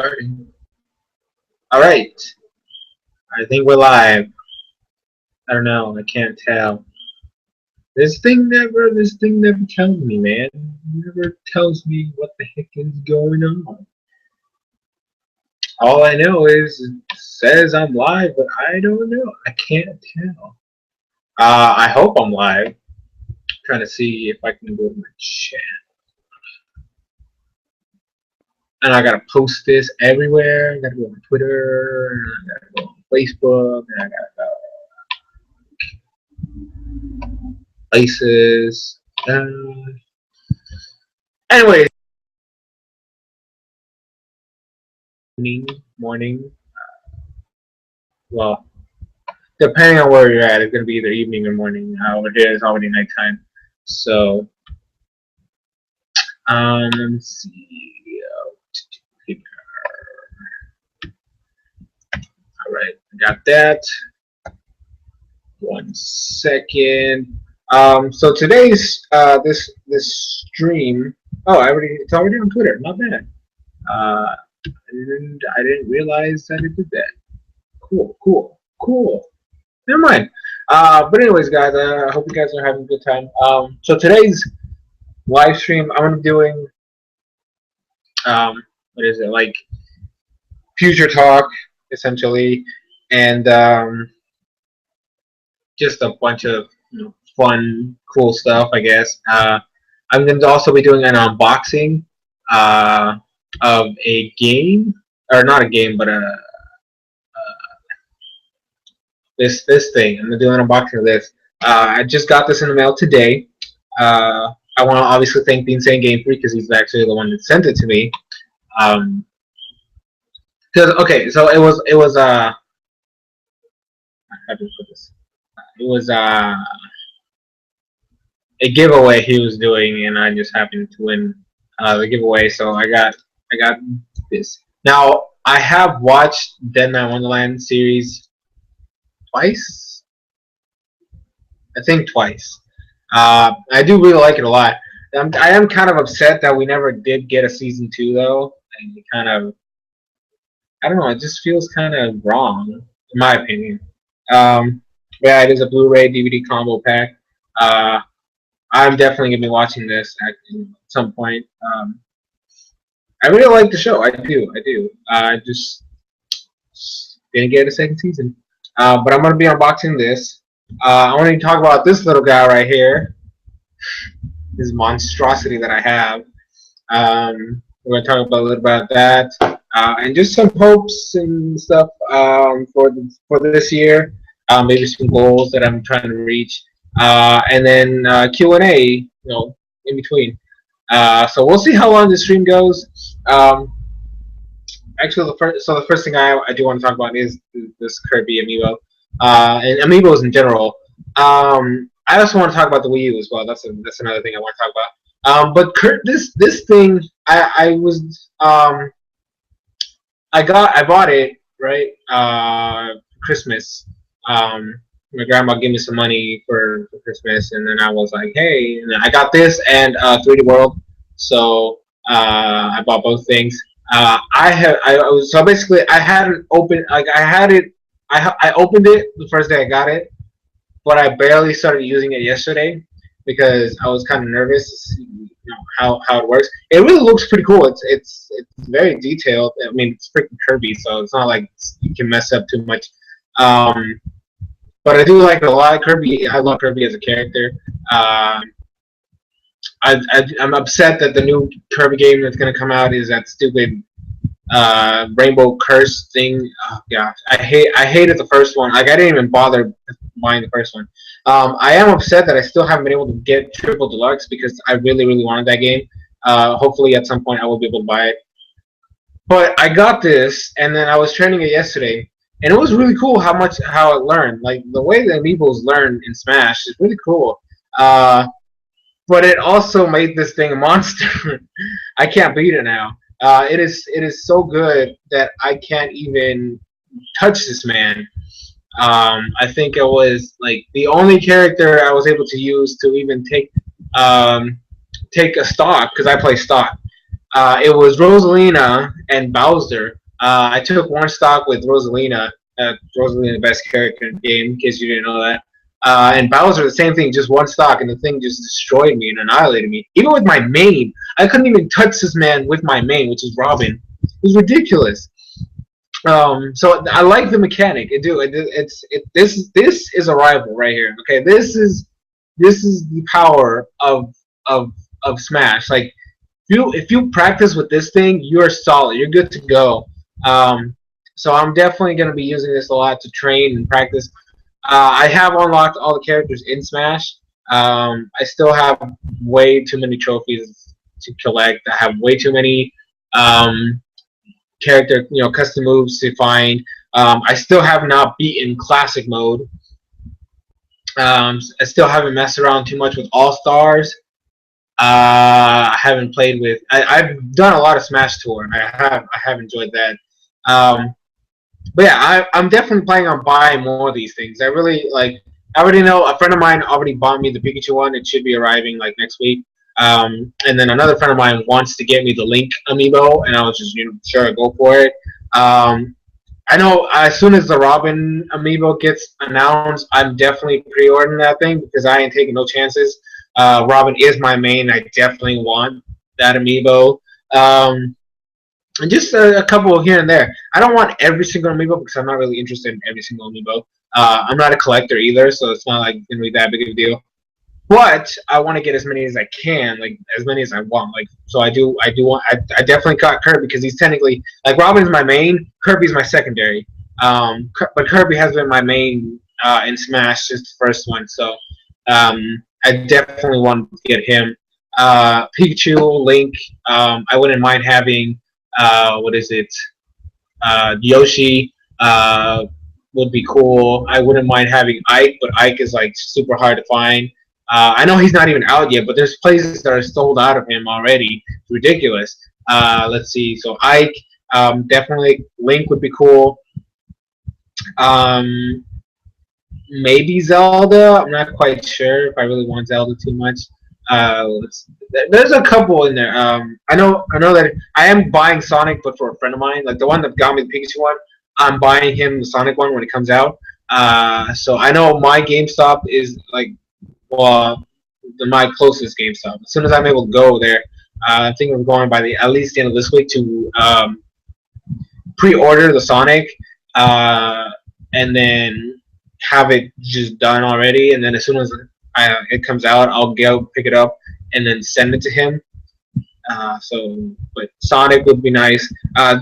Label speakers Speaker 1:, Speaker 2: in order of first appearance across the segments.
Speaker 1: Starting. All right. I think we're live. I don't know. I can't tell. This thing never tells me, man. It never tells me what the heck is going on. All I know is it says I'm live, but I don't know. I can't tell. I hope I'm live. I'm trying to see if I can go to my chat. And I gotta post this everywhere. I gotta go on Twitter. I gotta go on Facebook. And I gotta go places. Anyways, morning. Well, depending on where you're at, it's gonna be either evening or morning. Over here it's already nighttime. So, let's see. All right, I got that. 1 second. So today's this stream. Oh, it's already on Twitter. Not bad. I didn't realize that it did that. Cool. Never mind. But anyways, guys, I hope you guys are having a good time. So today's live stream, I'm doing what is it, like future talk essentially, and just a bunch of fun, cool stuff, I guess. I'm going to also be doing an unboxing of a game, or not a game, but this thing. I'm going to do an unboxing of this. I just got this in the mail today. I want to obviously thank the Insane Game Freak because he's actually the one that sent it to me. Okay, so it was how do you put this? It was a giveaway he was doing, and I just happened to win the giveaway. So I got this. Now I have watched Dead Man Wonderland series twice. I think twice. I do really like it a lot. I am kind of upset that we never did get a season 2 though, and it kind of, I don't know, it just feels kind of wrong in my opinion. Yeah, it is a Blu-ray DVD combo pack. I'm definitely gonna be watching this at some point. I really like the show. I do. I just didn't get a second season. But I'm gonna be unboxing this. I want to talk about this little guy right here. This monstrosity that I have. We're gonna talk about a little about that, and just some hopes and stuff for this year. Maybe some goals that I'm trying to reach, and then Q&A, in between. So we'll see how long the stream goes. Actually, the first thing I do want to talk about is this Kirby amiibo, and amiibos in general. I also want to talk about the Wii U as well. That's another thing I want to talk about. But this thing, I bought it right Christmas. My grandma gave me some money for Christmas, and then I was like, hey, and I got this and 3D World. So I bought both things. So basically I hadn't opened, like I opened it the first day I got it, but I barely started using it yesterday because I was kind of nervous to see how it works. It really looks pretty cool. It's very detailed. I mean, it's freaking Kirby, so it's not like you can mess up too much. But I do like a lot of Kirby. I love Kirby as a character. I'm upset that the new Kirby game that's gonna come out is that stupid Rainbow Curse thing. Oh gosh, I hated the first one. Like I didn't even bother buying the first one. I am upset that I still haven't been able to get Triple Deluxe because I really wanted that game. Hopefully at some point I will be able to buy it. But I got this, and then I was training it yesterday, and it was really cool how it learned. Like the way the amiibos learn in Smash is really cool. But it also made this thing a monster. I can't beat it now. It is so good that I can't even touch this man. I think it was like the only character I was able to use to even take a stock, because I play stock. It was Rosalina and Bowser. I took one stock with Rosalina. Rosalina, the best character in the game, in case you didn't know that. And Bowser, the same thing, just one stock, and the thing just destroyed me and annihilated me. Even with my main, I couldn't even touch this man with my main, which is Robin. It was ridiculous. So I like the mechanic. I do. This is a rival right here. Okay, this is the power of Smash. Like if you practice with this thing, you're solid. You're good to go. So I'm definitely going to be using this a lot to train and practice. I have unlocked all the characters in Smash. I still have way too many trophies to collect. I have way too many character, custom moves to find. I still have not beaten Classic mode. I still haven't messed around too much with All Stars. I haven't played with. I've done a lot of Smash Tour, and I have enjoyed that. But yeah, I'm definitely planning on buying more of these things. I really like. I already know a friend of mine already bought me the Pikachu one. It should be arriving like next week. And then another friend of mine wants to get me the Link amiibo, and I was just sure, go for it. I know as soon as the Robin amiibo gets announced, I'm definitely pre-ordering that thing because I ain't taking no chances. Robin is my main. I definitely want that amiibo. And just a couple here and there. I don't want every single amiibo because I'm not really interested in every single amiibo. I'm not a collector either, so it's not like it's gonna be that big of a deal. But I want to get as many as I can, like as many as I want. Like so, I want. I definitely got Kirby because he's technically like Robin's my main, Kirby's my secondary. But Kirby has been my main in Smash, just the first one. So I definitely want to get him. Pikachu, Link. I wouldn't mind having what is it? Yoshi. Would be cool. I wouldn't mind having Ike, but Ike is like super hard to find. I know he's not even out yet, but there's places that are sold out of him already. It's ridiculous. Let's see. So Ike, definitely Link would be cool. Maybe Zelda. I'm not quite sure if I really want Zelda too much. There's a couple in there. I know that I am buying Sonic, but for a friend of mine, like the one that got me the Pikachu one. I'm buying him the Sonic one when it comes out. So I know my GameStop is like, well, my closest GameStop. As soon as I'm able to go there, I think I'm going by at least the end of this week to pre-order the Sonic, and then have it just done already. And then as soon as it comes out, I'll go pick it up and then send it to him. But Sonic would be nice.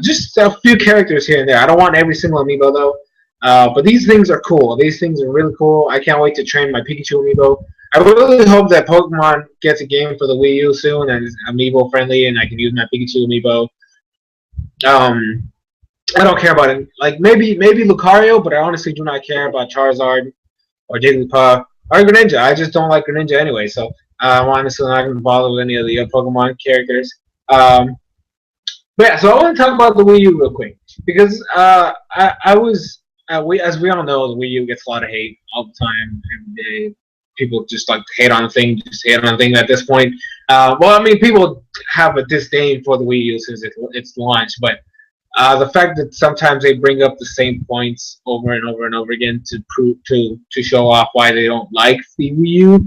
Speaker 1: Just a few characters here and there. I don't want every single amiibo though. But these things are cool. These things are really cool. I can't wait to train my Pikachu amiibo. I really hope that Pokemon gets a game for the Wii U soon and is amiibo friendly, and I can use my Pikachu amiibo. I don't care about it. Like maybe Lucario, but I honestly do not care about Charizard or Jigglypuff or Greninja. I just don't like Greninja anyway. So I'm honestly not going to bother with any of the other Pokemon characters. But yeah, so I want to talk about the Wii U real quick because as we all know, the Wii U gets a lot of hate all the time, and people just like to hate on the thing, at this point. Well, I mean, people have a disdain for the Wii U since its launch, but the fact that sometimes they bring up the same points over and over and over again to show off why they don't like the Wii U.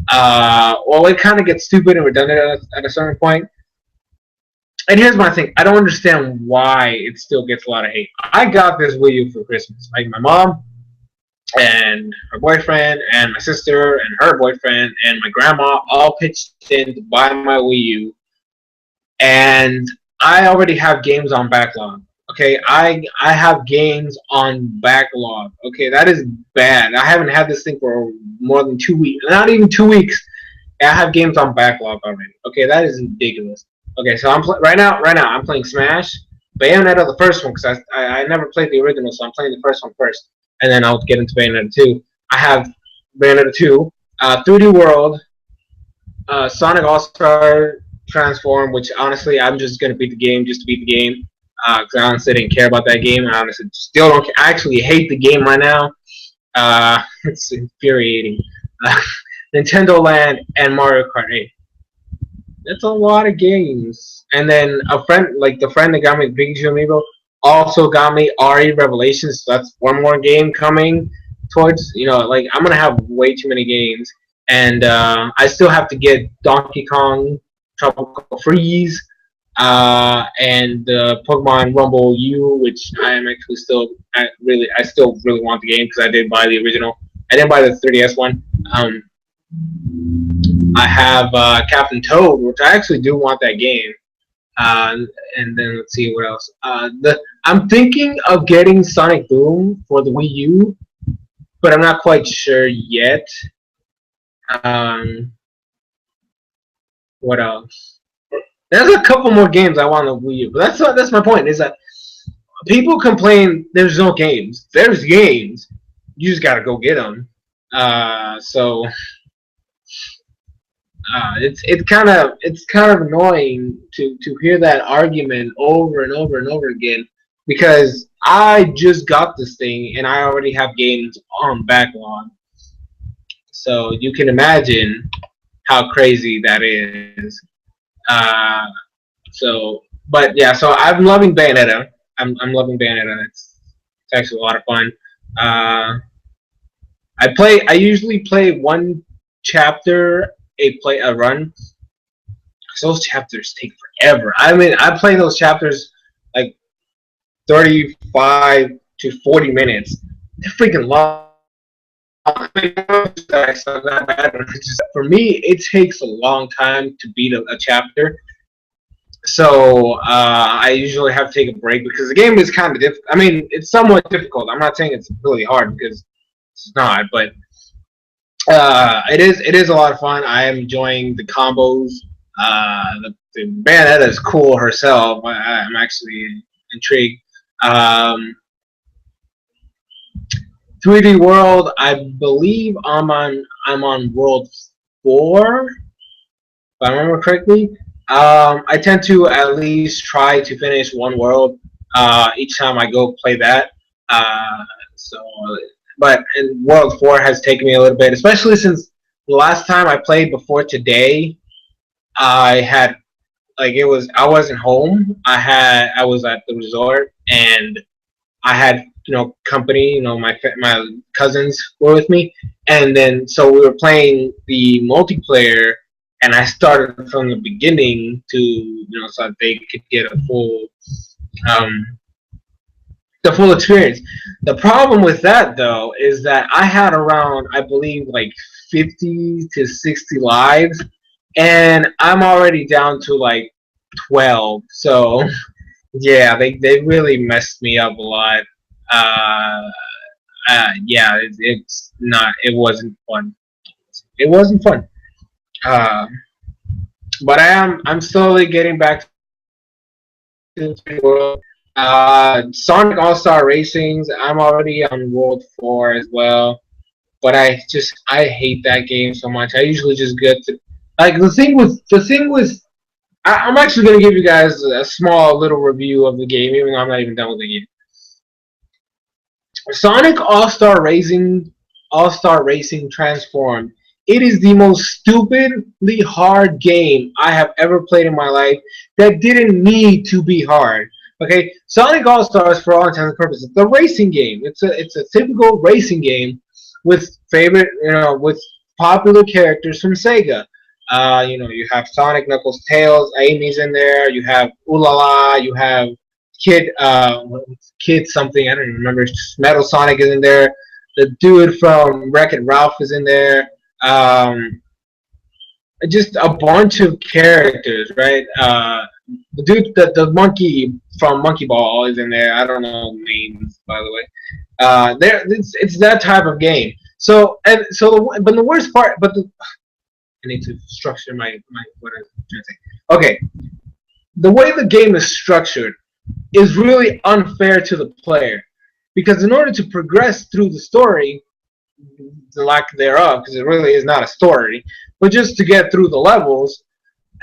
Speaker 1: Well, it kind of gets stupid and redundant at a certain point. And here's my thing. I don't understand why it still gets a lot of hate. I got this Wii U for Christmas. Like my mom and her boyfriend and my sister and her boyfriend and my grandma all pitched in to buy my Wii U. And I already have games on backlog. Okay, I have games on backlog. Okay, that is bad. I haven't had this thing for more than 2 weeks. Not even 2 weeks. I have games on backlog already. Okay, that is ridiculous. Okay, so right now I'm playing Smash, Bayonetta the first one because I never played the original, so I'm playing the first one first, and then I'll get into Bayonetta 2. I have Bayonetta 2, 3D World, Sonic All-Star Transform, which honestly I'm just gonna beat the game just to beat the game. Because I honestly didn't care about that game. I honestly still don't care. I actually hate the game right now. It's infuriating. Nintendo Land and Mario Kart 8. That's a lot of games. And then a friend, like the friend that got me Pikachu Amiibo, also got me RE Revelations. So that's one more game coming towards. Like I'm gonna have way too many games, and I still have to get Donkey Kong, Tropical Freeze, and Pokemon Rumble U, which I am actually still. I still really want the game because I did buy the original. I didn't buy the 3DS one. Um, I have Captain Toad, which I actually do want that game. And then let's see what else. I'm thinking of getting Sonic Boom for the Wii U, but I'm not quite sure yet. Um, what else? There's a couple more games I want on the Wii U, but that's my point. Is that people complain there's no games. There's games. You just gotta go get them. So it's kind of annoying to hear that argument over and over and over again because I just got this thing and I already have games on backlog. So you can imagine how crazy that is. Uh, but yeah, so I'm loving Bayonetta. I'm loving Bayonetta. It's actually a lot of fun. Uh, I usually play one chapter a run. So those chapters take forever. I mean, I play those chapters like 35 to 40 minutes. They're freaking long. For me, it takes a long time to beat a chapter. So I usually have to take a break because the game is kind of difficult. I mean, it's somewhat difficult. I'm not saying it's really hard because it's not, but it is a lot of fun. I am enjoying the combos. The Bayonetta is cool herself. I'm actually intrigued. 3D World, I believe I'm on World 4, if I remember correctly. I tend to at least try to finish one world each time I go play that. So, but in World 4 has taken me a little bit, especially since the last time I played before today, I had I wasn't home. I was at the resort and I had company. My cousins were with me, and then so we were playing the multiplayer, and I started from the beginning to so that they could get um, the full experience. The problem with that though is that I had around I believe like 50 to 60 lives, and I'm already down to like 12. So yeah, they really messed me up a lot. Uh, yeah, it's not. It wasn't fun. It wasn't fun. Uh, but I'm slowly getting back to the world. Sonic All Star Racings. I'm already on World 4 as well. But I hate that game so much. I usually just get to like the thing with I'm actually gonna give you guys a small little review of the game, even though I'm not even done with the game. Sonic All Star Racing Transformed. It is the most stupidly hard game I have ever played in my life that didn't need to be hard. Okay, Sonic All Stars, for all intents and purposes, the racing game. It's a typical racing game with with popular characters from Sega. You have Sonic, Knuckles, Tails, Amy's in there. You have Ulala. You have Kid, Kid something. I don't even remember. Metal Sonic is in there. The dude from Wreck-It Ralph is in there. Just a bunch of characters, right? The monkey from Monkey Ball is in there. I don't know names, by the way. It's that type of game. But the worst part, I need to structure my what I'm trying to say. Okay, the way the game is structured is really unfair to the player because in order to progress through the story, the lack thereof, because it really is not a story, but just to get through the levels,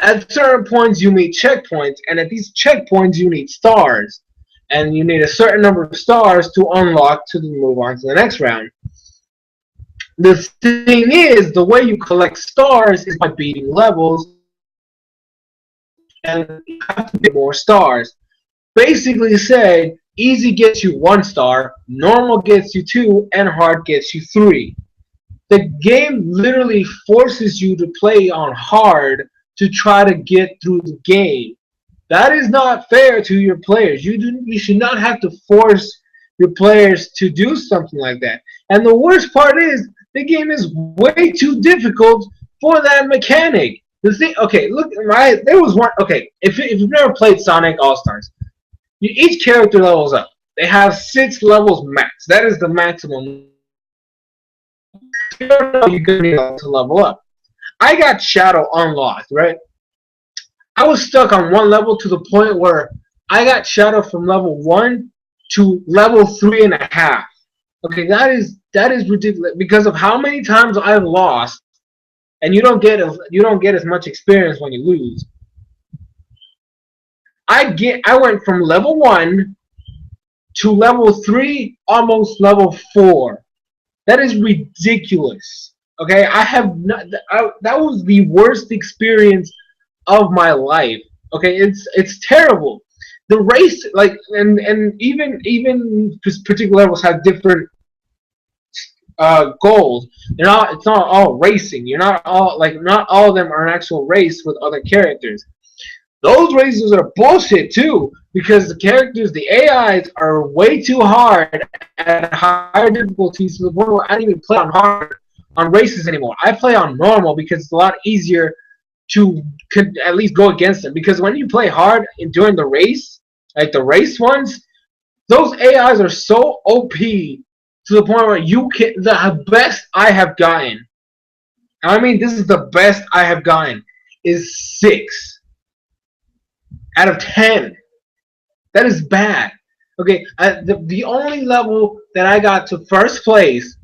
Speaker 1: at certain points you meet checkpoints, and at these checkpoints you need stars, and you need a certain number of stars to unlock to move on to the next round. The thing is, the way you collect stars is by beating levels and you have to get more stars. Basically said, easy gets you 1 star, normal gets you 2, and hard gets you 3. The game literally forces you to play on hard to try to get through the game. That is not fair to your players. You should not have to force your players to do something like that. And the worst part is the game is way too difficult for that mechanic. The thing, okay, look, there was one. Okay, if you've never played Sonic All Stars, each character levels up. They have 6 levels max. That is the maximum. You don't know you're gonna need to level up. I got Shadow unlocked, right? I was stuck on one level to the point where I got Shadow from level 1 to level 3.5. Okay, that is ridiculous because of how many times I've lost, and you don't get as much experience when you lose. I went from level 1 to level 3, almost level 4. That is ridiculous. Okay, that was the worst experience of my life. Okay, it's terrible. The race, like, and even particular levels have different goals. It's not all racing. Not all of them are an actual race with other characters. Those races are bullshit too, because the AIs are way too hard at higher difficulties to the point where I don't even play on hard on races anymore. I play on normal because it's a lot easier to at least go against them. Because when you play hard during the race, like the race ones, those AIs are so OP to the point where the best I have gotten, I mean this is the best I have gotten, is 6 out of 10. That is bad. Okay, the only level that I got to first place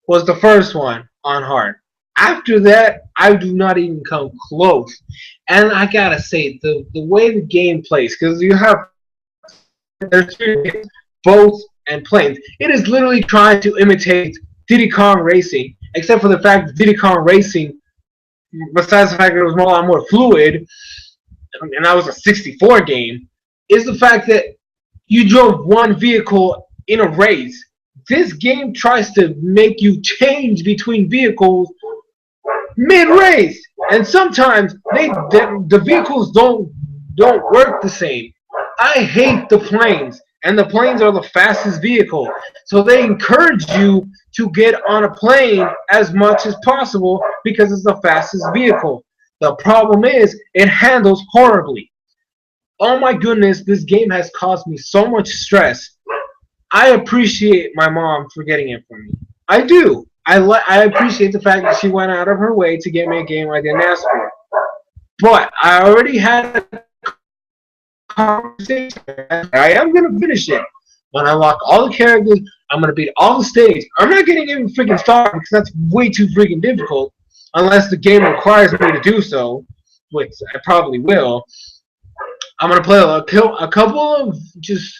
Speaker 1: was the first one on hard. After that, I do not even come close. And I gotta say, the way the game plays, because there's boats and planes. It is literally trying to imitate Diddy Kong Racing, except for the fact that Diddy Kong Racing, besides the fact that it was a lot more fluid, and that was a 64 game, is the fact that you drove one vehicle in a race. This game tries to make you change between vehicles mid-race, and sometimes the vehicles don't work the same. I hate the planes, and the planes are the fastest vehicle, so they encourage you to get on a plane as much as possible because it's the fastest vehicle. The problem is, it handles horribly. Oh my goodness, this game has caused me so much stress. I appreciate my mom for getting it for me. I do. I appreciate the fact that she went out of her way to get me a game I didn't ask for. But I already had a conversation. I am going to finish it. When I unlock all the characters, I'm going to beat all the stages. I'm not getting even freaking started because that's way too freaking difficult. Unless the game requires me to do so, which I probably will. I'm gonna play a couple of just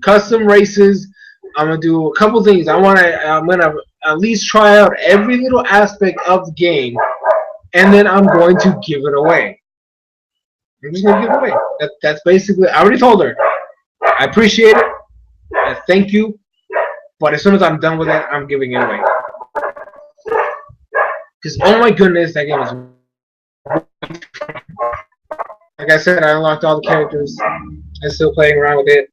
Speaker 1: custom races. I'm gonna do a couple things. I'm gonna at least try out every little aspect of the game, and then I'm going to give it away. I'm just gonna give it away. That's basically. I already told her. I appreciate it. Thank you. But as soon as I'm done with it, I'm giving it away. Because, oh my goodness, that game is... Like I said, I unlocked all the characters. I'm still playing around with it.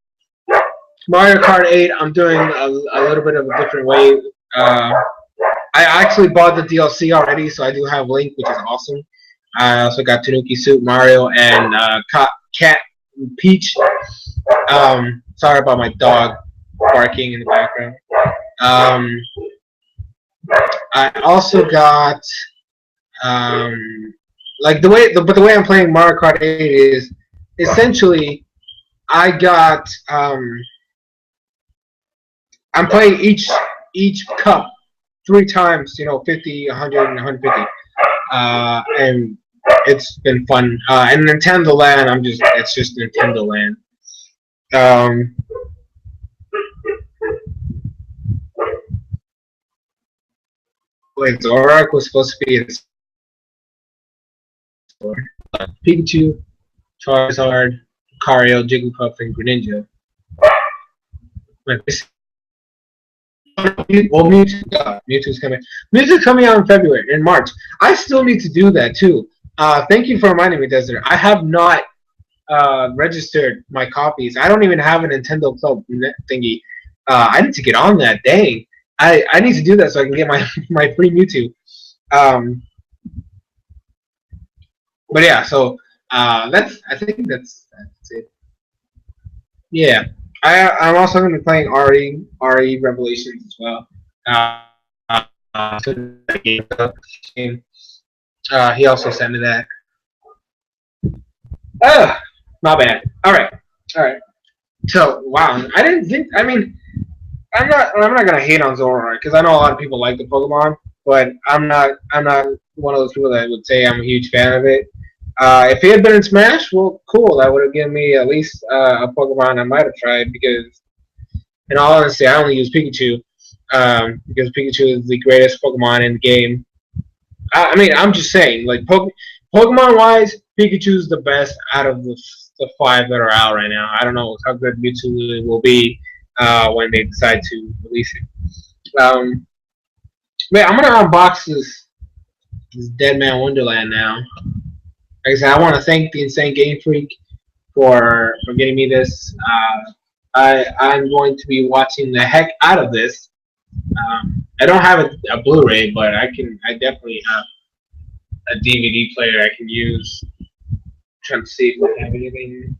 Speaker 1: Mario Kart 8, I'm doing a little bit of a different way. I actually bought the DLC already, so I do have Link, which is awesome. I also got Tanuki Suit, Mario, and Cat Peach. Sorry about my dog barking in the background. I also got like the way I'm playing Mario Kart 8 is essentially I got I'm playing each cup 3 times, 50, 100, and 150, and it's been fun. And Nintendo Land, it's just Nintendo Land. Wait, Zorak was supposed to be in Pikachu, Charizard, Lucario, Jigglypuff, and Greninja. Like this. Well, Mewtwo's coming. Mewtwo's coming out in February, in March. I still need to do that too. Thank you for reminding me, Desert. I have not registered my copies. I don't even have a Nintendo Club thingy. I need to get on that. Dang, I need to do that so I can get my my free Mewtwo. But yeah, so I think that's it. Yeah, I'm also going to be playing RE Revelations as well. He also sent me that. Oh, my bad. All right. So wow, I didn't think. I mean, I'm not gonna hate on Zoroark because I know a lot of people like the Pokemon, but I'm not one of those people that would say I'm a huge fan of it. If he had been in Smash, well, cool. That would have given me at least a Pokemon I might have tried because, in all honesty, I only use Pikachu because Pikachu is the greatest Pokemon in the game. I mean, I'm just saying, like Pokemon wise, Pikachu's the best out of the five that are out right now. I don't know how good Mewtwo will be when they decide to release it. Man, I'm gonna unbox this Dead Man Wonderland now. Like I said, I want to thank the Insane Game Freak for getting me this. I'm going to be watching the heck out of this. I don't have a Blu-ray, but I definitely have a DVD player I can use. I'm trying to see if I have anything.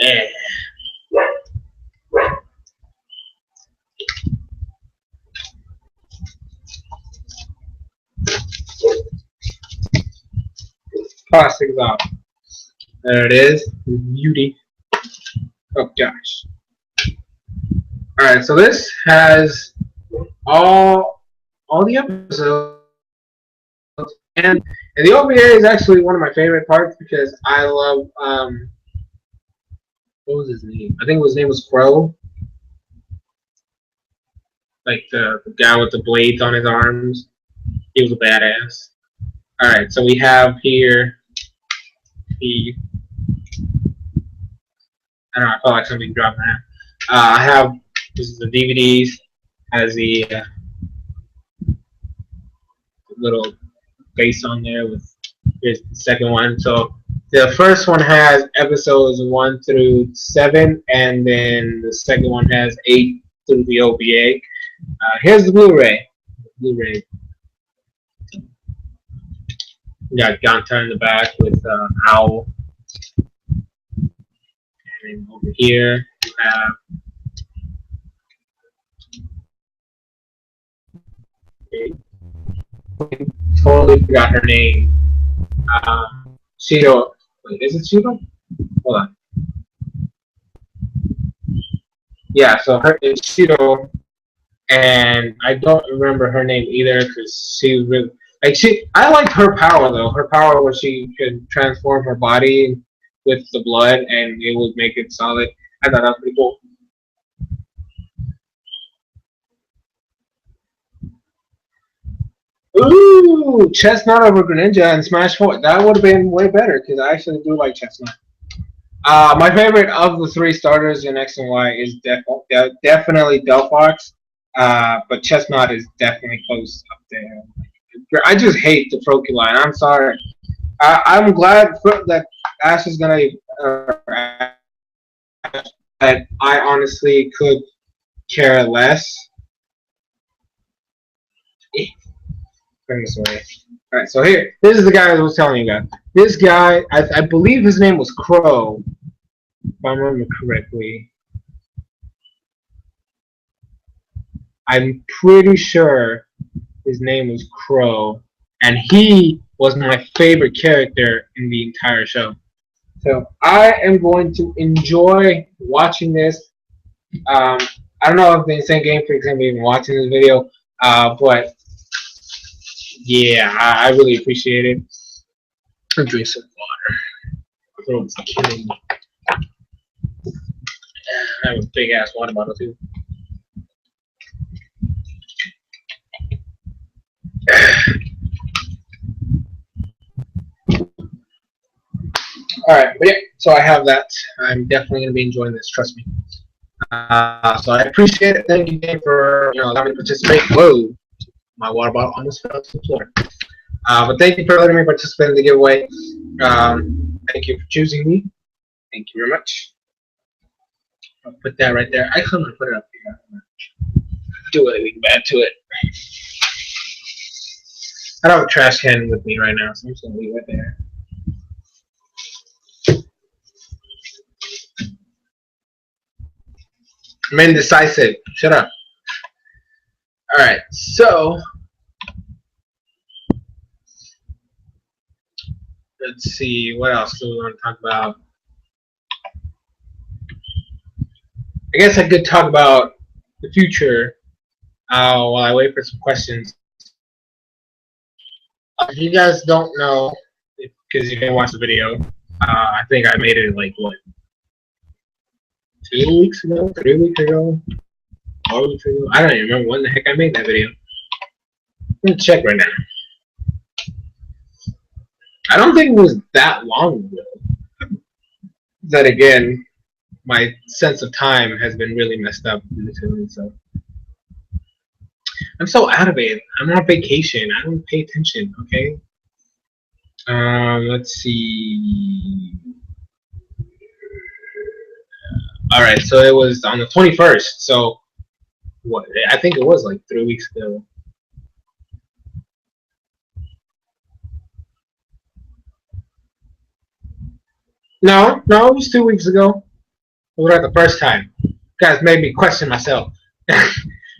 Speaker 1: Yeah. Plastic's off. There it is. Beauty. Oh gosh. Alright, so this has all the episodes, and the OVA is actually one of my favorite parts because I love what was his name? I think his name was Crow, like the guy with the blades on his arms. He was a badass. Alright, so we have here the I don't know, I felt like something dropped that. I have this is the DVDs, has the little face on there with here's the second one. So the first one has episodes 1 through 7, and then the second one has 8 through the OVA. Here's the Blu-ray. Blu-ray. We got Gonta in the back with Owl. And over here you have totally forgot her name. Shido. Wait, is it Shido? Hold on. Yeah, so her is Shido, and I don't remember her name either because she really like she. I liked her power though. Her power where she could transform her body with the blood and it would make it solid. I thought that was pretty cool. Ooh, Chestnut over Greninja and Smash 4. That would have been way better because I actually do like Chestnut. My favorite of the three starters in X and Y is definitely Delphox, but Chestnut is definitely close up there. I just hate the Proculine. I'm sorry. I'm glad that Ash is gonna. But I honestly could care less. Alright, so this is the guy I was telling you about. This guy, I believe his name was Crow, if I remember correctly. I'm pretty sure his name was Crow, and he was my favorite character in the entire show. So I am going to enjoy watching this. I don't know if the Insane Game Freak is going to be even watching this video, but yeah, I really appreciate it. I'll drink some water. My throat's killing me. I have a big ass water bottle too. Alright, but yeah, so I have that. I'm definitely going to be enjoying this, trust me. So I appreciate it. Thank you again for allowing me to participate. Whoa, my water bottle almost fell to the floor. But thank you for letting me participate in the giveaway. Thank you for choosing me. Thank you very much. I'll put that right there. Actually, I'm going to put it up here. Do anything bad to it. I don't have a trash can with me right now, so I'm just going to leave it there. I'm indecisive. Shut up. Alright, so let's see, what else do we want to talk about? I guess I could talk about the future while I wait for some questions. If you guys don't know, because you didn't watch the video, I think I made it like, what, 2 weeks ago? 3 weeks ago? 4 weeks ago? I don't even remember when the heck I made that video. I'm going to check right now. I don't think it was that long ago. Then again, my sense of time has been really messed up recently, so I'm so out of it. I'm on vacation. I don't pay attention, okay? Let's see. Alright, so it was on the 21st, so what? I think it was like 3 weeks ago. No, it was 2 weeks ago. It was like the first time. You guys made me question myself.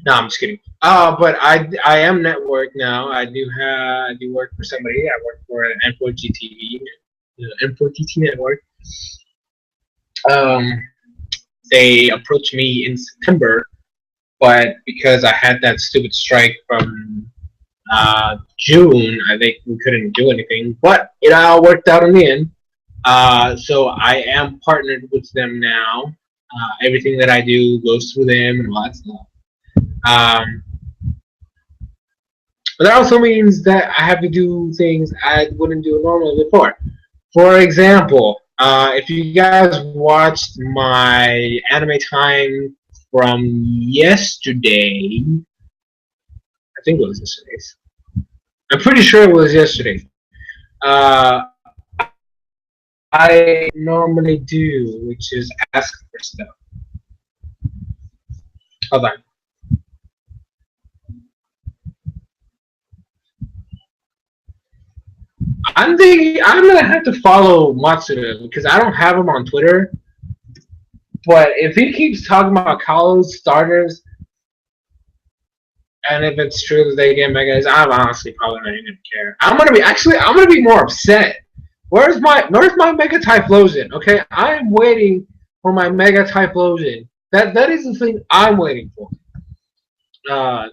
Speaker 1: No, I'm just kidding. But I am network now. I do work for somebody. I work for an N4GTV, N4GT network. They approached me in September, but because I had that stupid strike from June, I think we couldn't do anything. But it all worked out in the end. So I am partnered with them now. Everything that I do goes through them and all that stuff. But that also means that I have to do things I wouldn't do normally before. For example, if you guys watched my anime time from yesterday, I think it was yesterday's. I'm pretty sure it was yesterday. I normally do, which is ask for stuff. Hold on. I'm thinking I'm gonna have to follow Matsuda because I don't have him on Twitter. But if he keeps talking about college starters, and if it's true that they get megas, I'm honestly probably not even gonna care. I'm gonna be more upset. Where's my Mega Typhlosion? Okay, I'm waiting for my Mega Typhlosion. That is the thing I'm waiting for.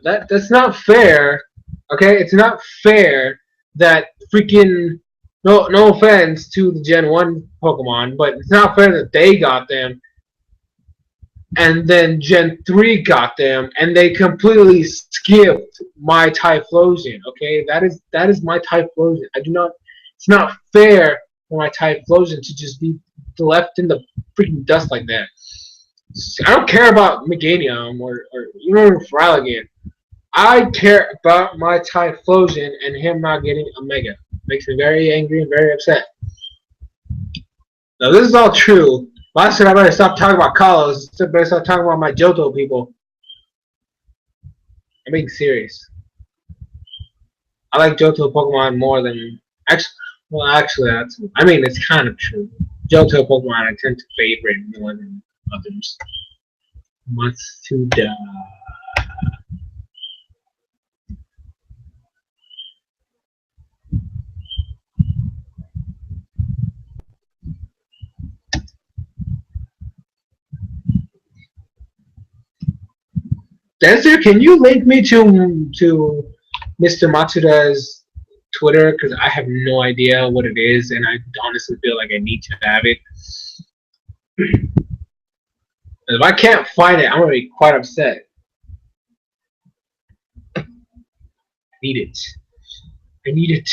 Speaker 1: That's not fair. Okay, it's not fair that freaking no offense to the Gen 1 Pokemon, but it's not fair that they got them and then Gen 3 got them and they completely skipped my Typhlosion. Okay, that is my Typhlosion. It's not fair for my Typhlosion to just be left in the freaking dust like that. I don't care about Meganium or even Feraligatr. I care about my Typhlosion and him not getting a Mega. Makes me very angry and very upset. Now this is all true. But I said I better stop talking about Kalos. I better stop talking about my Johto people. I'm being serious. I like Johto Pokemon more than actually I mean it's kind of true. Johto Pokemon I tend to favorite more than others. Matsuda. Dancer, can you link me to Mr. Matsuda's Twitter? Because I have no idea what it is, and I honestly feel like I need to have it. If I can't find it, I'm gonna be quite upset. I need it. I need it.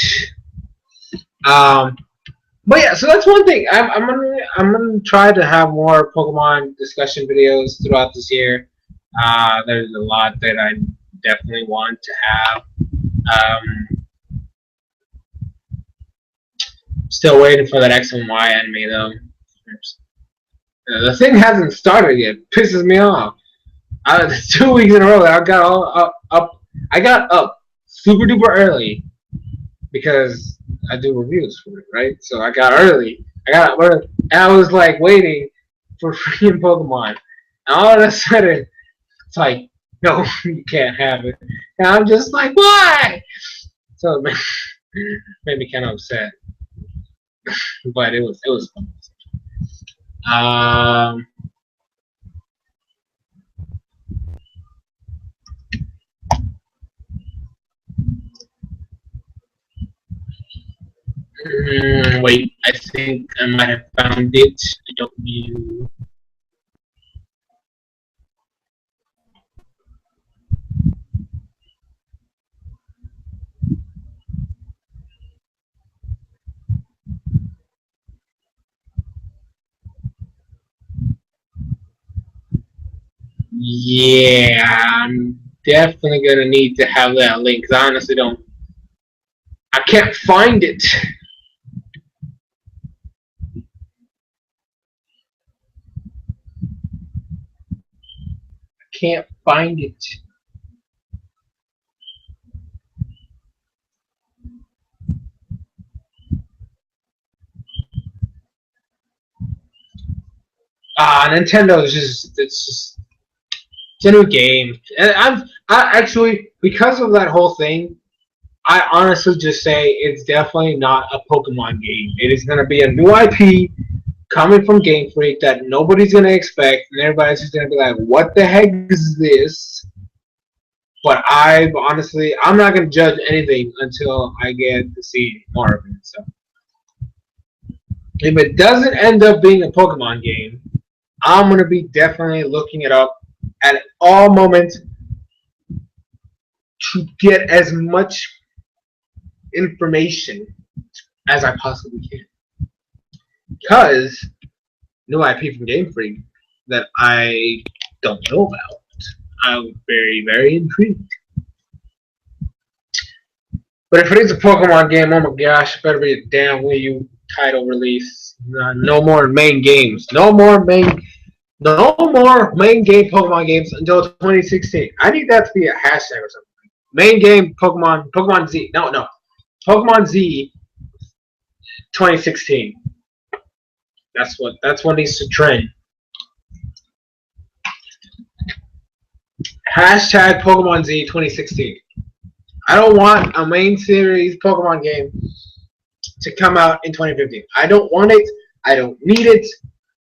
Speaker 1: But yeah, so that's one thing. I'm gonna try to have more Pokemon discussion videos throughout this year. There's a lot that I definitely want to have. Still waiting for that X and Y anime though. The thing hasn't started yet. Pisses me off. 2 weeks in a row I got all up. I got up super duper early because I do reviews for it, right? So I got early. I got up early, and I was like waiting for freaking Pokemon. And all of a sudden, it's like, no, you can't have it. And I'm just like, why? So it made me kind of upset, but it was fun. Wait, I think I might have found it. I don't know. Yeah, I'm definitely gonna need to have that link because I honestly don't. I can't find it. I can't find it. Nintendo is just it's a new game, and I actually, because of that whole thing, I honestly just say it's definitely not a Pokemon game. It is gonna be a new IP coming from Game Freak that nobody's gonna expect, and everybody's just gonna be like, "What the heck is this?" But I'm not gonna judge anything until I get to see more of it. So if it doesn't end up being a Pokemon game, I'm gonna be definitely looking it up at all moments to get as much information as I possibly can. Because new IP from Game Freak that I don't know about. I'm very, very intrigued. But if it is a Pokemon game, oh my gosh, it better be a damn Wii U title release. No more main games. No more main game Pokemon games until 2016. I need that to be a hashtag or something. Main game Pokemon Z. No. Pokemon Z 2016. That's what needs to trend. Hashtag Pokemon Z 2016. I don't want a main series Pokemon game to come out in 2015. I don't want it. I don't need it.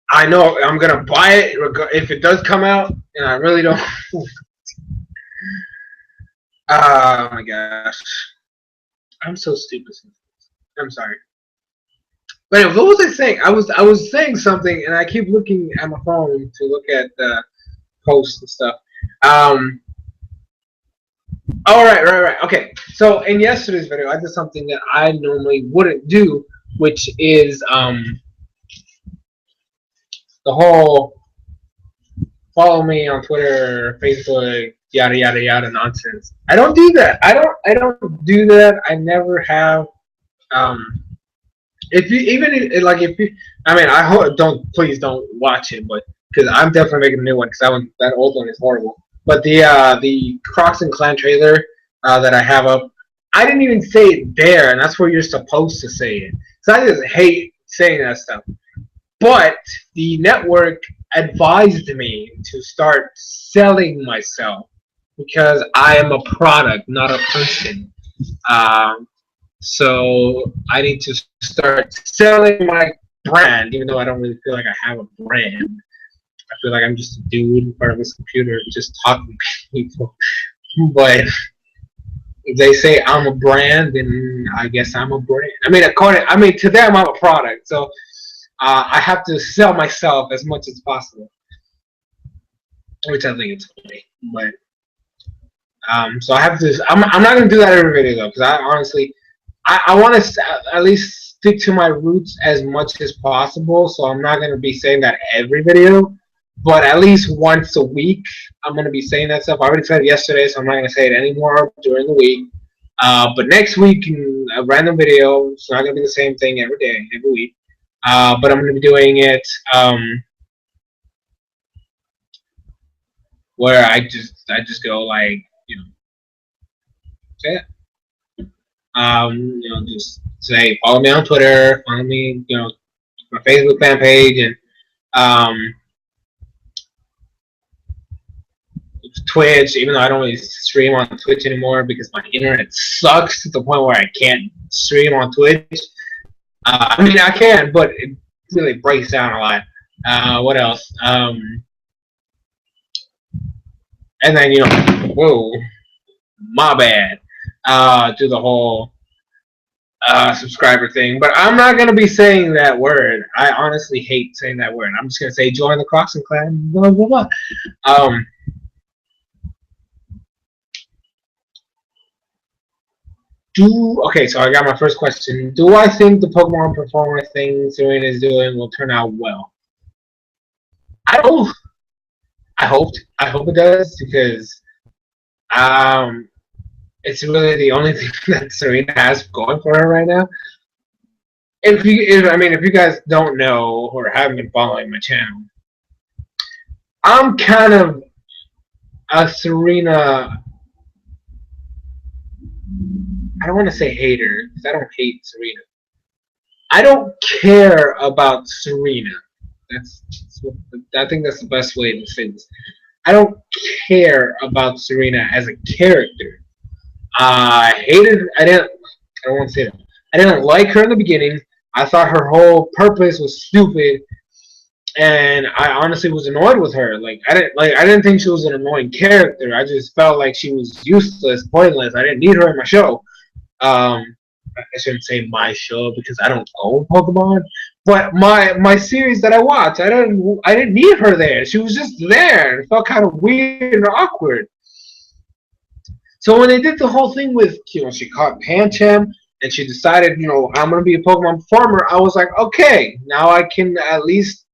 Speaker 1: I know I'm gonna buy it if it does come out, and I really don't. Oh my gosh, I'm so stupid. I'm sorry. But anyway, what was I saying? I was saying something, and I keep looking at my phone to look at the posts and stuff. Oh, right. Okay. So in yesterday's video, I did something that I normally wouldn't do, which is the whole follow me on Twitter, Facebook, yada yada yada nonsense. I don't do that. I don't do that. I never have. If you if you, I mean, I hope please don't watch it, but because I'm definitely making a new one because that old one is horrible. But the Crocs and Clan trailer that I have up, I didn't even say it there, and that's where you're supposed to say it. So I just hate saying that stuff. But the network advised me to start selling myself because I am a product, not a person. So I need to start selling my brand, even though I don't really feel like I have a brand. I feel like I'm just a dude in front of this computer just talking to people. But if they say I'm a brand, then I guess I'm a brand. I mean, to them, I'm a product. So I have to sell myself as much as possible, which I think is funny. But so I have to. I'm not gonna do that every video though, because I honestly I want to at least stick to my roots as much as possible. So I'm not going to be saying that every video, but at least once a week, I'm going to be saying that stuff. I already said it yesterday, so I'm not going to say it anymore during the week. But next week, a random video. It's not going to be the same thing every day, every week. But I'm going to be doing it where I just go like, say it. Just say follow me on Twitter, follow me, my Facebook fan page, and Twitch. Even though I don't really stream on Twitch anymore because my internet sucks to the point where I can't stream on Twitch. I mean, I can, but it really breaks down a lot. What else? And then whoa, my bad. Do the whole subscriber thing, but I'm not gonna be saying that word. I honestly hate saying that word. I'm just gonna say join the Crockxen clan. Blah blah blah. Okay, so I got my first question. Do I think the Pokemon performer thing Serena is doing will turn out well? I hope it does, because it's really the only thing that Serena has going for her right now. If you guys don't know or haven't been following my channel, I'm kind of a Serena. I don't want to say hater, because I don't hate Serena. I don't care about Serena. I think that's the best way to say this. I don't care about Serena as a character. I don't want to say that. I didn't like her in the beginning. I thought her whole purpose was stupid, and I honestly was annoyed with her. I didn't think she was an annoying character. I just felt like she was useless, pointless. I didn't need her in my show. I shouldn't say my show because I don't own Pokemon, but my series that I watched, I didn't need her there. She was just there. It felt kind of weird and awkward. So when they did the whole thing with, she caught Pancham and she decided, I'm going to be a Pokemon performer, I was like, okay, now I can at least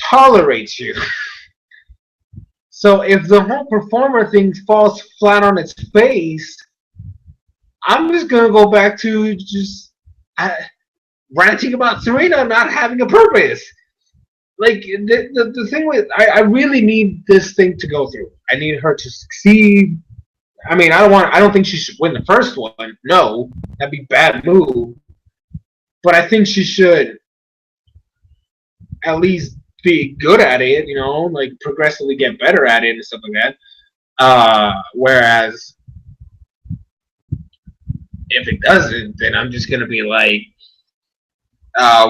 Speaker 1: tolerate you. So if the whole performer thing falls flat on its face, I'm just going to go back to just ranting about Serena not having a purpose. The thing with, I really need this thing to go through. I need her to succeed. I mean, I don't think she should win the first one. No, that'd be a bad move. But I think she should at least be good at it, progressively get better at it and stuff like that. Whereas if it doesn't, then I'm just gonna be like,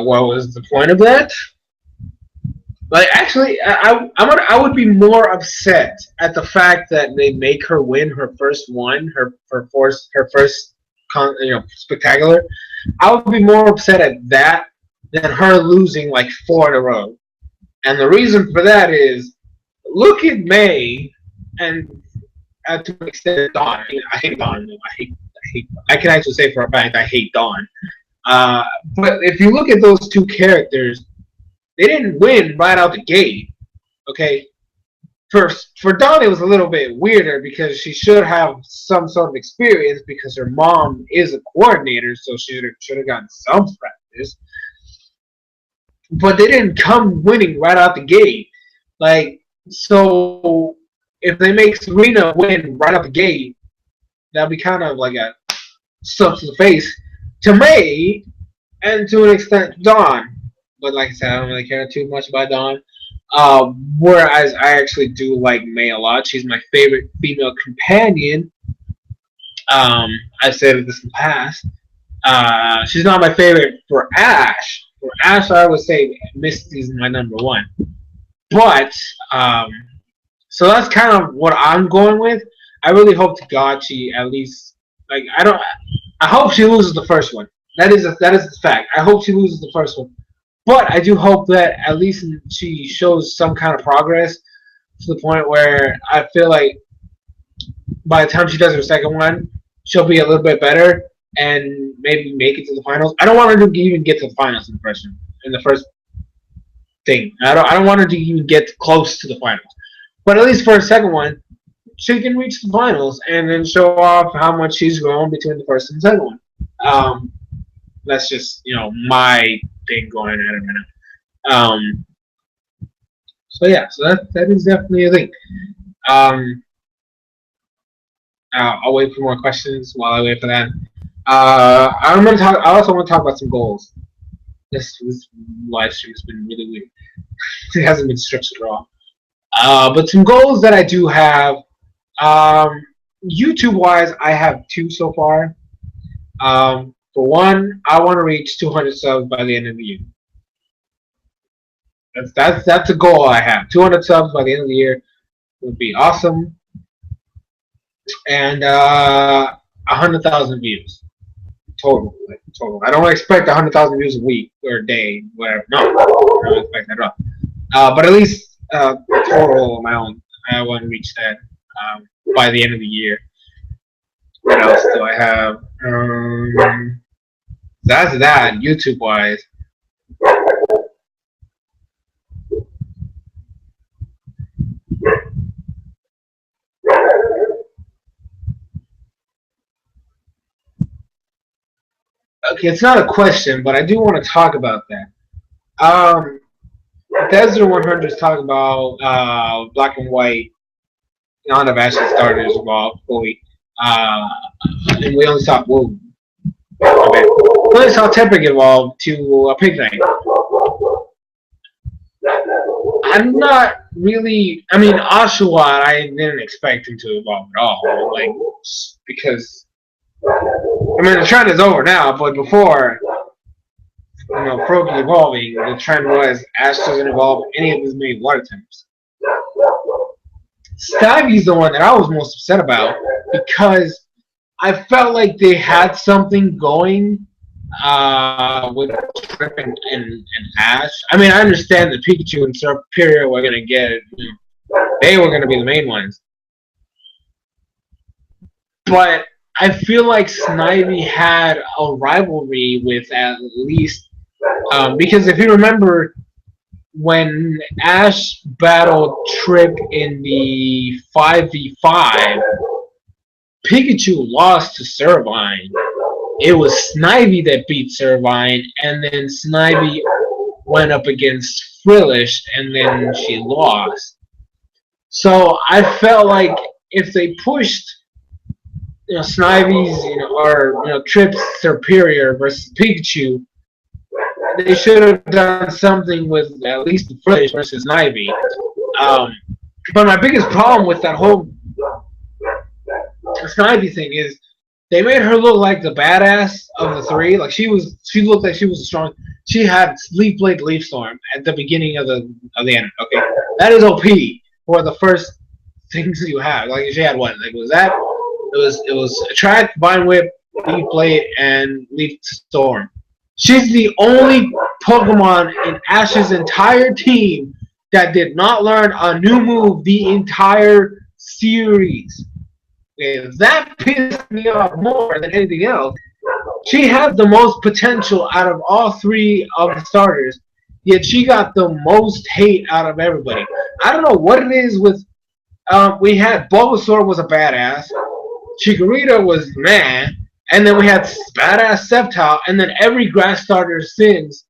Speaker 1: what was the point of that? Actually, I would be more upset at the fact that they make her win her first one, her first spectacular. I would be more upset at that than her losing 4 in a row. And the reason for that is, look at May, and to an extent Dawn. I hate Dawn. I can actually say for a fact I hate Dawn. But if you look at those two characters, they didn't win right out the gate. Okay, for Dawn it was a little bit weirder because she should have some sort of experience because her mom is a coordinator, so she should have gotten some practice. But they didn't come winning right out the gate. So if they make Serena win right out the gate, that'd be kind of like a slap to the face to May and to an extent Dawn. But like I said, I don't really care too much about Dawn. Whereas I actually do like May a lot. She's my favorite female companion. I've said this in the past. She's not my favorite for Ash. For Ash, I would say Misty's my #1. But, so that's kind of what I'm going with. I really hope to God she at least, I hope she loses the first one. That is a fact. I hope she loses the first one. But I do hope that at least she shows some kind of progress to the point where I feel like by the time she does her second one, she'll be a little bit better. and maybe make it to the finals. I don't want her to even get to the finals in the first thing. I don't want her to even get close to the finals. But at least for a second one, she can reach the finals and then show off how much she's grown between the first and the second one. That's just my thing going at it right now. So yeah, so that is definitely a thing. I'll wait for more questions while I wait for that. I'm gonna talk. I also want to talk about some goals. This live stream has been really weird. It hasn't been structured at all. But some goals that I do have. YouTube-wise, I have 2 so far. For one, I want to reach 200 subs by the end of the year. That's a goal I have. 200 subs by the end of the year would be awesome. And 100,000 views total. I don't expect 100,000 views a week or a day, whatever. No, I don't expect that at all. But at least total amount, I want to reach that by the end of the year. What else do I have? That's that YouTube wise. Okay, it's not a question, but I do want to talk about that. Desert 100 is talking about black and white. None of Ashley starters evolved fully. And we only saw okay. We only saw Tepig evolve to a Pig Knight. I'm not really. I mean, Oshawott, I didn't expect him to evolve at all. Like, because I mean, the trend is over now, but before, Froakie evolving, the trend was Ash doesn't evolve any of his main water types. Skyvy's the one that I was most upset about because I felt like they had something going with Trip and Ash. I mean, I understand that Pikachu and Serperior were going to get it. They were going to be the main ones. But I feel like Snivy had a rivalry with at least because if you remember when Ash battled Trip in the 5v5, Pikachu lost to Servine. It was Snivy that beat Servine, and then Snivy went up against Frillish, and then she lost. So I felt like if they pushed Snivy's, or Trip's Superior versus Pikachu, they should have done something with at least the Frillish versus Snivy. But my biggest problem with that whole Snivy thing is they made her look like the badass of the 3. Like she looked like she was strong. She had Leaf Blade, Leaf Storm at the beginning of the anime. Okay, that is OP for the first things you have. Like she had what? Like was that? It was Attract, Vine Whip, Leaf Blade, and Leaf Storm. She's the only Pokemon in Ash's entire team that did not learn a new move the entire series. Okay, that pissed me off more than anything else. She had the most potential out of all 3 of the starters, yet she got the most hate out of everybody. I don't know what it is with. We had Bulbasaur was a badass. Chikorita was meh. And then we had badass Sceptile, and then every grass starter since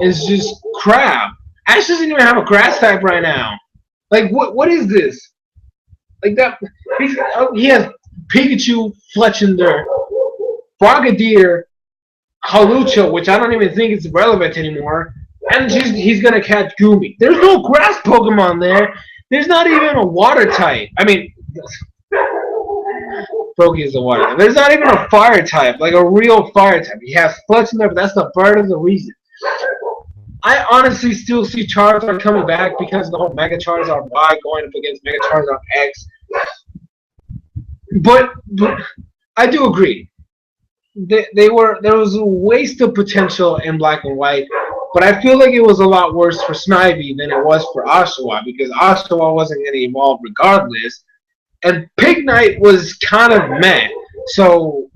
Speaker 1: is just crap. Ash doesn't even have a grass type right now. Like, what is this? Like that, he has Pikachu, Fletchinder, Frogadier, Hawlucha, which I don't even think is relevant anymore, and he's gonna catch Goomy. There's no grass Pokemon there. There's not even a water type. I mean, Froakie is a water type. There's not even a fire type, like a real fire type. He has Fletchinder, but that's the bird of the reason. I honestly still see Charizard coming back because of the whole Mega Charizard Y going up against Mega Charizard X. But I do agree. There was a waste of potential in Black and White, but I feel like it was a lot worse for Snivy than it was for Oshawott because Oshawott wasn't going to evolve regardless, and Pig Knight was kind of meh. So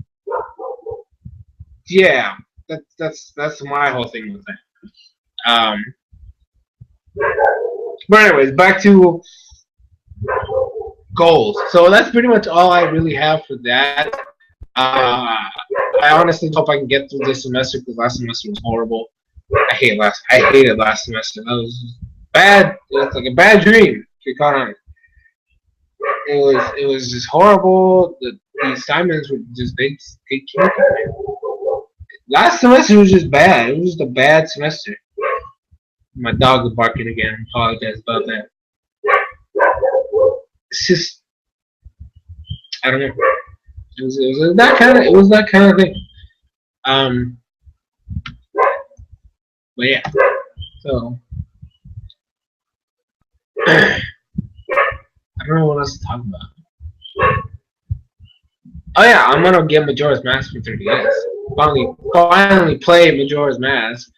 Speaker 1: yeah, that's my whole thing with that. But anyways, back to goals. So that's pretty much all I really have for that. Uh, I honestly hope I can get through this semester because last semester was horrible. I hated last semester. That was bad. It was like a bad dream. To be quite honest, it was just horrible. The assignments were just they killed me. Last semester was just bad. It was just a bad semester. My dog is barking again. I apologize about that. It's just I don't know. It was that kind of thing. Um, but yeah. So I don't know what else to talk about. Oh yeah, I'm gonna get Majora's Mask for 3DS. Finally play Majora's Mask.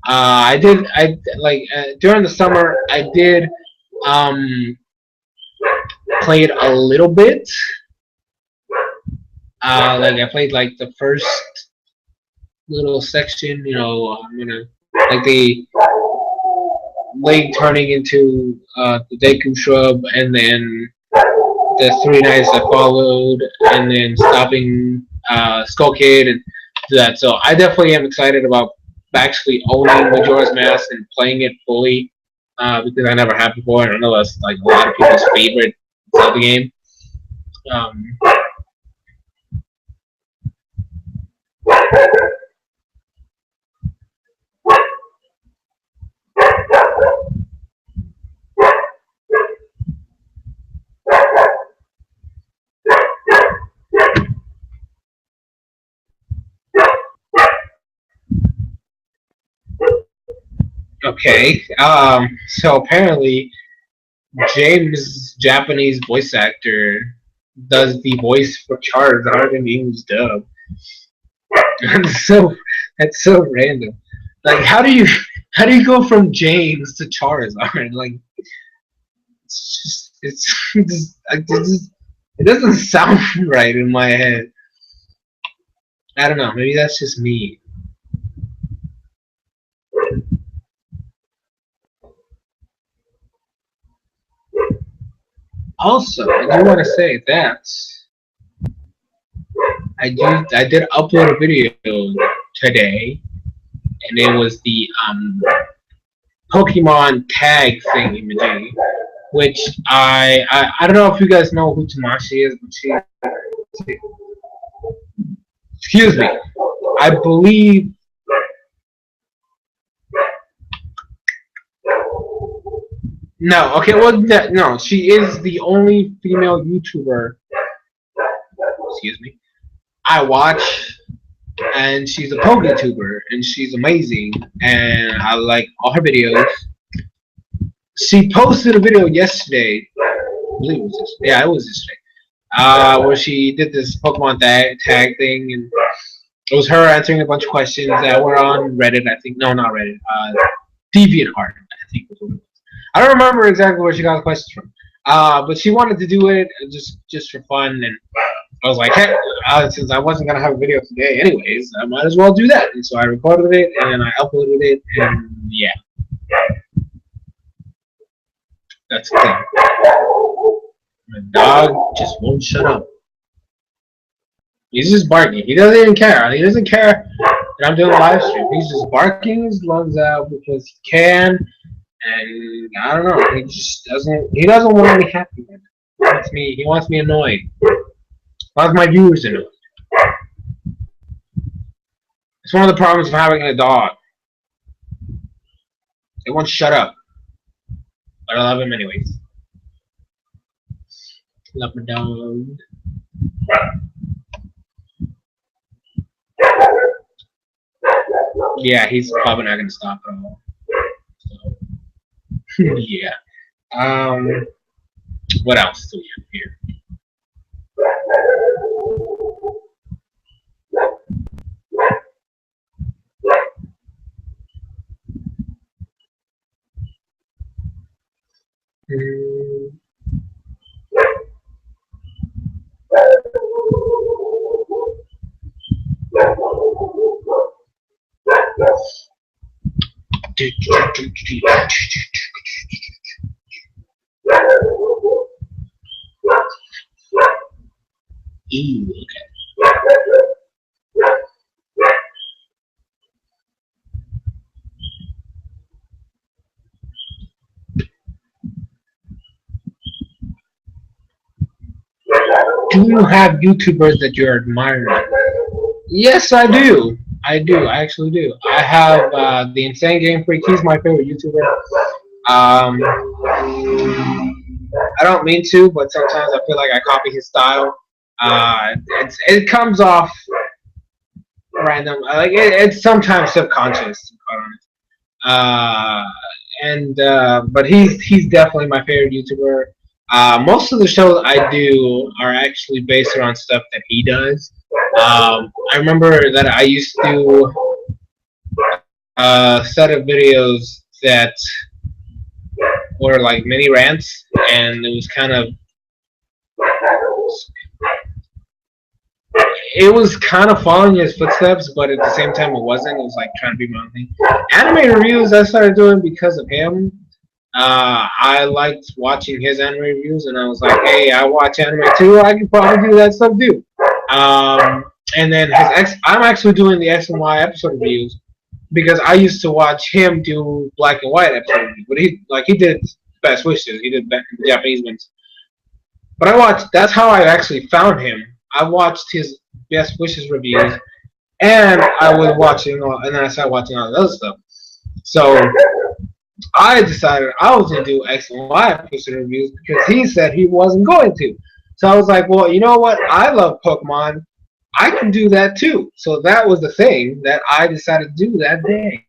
Speaker 1: During the summer I did um play it a little bit. Like I played like the first little section. You know, I'm gonna like the Lake turning into the Deku shrub, and then the 3 nights that followed, and then stopping Skull Kid and that. So I definitely am excited about actually owning Majora's Mask and playing it fully because I never have before, and I know that's like a lot of people's favorite Zelda game. Um, okay, so apparently James, Japanese voice actor, does the voice for Charizard in the English dub. so that's so random. Like, how do you go from James to Charizard? Like, it doesn't sound right in my head. I don't know. Maybe that's just me. Also, I do want to say that I did upload a video today, and it was the Pokemon tag thingy, which I don't know if you guys know who Tamashi is, but she excuse me, I believe no, okay, well no, she is the only female YouTuber, excuse me, I watch, and she's a PokeTuber, and she's amazing, and I like all her videos. She posted a video yesterday, I believe it was yesterday. Yeah, it was yesterday. Where she did this Pokemon tag thing, and it was her answering a bunch of questions that were on Reddit. I think no, not Reddit. DeviantArt, I think was what it was. I don't remember exactly where she got the questions from. But she wanted to do it just for fun, and I was like, hey, since I wasn't gonna have a video today, anyways, I might as well do that. And so I recorded it and I uploaded it, and yeah, that's the thing. My dog just won't shut up. He's just barking. He doesn't even care. He doesn't care that I'm doing a live stream. He's just barking his lungs out because he can, and I don't know. He just doesn't. He doesn't want me happy. He wants me annoyed. He wants my viewers annoyed. It's one of the problems of having a dog. They won't shut up. But I love him anyways. Love my dog. Yeah, he's probably not gonna stop at all. So, yeah. What else do we have here? Ew, okay. Do you have YouTubers that you're admiring? Yes, I do. I do. I actually do. I have the Insane Game Freak. He's my favorite YouTuber. I don't mean to, but sometimes I feel like I copy his style. It comes off random. Like it's sometimes subconscious. To be quite honest. But he's definitely my favorite YouTuber. Most of the shows I do are actually based around stuff that he does. I remember that I used to do a set of videos that were like mini rants, and it was kind of following his footsteps, but at the same time it wasn't. It was like trying to be my own thing. Anime reviews I started doing because of him. I liked watching his anime reviews, and I was like, hey, I watch anime too. I can probably do that stuff too. And then I'm actually doing the X and Y episode reviews because I used to watch him do black and white episode reviews. But he did Best Wishes. He did the Japanese ones. But that's how I actually found him. I watched his Best Wishes reviews, and and then I started watching all the other stuff. So I decided I was going to do X and Y episode reviews because he said he wasn't going to. So I was like, well, you know what? I love Pokemon. I can do that too. So that was the thing that I decided to do that day.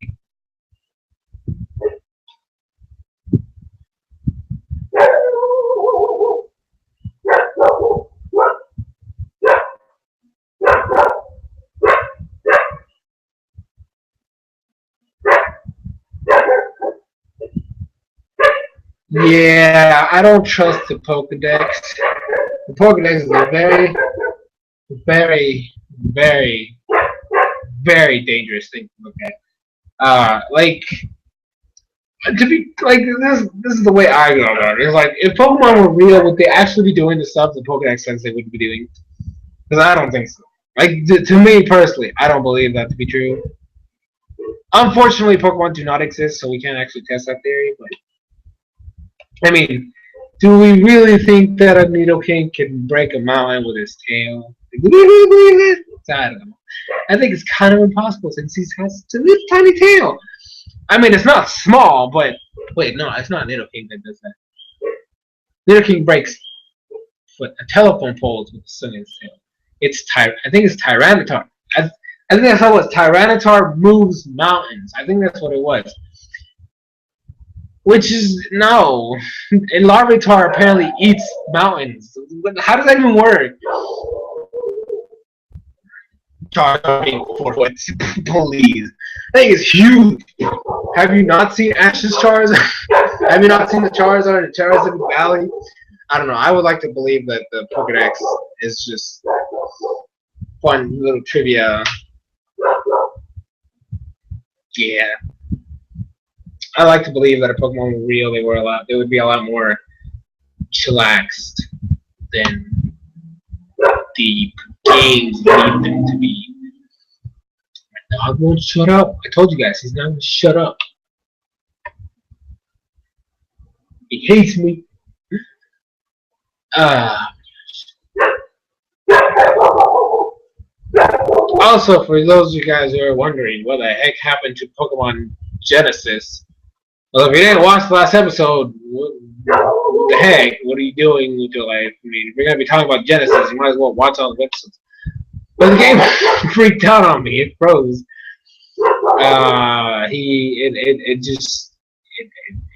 Speaker 1: Yeah, I don't trust the Pokedex. The Pokedex is a very, very, very, very dangerous thing to look at. To be like this is the way I go about it. It's like if Pokemon were real, would they actually be doing the stuff the Pokedex says they would be doing? Because I don't think so. Like to me personally, I don't believe that to be true. Unfortunately, Pokemon do not exist, so we can't actually test that theory. But I mean, do we really think that a Nidoking can break a mountain with his tail? Do we really believe it? I don't know. I think it's kind of impossible since he has such a little tiny tail. I mean, it's not small, but wait, no, it's not Nidoking that does that. Nidoking breaks telephone poles with the sun in his tail. I think it's Tyranitar. I think that's how it was. Tyranitar moves mountains. I think that's what it was. Which is no. And Larvitar apparently eats mountains. How does that even work? Charizard 4 foot. Please. That thing is huge. Have you not seen Ash's Charizard? Have you not seen the Charizard in Charizard Valley? I don't know. I would like to believe that the Pokedex is just fun little trivia. Yeah. I like to believe that if Pokemon were real, they would be a lot more chillaxed than the games need them to be. My dog won't shut up. I told you guys, he's not going to shut up. He hates me. Also, for those of you guys who are wondering what the heck happened to Pokemon Genesis, well, if you didn't watch the last episode, what the heck? What are you doing with your life? I mean, if you're going to be talking about Genesis, you might as well watch all the episodes. But the game freaked out on me. It froze.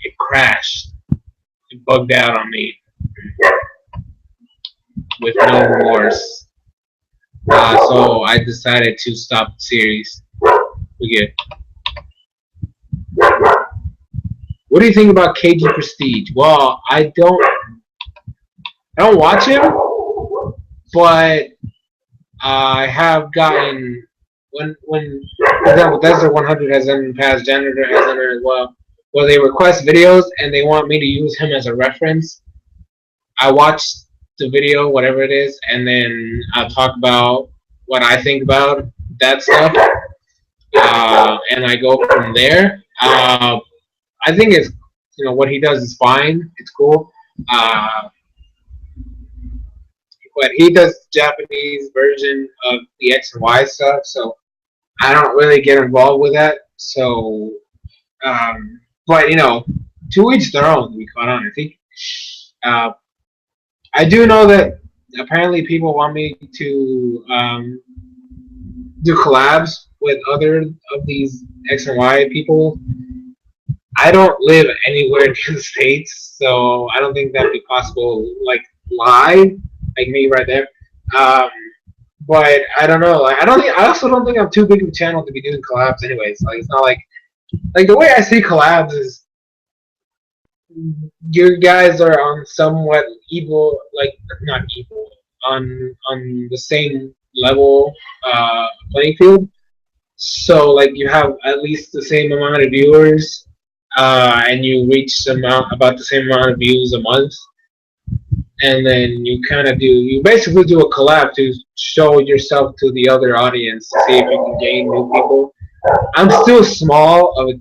Speaker 1: It crashed. It bugged out on me with no remorse. So I decided to stop the series. What do you think about KG Prestige? Well, I don't watch him, but I have gotten when for example Desert 100 has entered past, Janitor has entered as well, where they request videos and they want me to use him as a reference. I watch the video, whatever it is, and then I'll talk about what I think about that stuff, and I go from there. I think it's what he does is fine. It's cool. Uh, but he does the Japanese version of the X and Y stuff, so I don't really get involved with that. So, but to each their own. To be quite honest, uh, I do know that apparently people want me to do collabs with other of these X and Y people. I don't live anywhere in the States, so I don't think that'd be possible, like live, like me right there. Um, but I don't know. Like, I also don't think I'm too big of a channel to be doing collabs, anyways. Like, it's not like the way I see collabs is you guys are on somewhat evil, like not evil, on the same level playing field. So like you have at least the same amount of viewers, and you reach about the same amount of views a month, and then you basically do a collab to show yourself to the other audience to see if you can gain new people. I'm still too small of a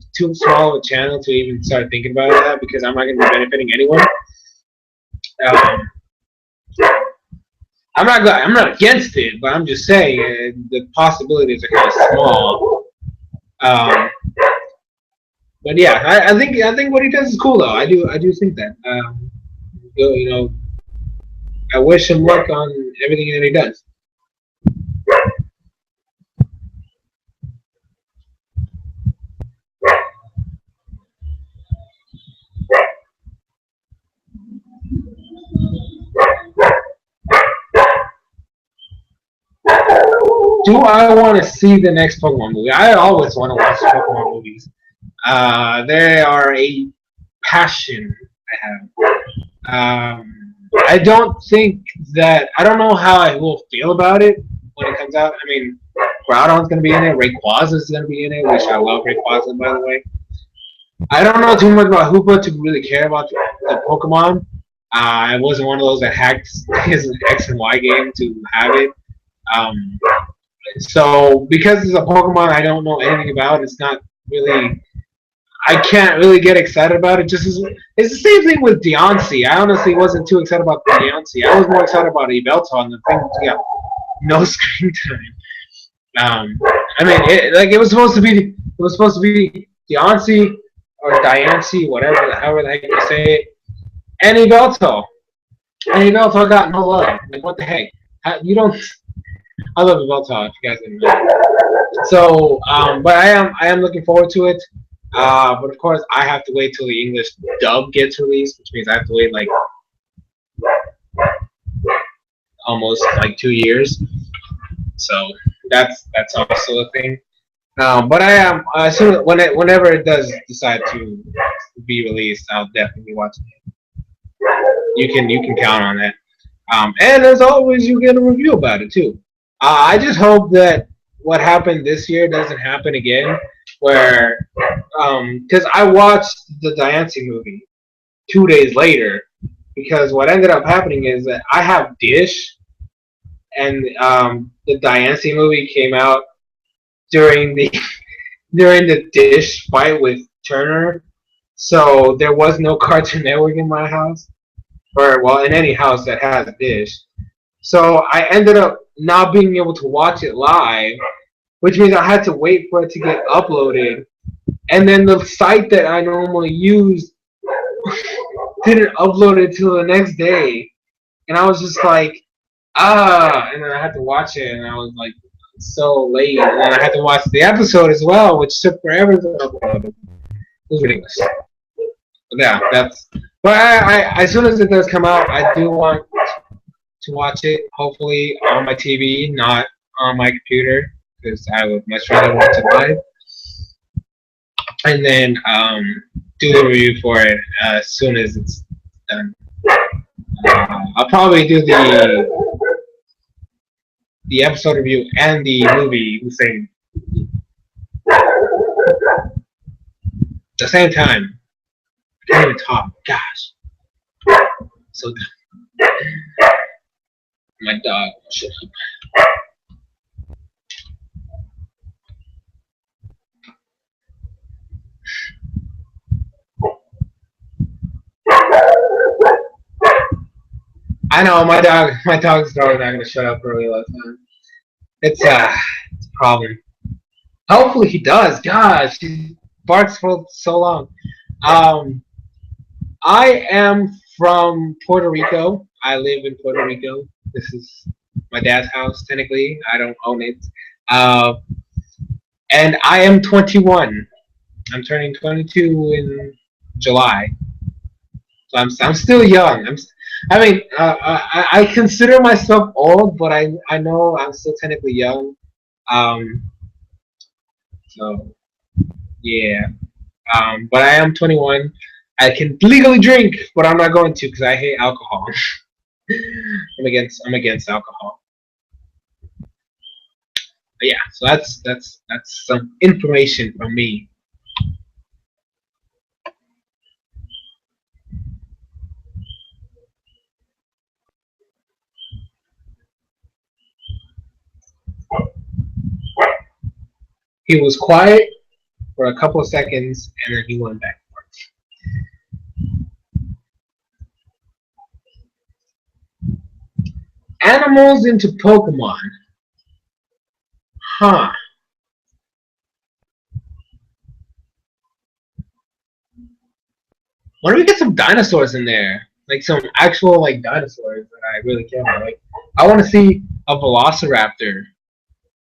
Speaker 1: channel to even start thinking about that because I'm not going to be benefiting anyone. Um, I'm not against it, but I'm just saying the possibilities are kind of small. Um, but yeah, I think what he does is cool though. I do think that. I wish him luck on everything that he does. Do I want to see the next Pokemon movie? I always want to watch Pokemon movies. They are a passion I have. I don't think that I don't know how I will feel about it when it comes out. I mean, Groudon's gonna be in it. Rayquaza is gonna be in it, which I love Rayquaza, by the way. I don't know too much about Hoopa to really care about the Pokemon. I wasn't one of those that hacked his X and Y game to have it. Um, so because it's a Pokemon I don't know anything about, it's not really. I can't really get excited about it. It's the same thing with Deontay. I honestly wasn't too excited about Deontay. I was more excited about Yveltal and the thing got no screen time. I mean, it was supposed to be Deontay or Diancie, however the heck you say it, and Yveltal. And Yveltal got no love. Like, what the heck? You don't. I love Yveltal, if you guys didn't know. So, but I am looking forward to it. But of course, I have to wait till the English dub gets released, which means I have to wait like almost like 2 years. So that's also a thing. But I am whenever it does decide to be released, I'll definitely be watching it. You can count on that. And as always, you get a review about it too. I just hope that what happened this year doesn't happen again, where because I watched the Diancie movie 2 days later, because what ended up happening is that I have Dish, and the Diancie movie came out during the during the Dish fight with Turner, so there was no Cartoon Network in my house, or well, in any house that has Dish. So I ended up not being able to watch it live, which means I had to wait for it to get uploaded. And then the site that I normally use didn't upload it till the next day. And I was just like, and then I had to watch it, and I was like, so late. And then I had to watch the episode as well, which took forever to upload. It was ridiculous. But yeah, but I as soon as it does come out, I do want to watch it, hopefully on my TV, not on my computer, because I would much rather watch it live. And then do the review for it as soon as it's done. I'll probably do the episode review and the movie the same At the same time, I can't even talk. Gosh. So my dog. Shut up. I know my dog. My dog's probably not gonna shut up for a really long time. It's a problem. Hopefully he does. Gosh, he barks for so long. Um, I am from Puerto Rico. I live in Puerto Rico. This is my dad's house. Technically, I don't own it. Uh, and I am 21. I'm turning 22 in July. So I'm still young. I mean, I consider myself old, but I know I'm still technically young. Um, so yeah. But I am 21. I can legally drink, but I'm not going to because I hate alcohol. I'm against alcohol. But yeah, so that's some information from me. He was quiet for a couple of seconds and then he went back. Animals into Pokemon. Huh. Why don't we get some dinosaurs in there? Like some actual like dinosaurs that I really care about. Like I want to see a Velociraptor.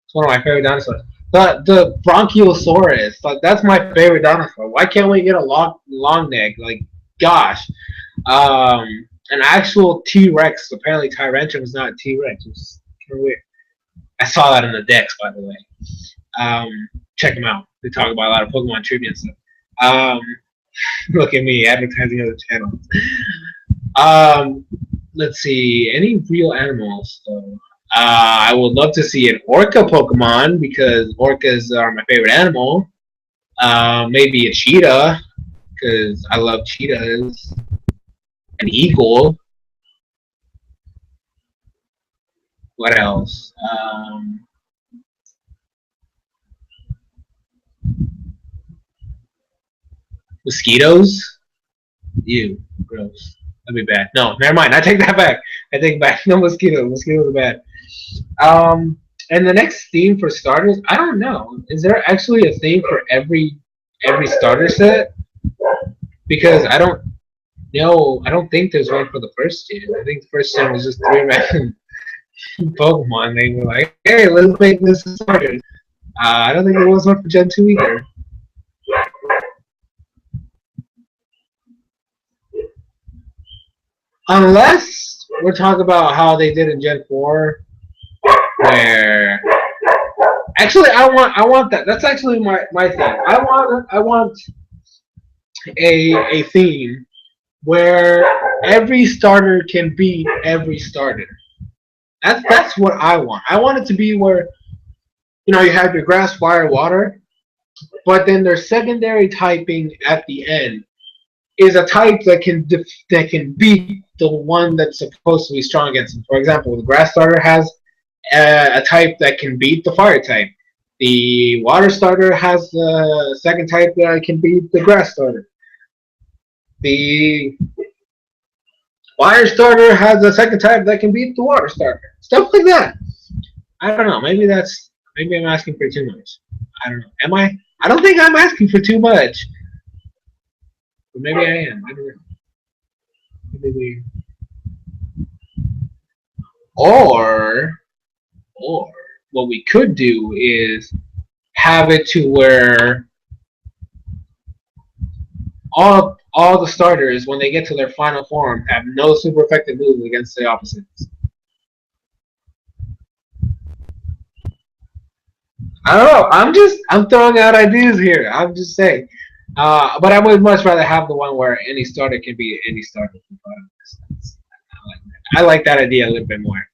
Speaker 1: It's one of my favorite dinosaurs. The Bronchiosaurus. Like that's my favorite dinosaur. Why can't we get a long neck? Like gosh. An actual T Rex. Apparently Tyrantrum is not a T Rex. It's kind of weird. I saw that in the decks, by the way. Um, check them out. They talk about a lot of Pokemon trivia and stuff. Um, look at me advertising other channels. Um, let's see. Any real animals though? I would love to see an orca Pokemon because orcas are my favorite animal. Maybe a cheetah because I love cheetahs. An eagle. What else? Mosquitoes. Ew, gross. That'd be bad. No, never mind. I take that back. I take it back. No mosquitoes. Mosquitoes are bad. Um, and the next theme for starters, I don't know. Is there actually a theme for every starter set? Because I don't know. I don't think there's one for the first gen. I think the first gen was just three random Pokemon. They were like, "Hey, let's make this a starter." I don't think there was one for Gen 2 either. Unless we're talking about how they did in Gen 4, where actually I want that. That's actually my thing. I want a theme where every starter can beat every starter. That's what I want. I want it to be where you have your grass, fire, water, but then their secondary typing at the end is a type that can beat the one that's supposed to be strong against them. For example, the grass starter has a type that can beat the fire type. The water starter has the second type that can beat the grass starter. The fire starter has a second type that can beat the water starter. Stuff like that. I don't know. Maybe I'm asking for too much. I don't know. Am I? I don't think I'm asking for too much. But maybe I am. I don't know. Maybe. Or or what we could do is have it to where all the starters, when they get to their final form, have no super effective moves against the opposites. I don't know. I'm throwing out ideas here. I'm just saying. But I would much rather have the one where any starter can be any starter. I like that idea a little bit more.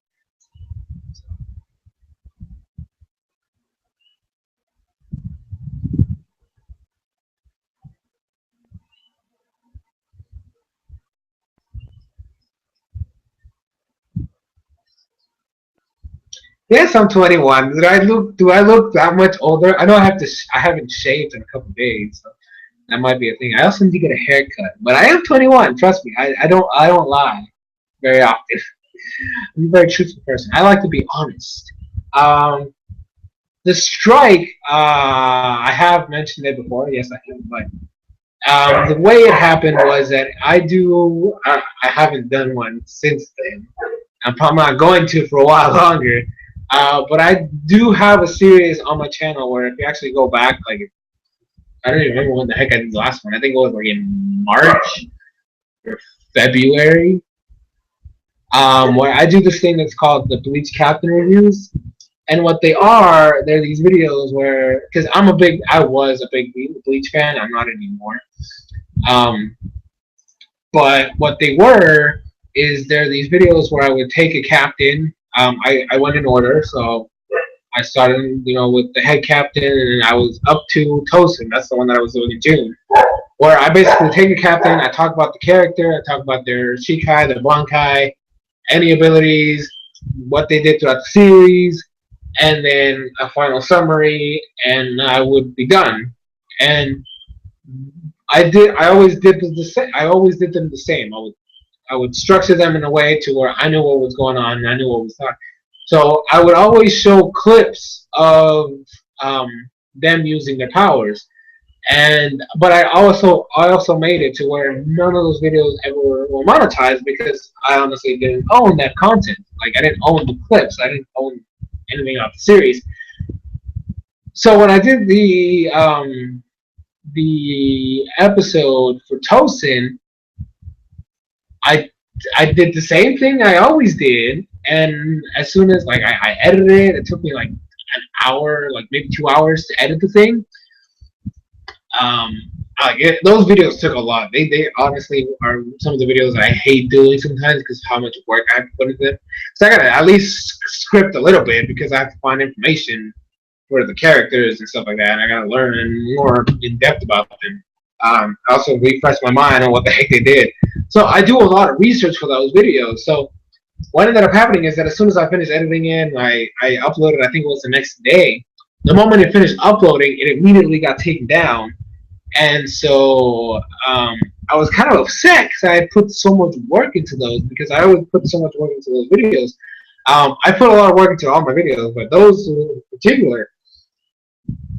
Speaker 1: Yes, I'm 21. Do I look that much older? I know I haven't shaved in a couple days, so that might be a thing. I also need to get a haircut, but I am 21. Trust me, I don't lie very often. I'm a very truthful person. I like to be honest. Um, the strike, I have mentioned it before. Yes, I have, but the way it happened was that I haven't done one since then. I'm probably not going to for a while longer. But I do have a series on my channel where if you actually go back, like I don't even remember when the heck I did the last one. I think it was like in March or February. Where I do this thing that's called the Bleach Captain reviews. And what they're these videos where, because I was a big Bleach fan. I'm not anymore. Um, but what they were is they're these videos where I would take a captain. I went in order, so I started, with the head captain, and I was up to Tosin. That's the one that I was doing in June. Where I basically take a captain, I talk about the character, I talk about their Shikai, their Bankai, any abilities, what they did throughout the series, and then a final summary, and I would be done. And I always did the same. I always did them the same. I would structure them in a way to where I knew what was going on and I knew what was talking. So I would always show clips of um, them using their powers, but I also made it to where none of those videos ever were monetized because I honestly didn't own that content. Like I didn't own the clips, I didn't own anything off the series. So when I did the episode for Tosin, I I did the same thing I always did, and as soon as like I edited it, it took me like an hour, like maybe 2 hours to edit the thing. Um, those videos took a lot. They honestly are some of the videos that I hate doing sometimes because how much work I have to put into them. So I gotta at least script a little bit because I have to find information for the characters and stuff like that. And I gotta learn more in depth about them. Also refresh my mind on what the heck they did. So I do a lot of research for those videos. So what ended up happening is that as soon as I finished editing it, I uploaded. I think it was the next day. The moment it finished uploading, it immediately got taken down, and so I was kind of upset because I had put so much work into those because I always put so much work into those videos. I put a lot of work into all my videos, but those in particular,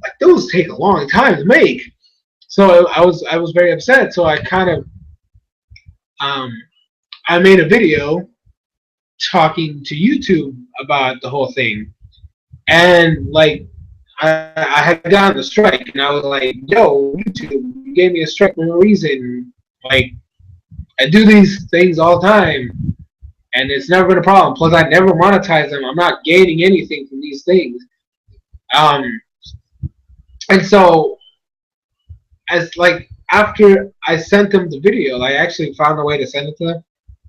Speaker 1: like those take a long time to make. So I was very upset. So I kind of um, I made a video talking to YouTube about the whole thing, and like I had gotten a strike, and I was like, "Yo, YouTube, you gave me a strike for no reason. Like I do these things all the time, and it's never been a problem. Plus, I never monetize them. I'm not gaining anything from these things." Um, and so as like after I sent them the video, I actually found a way to send it to them.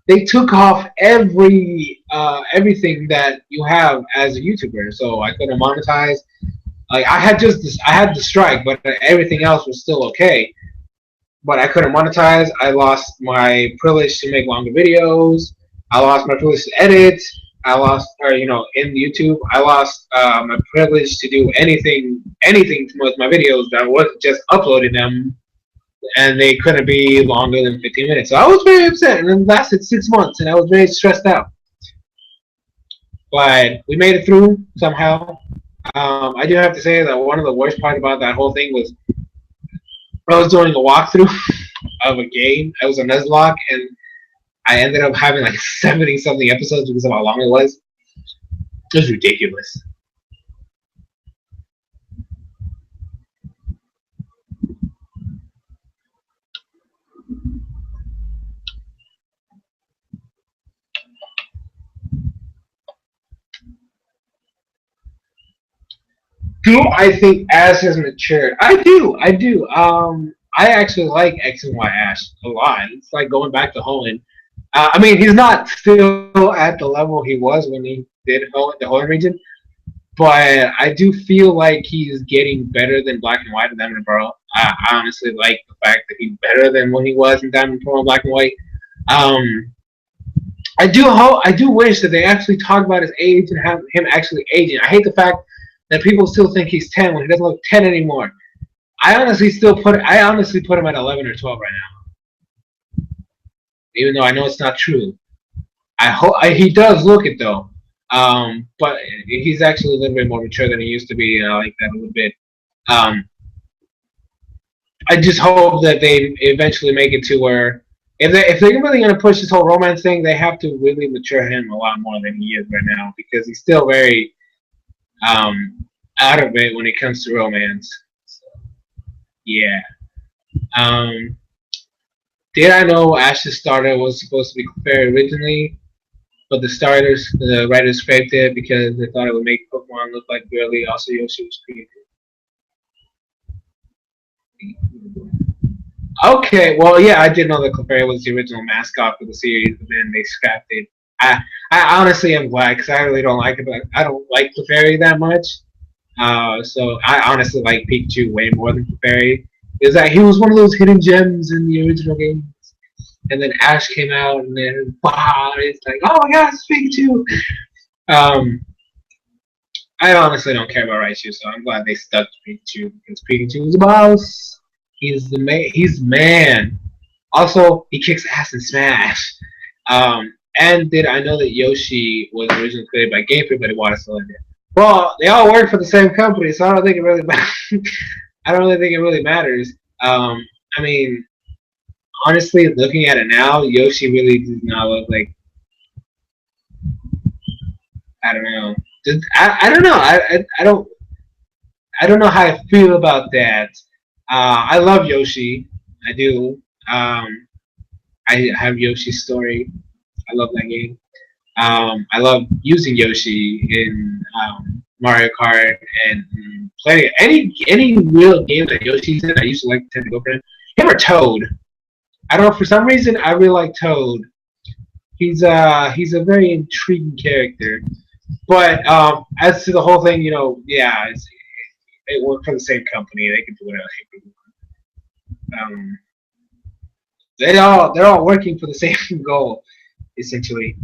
Speaker 1: They took off everything that you have as a YouTuber, so I couldn't monetize. Like I had the strike, but everything else was still okay. But I couldn't monetize. I lost my privilege to make longer videos. I lost my privilege to edit. I lost, or in YouTube, I lost my privilege to do anything with my videos that wasn't just uploading them, and they couldn't be longer than 15 minutes. So I was very upset, and it lasted 6 months, and I was very stressed out. But we made it through somehow. I do have to say that one of the worst part about that whole thing was I was doing a walkthrough of a game. I was a Nuzlocke, and I ended up having like 70 something episodes because of how long it was. It was ridiculous. Do I think Ash has matured? I do. I do. I actually like X and Y Ash a lot. It's like going back to Hoenn. I mean, he's not still at the level he was when he did the Hoenn region, but I do feel like he's getting better than Black and White and Diamond and Pearl. I honestly like the fact that he's better than when he was in Diamond and Pearl and Black and White. Um, I do wish that they actually talk about his age and have him actually aging. I hate the fact that people still think he's 10 when he doesn't look 10 anymore. I honestly put him at 11 or 12 right now, even though I know it's not true. He does look it though. But he's actually a little bit more mature than he used to be, and I like that a little bit. Um, I just hope that they eventually make it to where if they're really gonna push this whole romance thing, they have to really mature him a lot more than he is right now because he's still very out of it when it comes to romance. So, yeah. Um, did I know Ash's starter was supposed to be Clefairy originally, but the writers scraped it because they thought it would make Pokemon look like girly. Also, Yoshi was created. Okay, well, yeah, I did know that Clefairy was the original mascot for the series, but then they scrapped it. I, I honestly am glad because I really don't like it. But I don't like Clefairy that much. So I honestly like Pikachu way more than Clefairy. Is that he was one of those hidden gems in the original game, and then Ash came out, and then wow, it's like, oh my God, it's Pikachu. Um, I honestly don't care about Raichu, so I'm glad they stuck to Pikachu because Pikachu is a boss. He's the man. He's man. Also, he kicks ass in Smash. And did I know that Yoshi was originally created by Game Freak, but it was still in there? Well, they all work for the same company, so I don't think it really I don't really think it really matters. I mean, honestly, looking at it now, Yoshi really does not look like. I don't know. I don't know. I don't know how I feel about that. I love Yoshi. I do. I have Yoshi's story. I love that game. I love using Yoshi in Mario Kart and playing any real game that Yoshi's in. I used to like to go for him. Him or Toad. I don't know. For some reason, I really like Toad. He's a very intriguing character. But as to the whole thing, yeah, it worked for the same company. They can do whatever they want. They're all working for the same goal, essentially.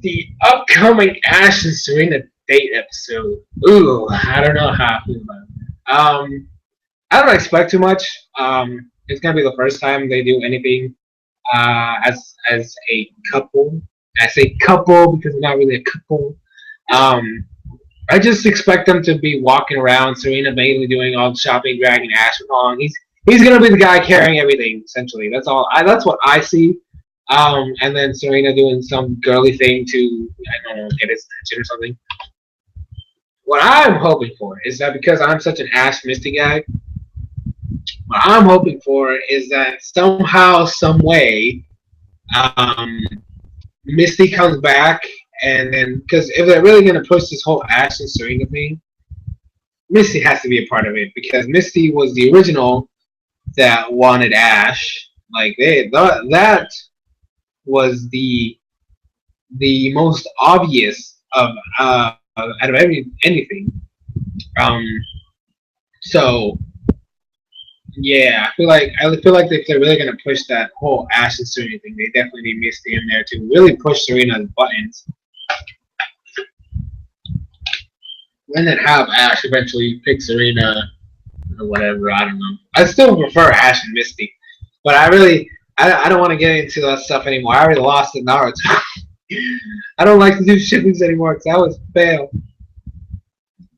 Speaker 1: The upcoming Ash and Serena date episode. Ooh, I don't know how I feel about it. I don't expect too much. It's gonna be the first time they do anything as a couple. I say couple because they're not really a couple. Um, I just expect them to be walking around, Serena mainly doing all the shopping, dragging Ash along. He's gonna be the guy carrying everything. Essentially, that's all. That's what I see. And then Serena doing some girly thing to I don't know get his attention or something. What I'm hoping for is that because I'm such an Ash Misty guy, what I'm hoping for is that somehow, some way, um, Misty comes back, and then because if they're really gonna push this whole Ash and Serena thing, Misty has to be a part of it because Misty was the original that wanted Ash. Like that was the most obvious of out of anything. Um, so yeah, I feel like if they're really gonna push that whole Ash and Serena thing, they definitely need Misty in there to really push Serena's buttons, and then have Ash eventually pick Serena or whatever. I don't know. I still prefer Ash and Misty, but I don't want to get into that stuff anymore. I already lost in Naruto. I don't like to do shippings anymore because that was fail.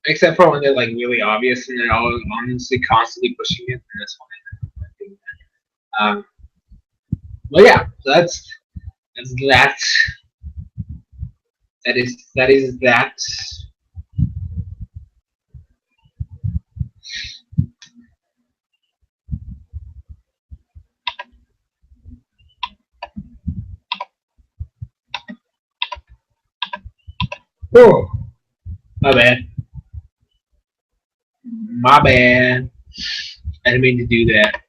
Speaker 1: Except for when they're like really obvious and they're all honestly constantly pushing it, and that's fine. But yeah, so that's that. That is that. Oh, my bad. My bad. I didn't mean to do that.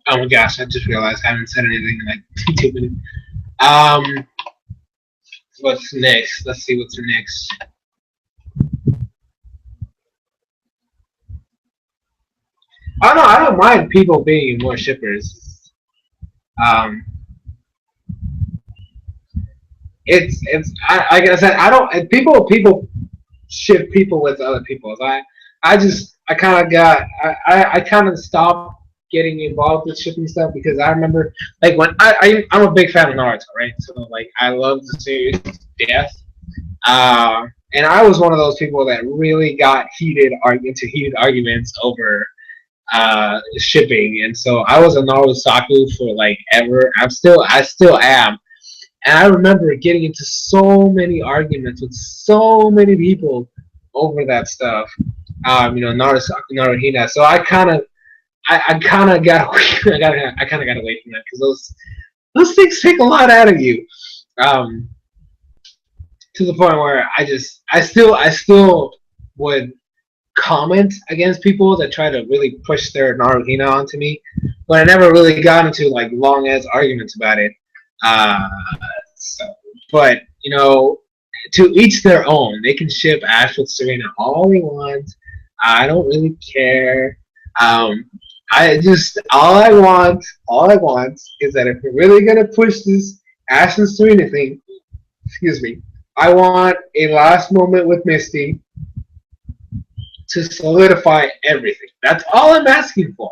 Speaker 1: Oh my gosh, I just realized I haven't said anything in like 2 minutes. What's next? Let's see what's next. Oh no, I don't mind people being more shippers. Um, like I said, I don't people ship people with other people. I kind of got I kind of stopped getting involved with shipping stuff because I remember like when I'm a big fan of Naruto, right? So like I love the series to death. And I was one of those people that really got into heated arguments over shipping, and so I was a Naruto for like ever. I still am. And I remember getting into so many arguments with so many people over that stuff. Naruto Naruhina. So I kind of got I kind of got away from that because those things take a lot out of you. Um, to the point where I still would comment against people that try to really push their Naruhina onto me, but I never really got into like long ass arguments about it. Uh, but to each their own. They can ship Ash with Serena all they want. I don't really care. I just all I want is that if we're really gonna push this Ash and Serena thing, excuse me, I want a last moment with Misty to solidify everything. That's all I'm asking for.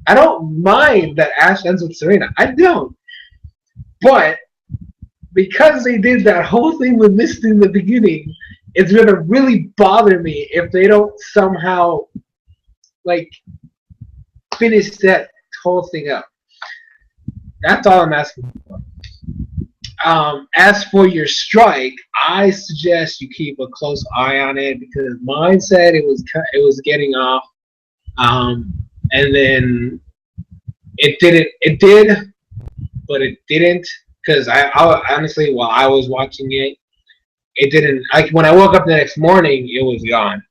Speaker 1: I don't mind that Ash ends with Serena. I don't. But because they did that whole thing with Misty in the beginning, it's gonna really bother me if they don't somehow like finish that whole thing up. That's all I'm asking for. As for your strike, I suggest you keep a close eye on it because mine said it was getting off, and then it didn't. It did, but it didn't because I honestly, while I was watching it, it didn't. Like when I woke up the next morning, it was gone.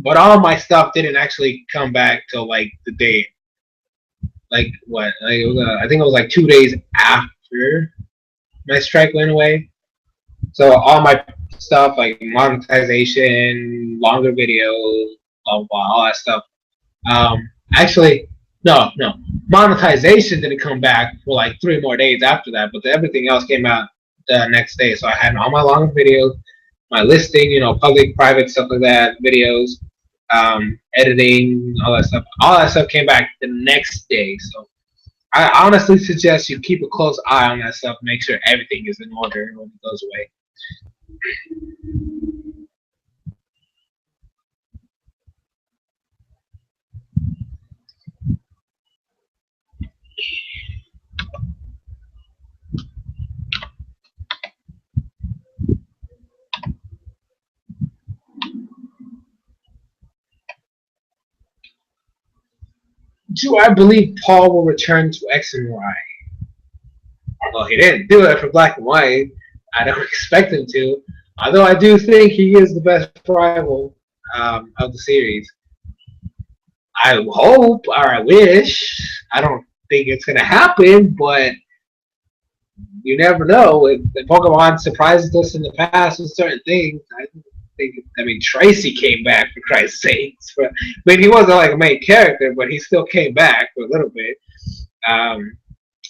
Speaker 1: But all of my stuff didn't actually come back till like the day, like what? Like I think it was like 2 days after my strike went away. So all my stuff like monetization, longer videos, blah blah, blah all that stuff. Actually, no, monetization didn't come back for like 3 more days after that, but everything else came out the next day. So I had all my long videos, my listing, public, private stuff like that, videos, editing, all that stuff. All that stuff came back the next day. So I honestly suggest you keep a close eye on that stuff. Make sure everything is in order when it goes away. Do I believe Paul will return to X and Y? Well, he didn't do it for Black and White. I don't expect him to. Although I do think he is the best rival of the series. I hope or I wish. I don't think it's going to happen, but you never know. If Pokemon surprises us in the past with certain things, I mean, Tracy came back for Christ's sakes. But, I mean, he wasn't like a main character, but he still came back for a little bit.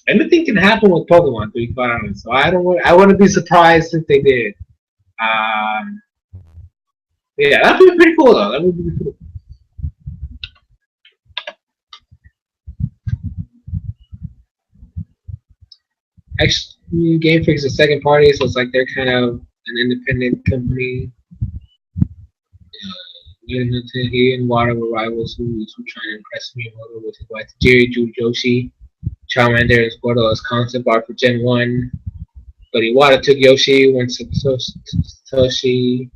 Speaker 1: Anything can happen with Pokemon, to be quite honest. So I wouldn't be surprised if they did. Yeah, that would be pretty cool, though. That would be cool. Actually, Game Freak is a second party, so it's like they're kind of an independent company. He and Water were rivals who trying to impress Miyamoto with his wife Jerry Drew Yoshi. Charmander is Bordeaux's concept art for Gen 1. But Iwata took Yoshi when Satoshi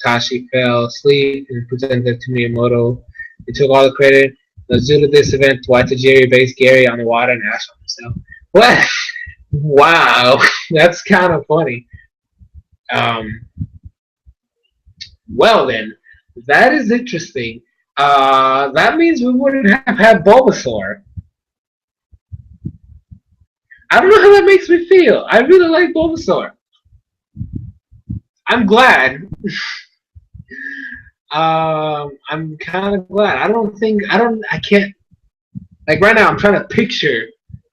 Speaker 1: Tashi fell asleep and presented it to Miyamoto. He took all the credit. Due to this event, Watajiri based Gary on Iwata and Ash on himself. What? Wow, that's kind of funny. Um, well then, that is interesting. That means we wouldn't have had Bulbasaur. I don't know how that makes me feel. I really like Bulbasaur. I'm glad. I'm kind of glad. I can't. Like right now, I'm trying to picture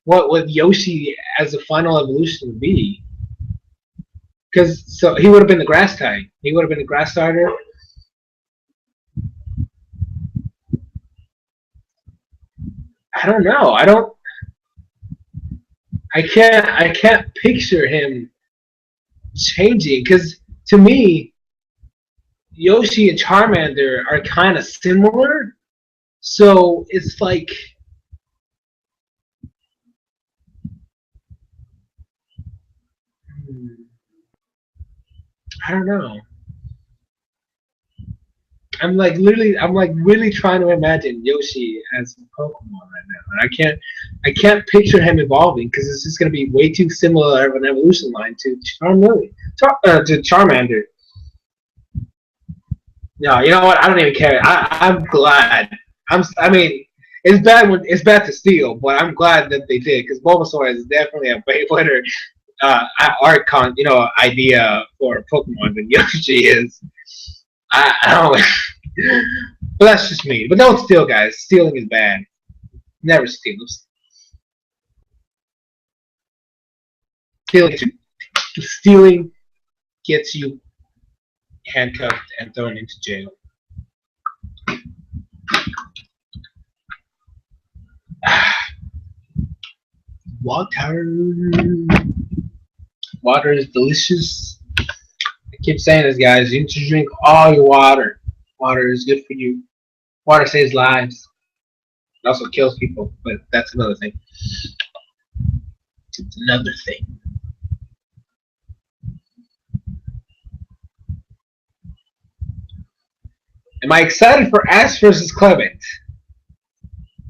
Speaker 1: what Yoshi as a final evolution would be. Because so he would have been the grass type. He would have been the grass starter. I don't know. I can't picture him changing because to me, Yoshi and Charmander are kind of similar. So it's like I don't know. I'm like really trying to imagine Yoshi as a Pokemon right now, and I can't picture him evolving because it's just gonna be way too similar of an evolution line to to Charmander. No, you know what? I don't even care. I'm glad. I mean, it's bad to steal, but I'm glad that they did because Bulbasaur is definitely a way better idea for Pokemon than Yoshi is. I don't. But that's just me. But don't steal, guys. Stealing is bad. Never steal. Stealing, stealing gets you handcuffed and thrown into jail. Water. Water is delicious. I keep saying this, guys. You need to drink all your water. Water is good for you. Water saves lives. It also kills people, but that's another thing. It's another thing. Am I excited for Ash versus Clement?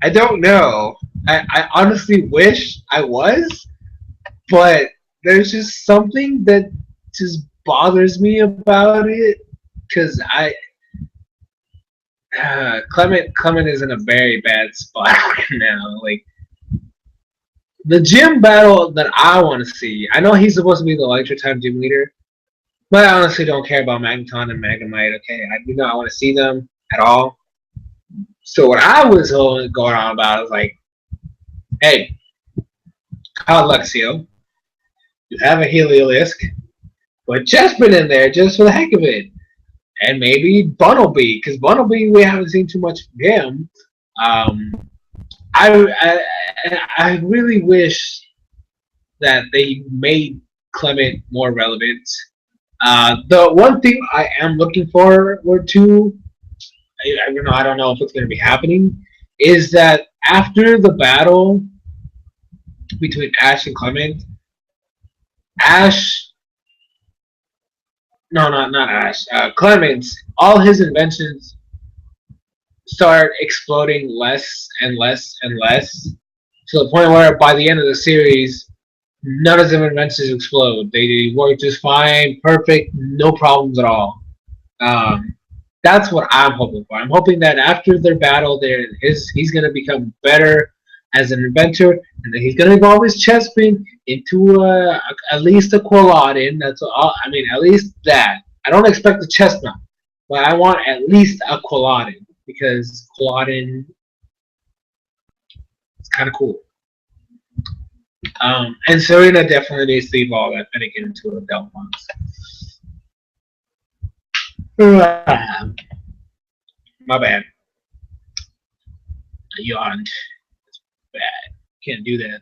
Speaker 1: I don't know. I honestly wish I was, but there's just something that just bothers me about it because Clement is in a very bad spot right now. Like the gym battle that I want to see. I know he's supposed to be the Electric type gym leader, but I honestly don't care about Magneton and Magnemite. Okay, I want to see them at all. So what I was going on about is like, hey, Kyle Luxio, you have a Heliolisk, but Chespin in there just for the heck of it. And maybe Bunnelby, because Bunnelby we haven't seen too much of him. Um, I really wish that they made Clement more relevant. The one thing I am looking forward to, I don't know if it's going to be happening, is that after the battle between Ash and Clement, Ash, no, not Ash, Clement, all his inventions start exploding less and less and less to the point where by the end of the series, none of his inventions explode. They work just fine, perfect, no problems at all. Um, that's what I'm hoping for. I'm hoping that after their battle, he's going to become better as an inventor, and then he's going to evolve his Chespin into at least a Quilladin. That's all. I mean, at least that. I don't expect a Chestnut, but I want at least a Quilladin because Quilladin is kind of cool. And Serena definitely needs to evolve that Finnegan into a Delphonse. My bad. I yawned. It's bad. Can't do that.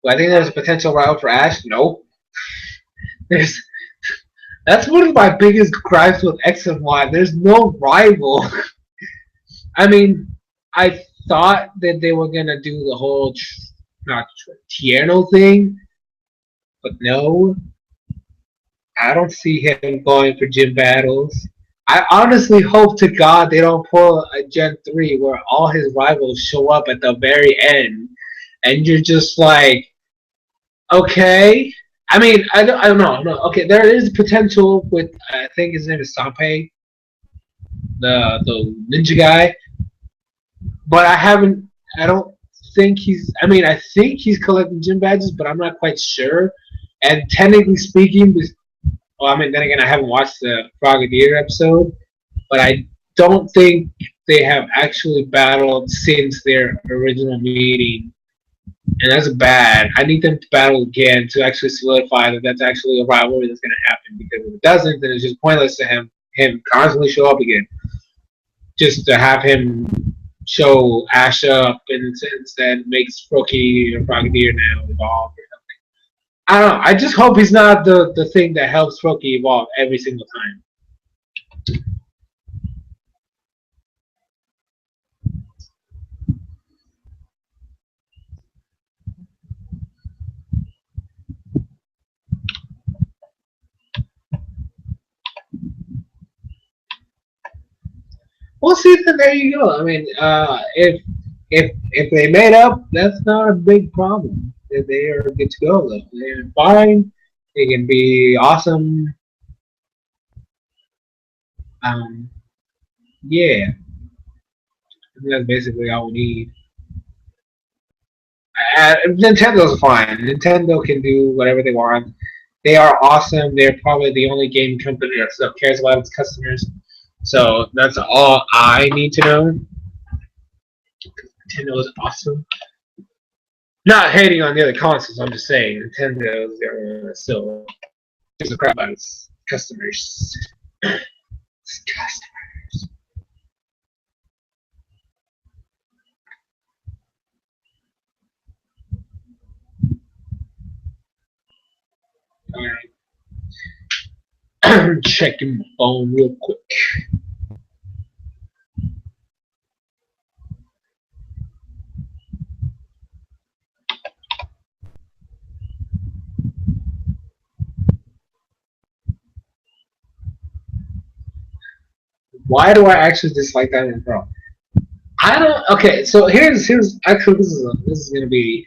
Speaker 1: Do I think there's a potential rival for Ash? No. There's That's one of my biggest gripes with X and Y. There's no rival. I mean, I thought that they were gonna do the whole not Tierno thing, but no. I don't see him going for gym battles. I honestly hope to God they don't pull a Gen 3 where all his rivals show up at the very end and you're just like, okay. I mean, I don't know. No, okay, there is potential with, I think his name is Sanpei, the ninja guy, but I don't think I mean, I think he's collecting gym badges, but I'm not quite sure. And technically speaking, well, I mean, then again, I haven't watched the Frogadier episode, but I don't think they have actually battled since their original meeting, and that's bad. I need them to battle again to actually solidify that that's actually a rivalry that's going to happen. Because if it doesn't, then it's just pointless to him constantly show up again, just to have him show Ash up and instead makes Froakie or Frogadier now evolve. I don't know. I just hope he's not the thing that helps Froakie evolve every single time. We'll see. Then there you go. I mean, if they made up, that's not a big problem. They are good to go. Though. They're fine. They can be awesome. Um, yeah, I think that's basically all we need. Nintendo's fine. Nintendo can do whatever they want. They are awesome. They're probably the only game company that still cares about its customers. So that's all I need to know. Nintendo is awesome. Not hating on the other consoles. I'm just saying Nintendo still gives a crap about its customers. Its customers. Alright. Checking my phone real quick. Why do I actually dislike Diamond Pro? I don't. Okay, so here's actually this is gonna be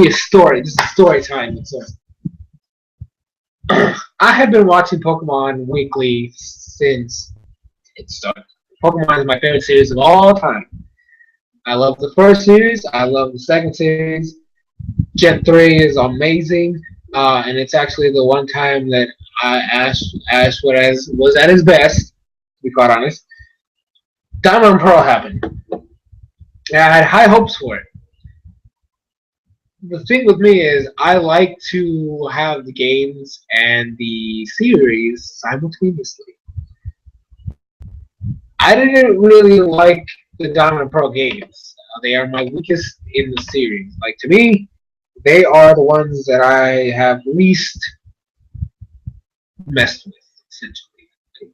Speaker 1: a story. This is story time. So I have been watching Pokemon weekly since it started. Pokemon is my favorite series of all time. I love the first series. I love the second series. Gen 3 is amazing, and it's actually the one time that Ash was at his best. To be quite honest, Diamond and Pearl happened. And I had high hopes for it. The thing with me is I like to have the games and the series simultaneously. I didn't really like the Diamond and Pearl games. They are my weakest in the series. Like, to me, they are the ones that I have least messed with, essentially.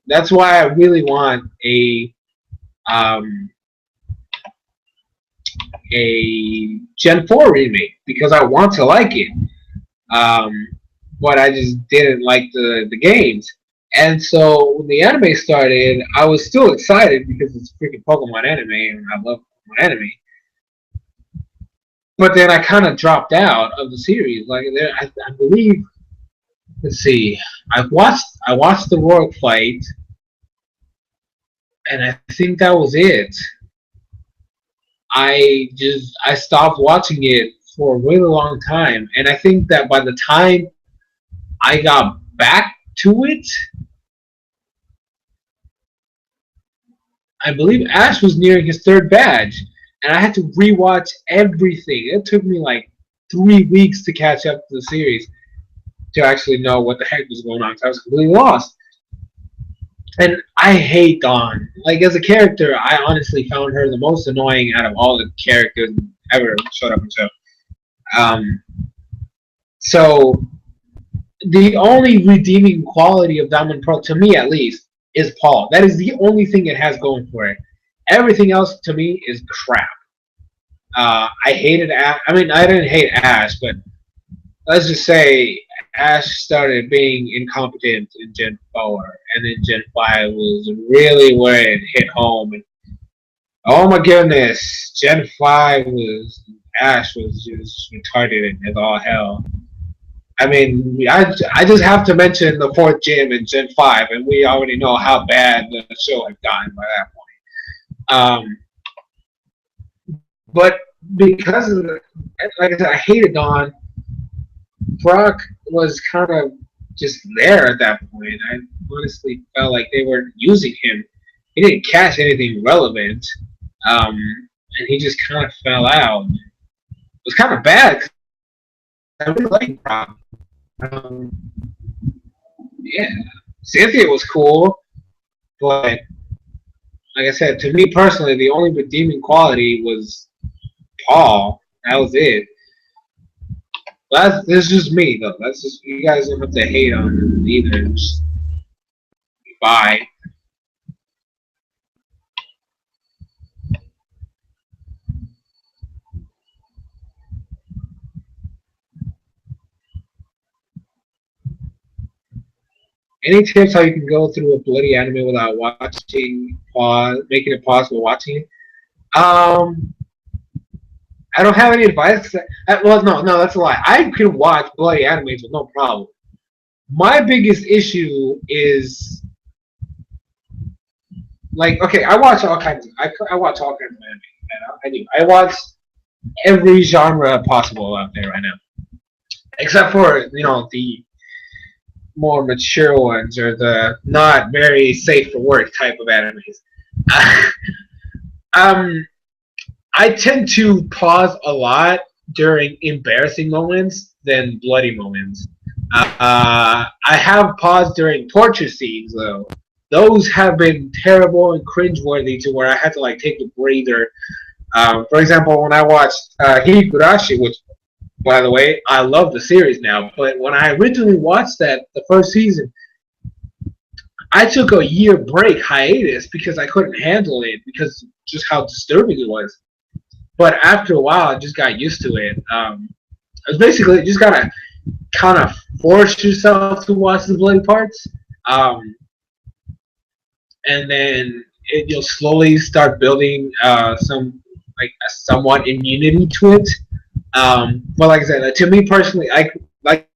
Speaker 1: That's why I really want a Gen 4 remake, because I want to like it. But I just didn't like the games. And so when the anime started, I was still excited because it's freaking Pokemon anime and I love Pokemon anime. But then I kind of dropped out of the series. Like I believe, let's see, I watched the Royal fight, and I think that was it. I stopped watching it for a really long time, and I think that by the time I got back to it, I believe Ash was nearing his third badge, and I had to rewatch everything. It took me like 3 weeks to catch up to the series to actually know what the heck was going on, because I was completely lost. And I hate Dawn. Like, as a character, I honestly found her the most annoying out of all the characters ever showed up in the show. Um, so the only redeeming quality of Diamond Pearl, to me at least, is Paul. That is the only thing it has going for it. Everything else to me is crap. I hated Ash. I mean, I didn't hate Ash, but let's just say Ash started being incompetent in Gen 4, and then Gen 5 was really where it hit home. And oh my goodness, Gen 5 was Ash was just retarded as all hell. I mean, I just have to mention the fourth gym in Gen 5, and we already know how bad the show had gotten by that point. But because of the, like I said, I hated Dawn. Brock was kind of just there at that point. I honestly felt like they were using him. He didn't catch anything relevant, and he just kind of fell out. It was kind of bad. I really liked Brock. Um, yeah, Cynthia was cool, but like I said, to me personally, the only redeeming quality was Paul. That was it. That's just me though. That's just you guys don't have to hate on it either. Just bye. Any tips how you can go through a bloody anime without watching pause, making it pause while watching it? I don't have any advice. Well, no, that's a lie. I can watch bloody animes with no problem. My biggest issue is like, okay, I watch all kinds. I watch all kinds of anime. I do. I watch every genre possible out there right now, except for the more mature ones or the not very safe for work type of animes. um, I tend to pause a lot during embarrassing moments than bloody moments. I have paused during torture scenes though. Those have been terrible and cringeworthy to where I had to like take a breather. For example, when I watched Higurashi, which by the way, I love the series now, but when I originally watched that, the first season, I took a year break hiatus because I couldn't handle it because just how disturbing it was. But after a while, I just got used to it. It's basically just gotta kind of force yourself to watch the bloody parts, and then you'll slowly start building some like a somewhat immunity to it. But like I said, to me personally, I like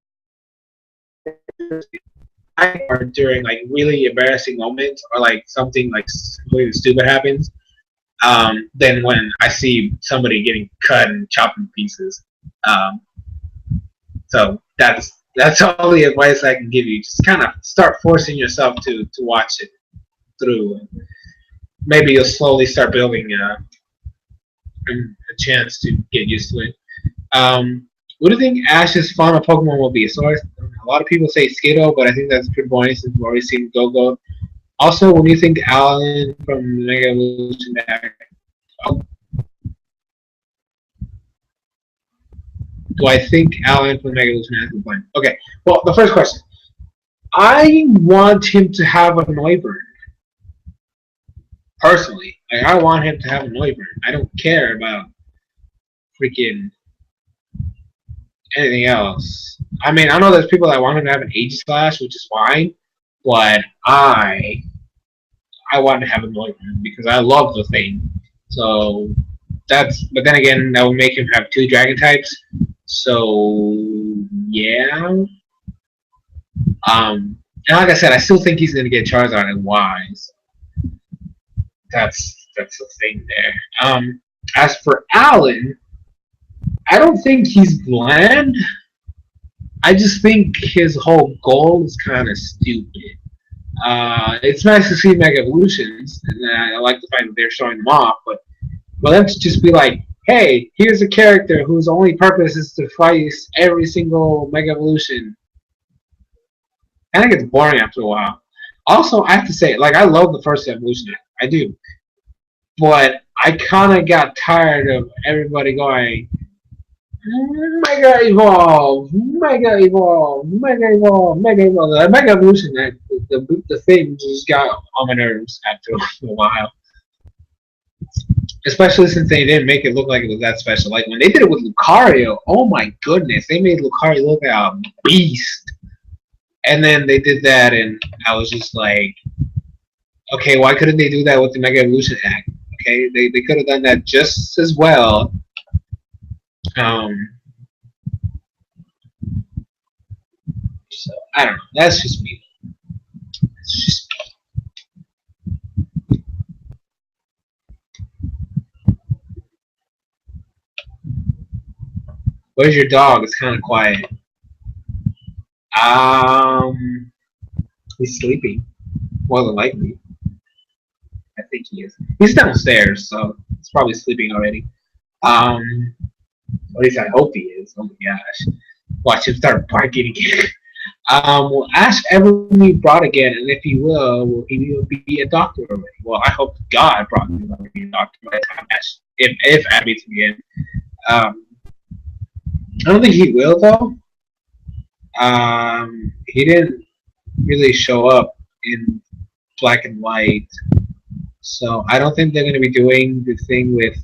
Speaker 1: or during like really embarrassing moments or like something like really stupid happens, than when I see somebody getting cut and chopped in pieces. Um, so that's all the advice I can give you. Just kind of start forcing yourself to watch it through. Maybe you'll slowly start building a chance to get used to it. What do you think Ash's final Pokemon will be? So a lot of people say Skittle, but I think that's pretty boring since we've already seen Go-Go. Also, when you think Alan from Mega Evolution Back, do I think Alan from Mega Evolution has been playing? Okay, well, the first question. I want him to have a Noivern. Personally. Like, I want him to have a Noivern. I don't care about freaking anything else. I mean, I know there's people that want him to have an Aegislash, which is fine, but I want to have a Noivern because I love the thing. So but then again, that would make him have 2 dragon types. So yeah. And like I said, I still think he's gonna get Charizard and Y. So that's the thing there. As for Alan, I don't think he's bland. I just think his whole goal is kind of stupid. It's nice to see Mega Evolutions, and I like the fact that they're showing them off, but them to just be like, hey, here's a character whose only purpose is to fight every single Mega Evolution. I think it's boring after a while. Also, I have to say, like, I love the first evolution. I do. But I kind of got tired of everybody going, Mega Evolve, Mega Evolve, Mega Evolve, Mega Evolve. The Mega Evolution, the thing just got on my nerves after a while. Especially since they didn't make it look like it was that special. Like when they did it with Lucario, oh my goodness, they made Lucario look like a beast. And then they did that, and I was just like, okay, why couldn't they do that with the Mega Evolution hack? Okay, they could have done that just as well. So I don't know. That's just me. It's just Where's your dog? It's kind of quiet. Um, he's sleeping. More than likely. I think he is. He's downstairs, so he's probably sleeping already. At least I hope he is. Oh my gosh. Watch him start barking again. Will Ash ever be brought again? And if he will he be a doctor already? Well, I hope God brought him to be a doctor by the time Ash, if Ash meets him again. I don't think he will though. He didn't really show up in Black and White, so I don't think they're going to be doing the thing with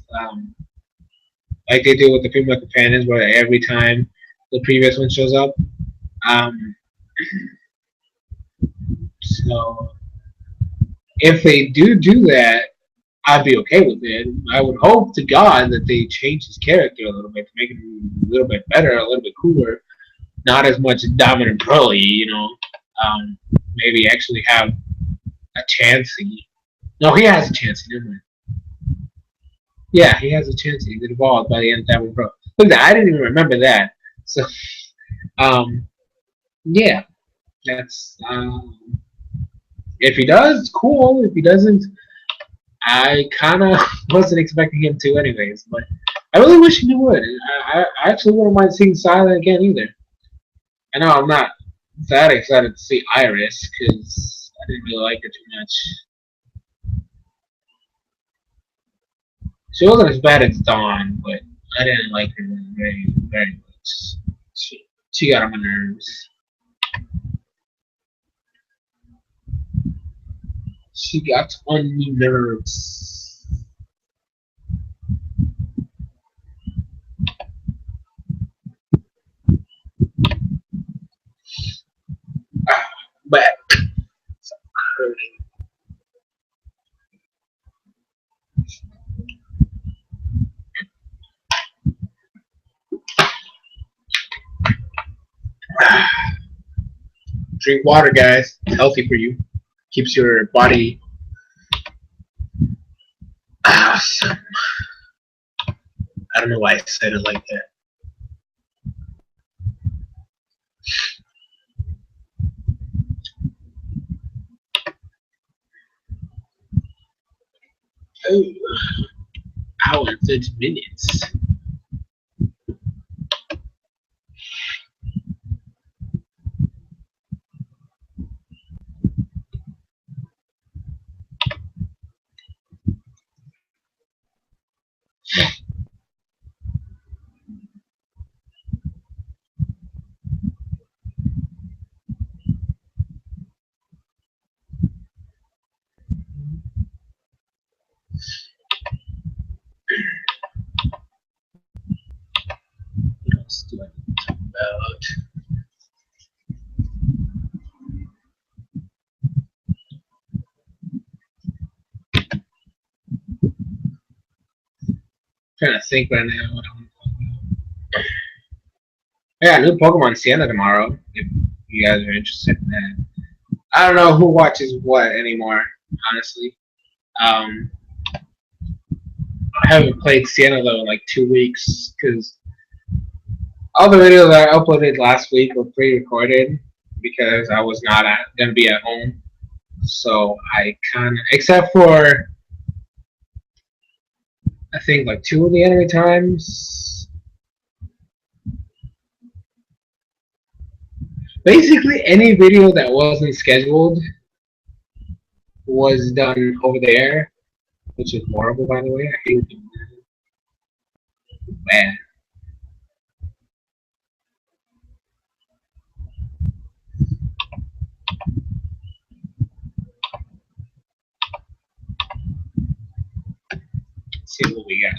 Speaker 1: like they do with the female companions, where every time the previous one shows up. So if they do that, I'd be okay with it. I would hope to God that they change his character a little bit to make him a little bit better, a little bit cooler, not as much dominant Broly, you know. Maybe actually have a Chansey. No, he has a Chansey, never mind. Yeah, he has a Chansey. He's evolved by the end of Diamond Pro. Look at that, I didn't even remember that. So, yeah, that's if he does, cool. If he doesn't, I kind of wasn't expecting him to, anyways. But I really wish he would. I actually wouldn't mind seeing Silent again either. I know I'm not that excited to see Iris because I didn't really like her too much. She wasn't as bad as Dawn, but I didn't like her very much. She got on my nerves. She got on my nerves. Back. Hurting. Drink water, guys. It's healthy for you. Keeps your body awesome. I don't know why I said it like that. Oh, hour and 30 minutes. What else do I need to talk about? I'm trying to think right now what I want to talk about. Yeah, new Pokemon Sienna tomorrow. If you guys are interested in that. I don't know who watches what anymore, honestly. I haven't played Sienna though in like 2 weeks because all the videos I uploaded last week were pre-recorded because I was not gonna be at home. So I kind of, except for I think like 2 of the anime times. Basically, any video that wasn't scheduled was done over there, which is horrible, by the way. I hate it. Bad. see what we got.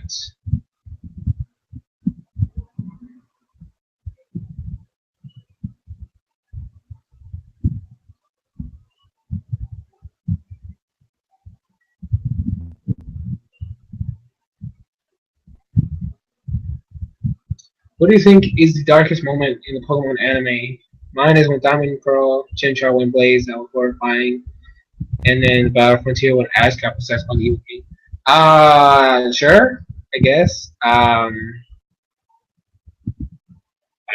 Speaker 1: What do you think is the darkest moment in the Pokemon anime? Mine is when Diamond and Pearl, Chimchar when Blaze, that was horrifying. And then Battle Frontier when Ash got possessed by the Evil King. Sure, I guess. I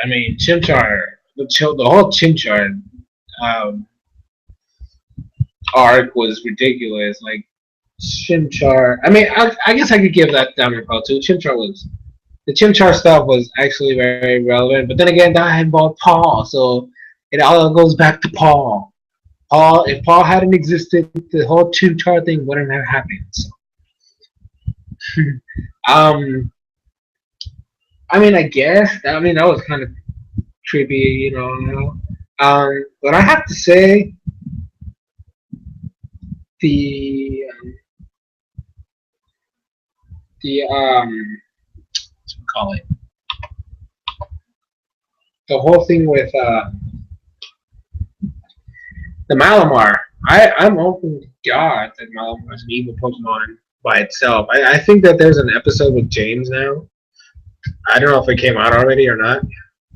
Speaker 1: mean, Chimchar, the whole Chimchar um, arc was ridiculous. Like, Chimchar, I mean, I guess I could give that Diamond and Pearl too. The Chimchar stuff was actually very relevant, but then again, that involved Paul, so it all goes back to Paul. If Paul hadn't existed, the whole Chimchar thing wouldn't have happened. So. um, I mean, I guess that was kind of trippy, but I have to say the the what we call it, the whole thing with the Malamar. I'm hoping to God that Malamar is an evil Pokemon by itself. I think that there's an episode with James now. I don't know if it came out already or not,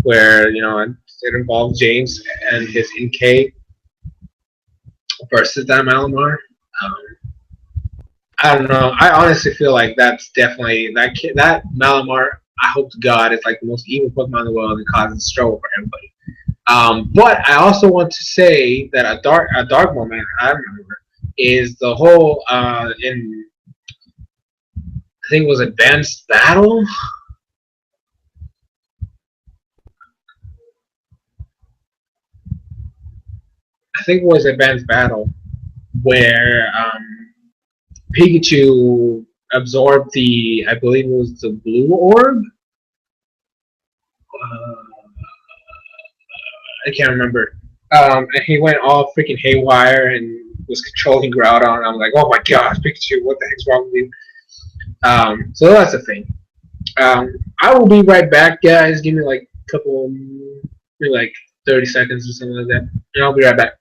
Speaker 1: where it involves James and his NK versus that Malamar. Um, I don't know. I honestly feel like that's definitely that Malamar. I hope to God it's like the most evil Pokemon in the world and causes trouble for everybody. But I also want to say that a dark moment I remember is the whole in I think it was Advanced Battle. I think it was Advanced Battle where Pikachu absorbed I believe it was the blue orb. I can't remember. And he went all freaking haywire and was controlling Groudon. I'm like, oh my gosh, Pikachu, what the heck's wrong with you? So that's the thing. I will be right back, guys. Give me like a couple, maybe like 30 seconds or something like that, and I'll be right back.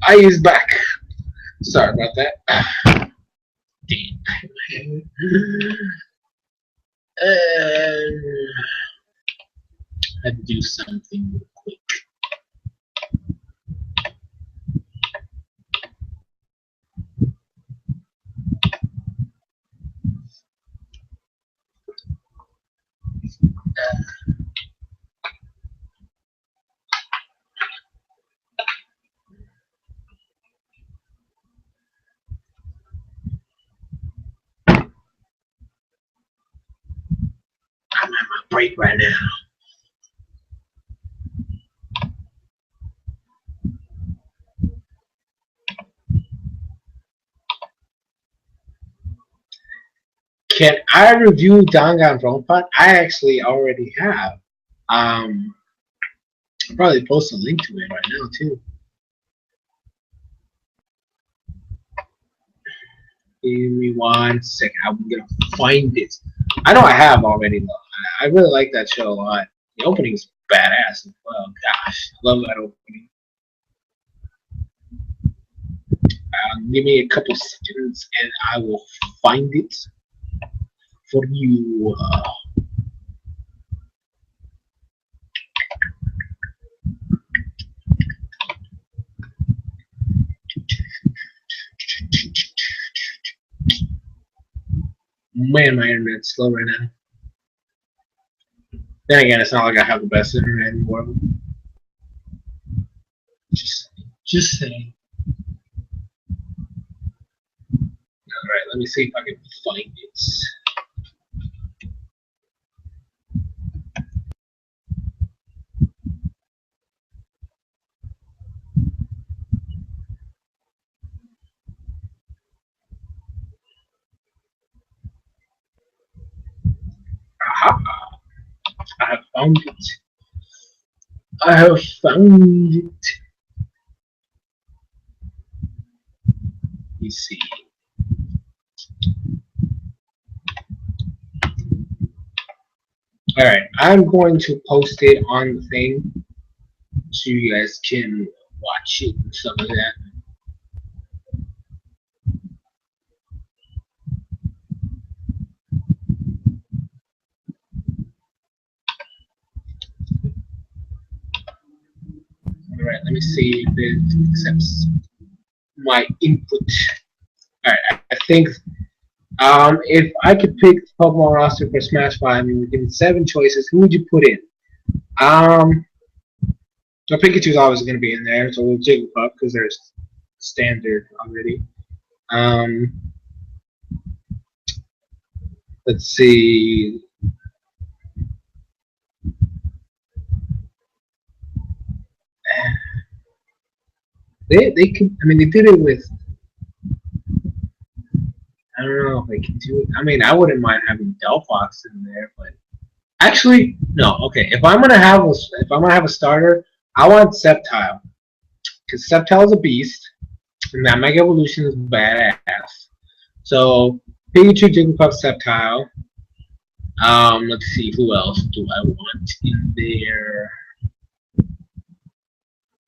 Speaker 1: I is back. Sorry about that. I had to do something real quick. I'm at my break right now. Can I review Danganronpa? I actually already have. I'll probably post a link to it right now too. Give me 1 second. I'm gonna find it. I know I have already though. I really like that show a lot. The opening is badass as well. Gosh, I love that opening. Give me a couple seconds and I will find it for you. Man, my internet's slow right now. Then again, it's not like I have the best internet in the world. Just saying. Alright, let me see if I can find it. Aha! I have found it. I have found it. Let me see. Alright, I'm going to post it on the thing so you guys can watch it and stuff like that. Alright, let me see if it accepts my input. Alright, I think if I could pick Pokemon roster for Smash 5, I mean, we're given 7 choices, who would you put in? So Pikachu's obviously going to be in there, so we'll Jigglypuff because there's standard already. Let's see. They could. I mean, they did it with. I don't know if they can do it. I mean, I wouldn't mind having Delphox in there, but actually, no. Okay, if I'm gonna have a starter, I want Sceptile because Sceptile is a beast, and that Mega Evolution is badass. So Pikachu, Jigglypuff, Sceptile. Let's see, who else do I want in there?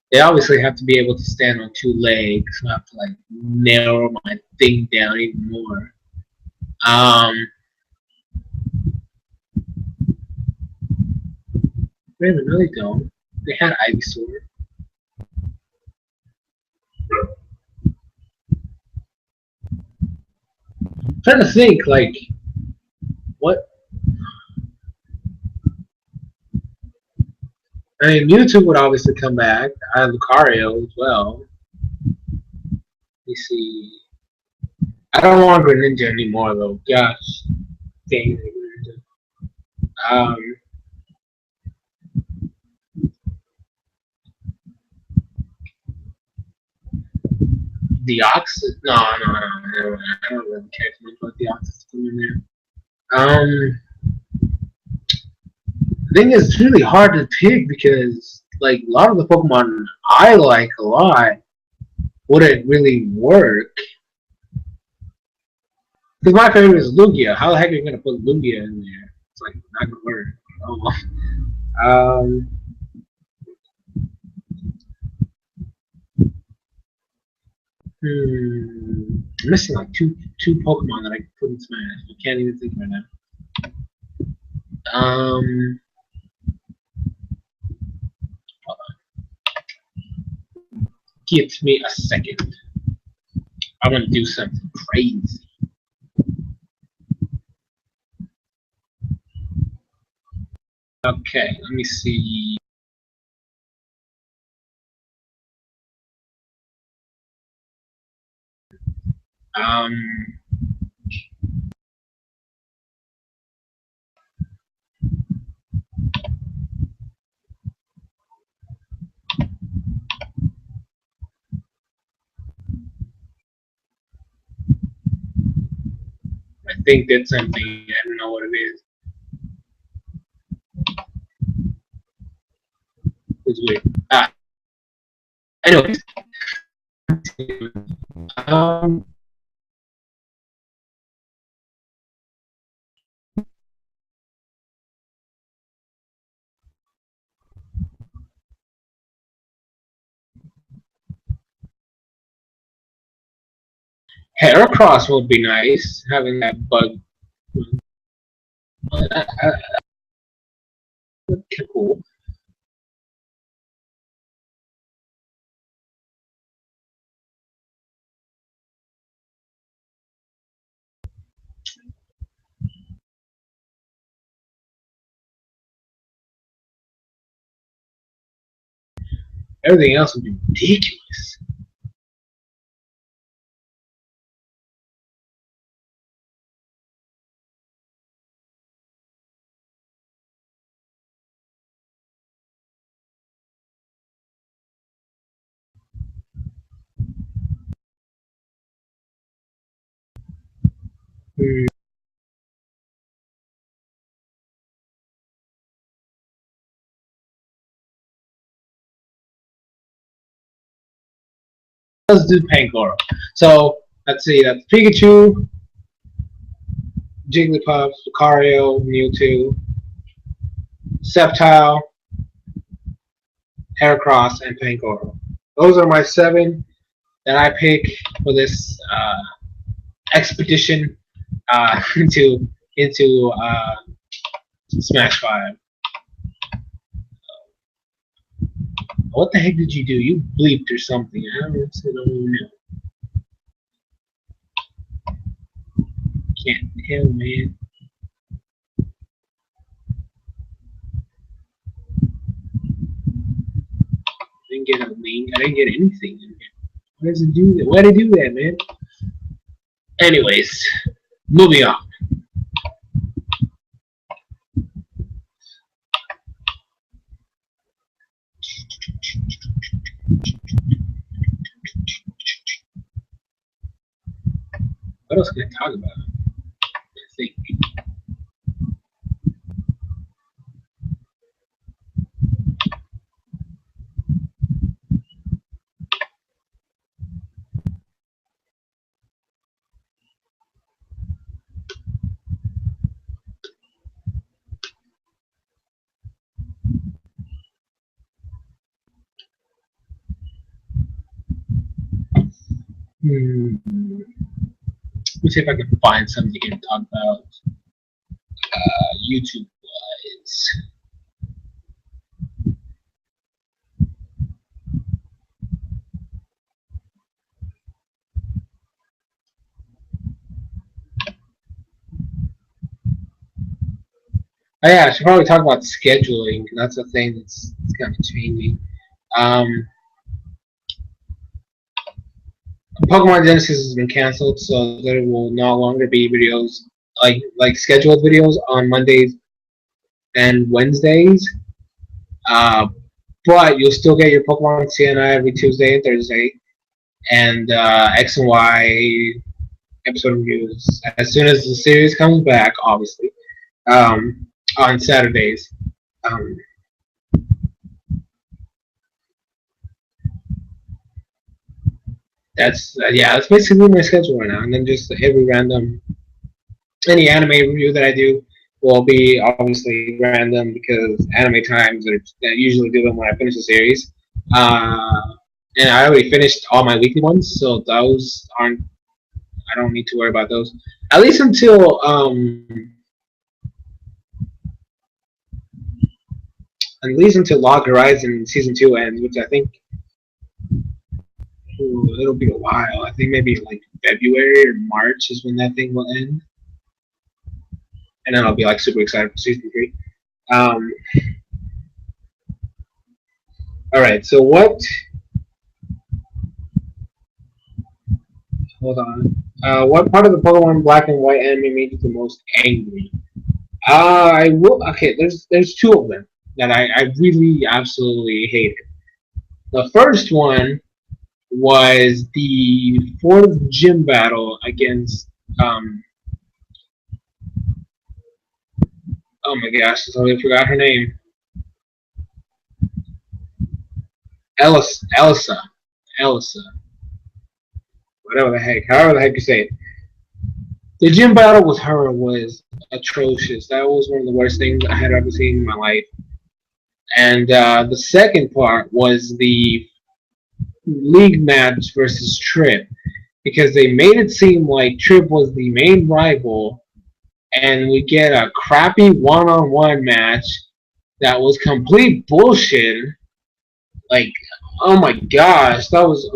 Speaker 1: They obviously have to be able to stand on 2 legs. So I have to like narrow my thing down even more. Wait a minute, no, they don't. They had Ivysaur. I'm trying to think, like, what? I mean, Mewtwo would obviously come back. I have Lucario as well. Let me see. I don't want Greninja anymore, though. Gosh, dang Greninja. Um, Deoxys? No, I don't really care too much about Deoxys coming in there. I think it's really hard to pick because, like, a lot of the Pokemon I like a lot wouldn't really work. Because my favorite is Lugia. How the heck are you gonna put Lugia in there? It's like not gonna work. Oh. I'm missing like two Pokemon that I can put in Smash. I can't even think right now. Hold on. Give me a second. I want to do something crazy. Okay, let me see. Um, I think that's something. I don't know what it is. It's weird. Anyways. Um, Heracross would be nice, having that bug. Cool. Everything else would be ridiculous. Hmm. Let's do Pangoro. So let's see. That's Pikachu, Jigglypuff, Lucario, Mewtwo, Sceptile, Heracross, and Pangoro. Those are my 7 that I pick for this expedition into Smash 5. What the heck did you do? You bleeped or something. I don't even know. Can't tell, man. I didn't get a link. I didn't get anything in here. Why does it do that? Why did it do that, man? Anyways, moving on. What else can I talk about? I think. Let me see if I can find something to talk about YouTube wise. Oh yeah, I should probably talk about scheduling. That's the thing that's kind of changing. Um, Pokemon Genesis has been canceled, so there will no longer be videos like scheduled videos on Mondays and Wednesdays. Uh, but you'll still get your Pokemon CNI every Tuesday and Thursday, and X and Y episode reviews as soon as the series comes back, obviously, on Saturdays. Um, that's basically my schedule right now, and then just every random any anime review that I do will be obviously random because anime times are usually do them when I finish the series. Uh, and I already finished all my weekly ones, so those aren't. I don't need to worry about those at least until Log Horizon season 2 ends, which I think it'll be a while. I think maybe like February or March is when that thing will end, and then I'll be like super excited for season 3. Um, all right, so what? Hold on. What part of the Pokemon Black and White anime made you the most angry? I will. Okay, there's 2 of them that I really absolutely hated. The first one was the 4th gym battle against oh my gosh, I totally forgot her name. Elsa. Whatever the heck, however the heck you say it. The gym battle with her was atrocious. That was one of the worst things I had ever seen in my life. And the second part was the league match versus Trip, because they made it seem like Trip was the main rival, and we get a crappy one-on-one match that was complete bullshit. Like, oh my gosh, that was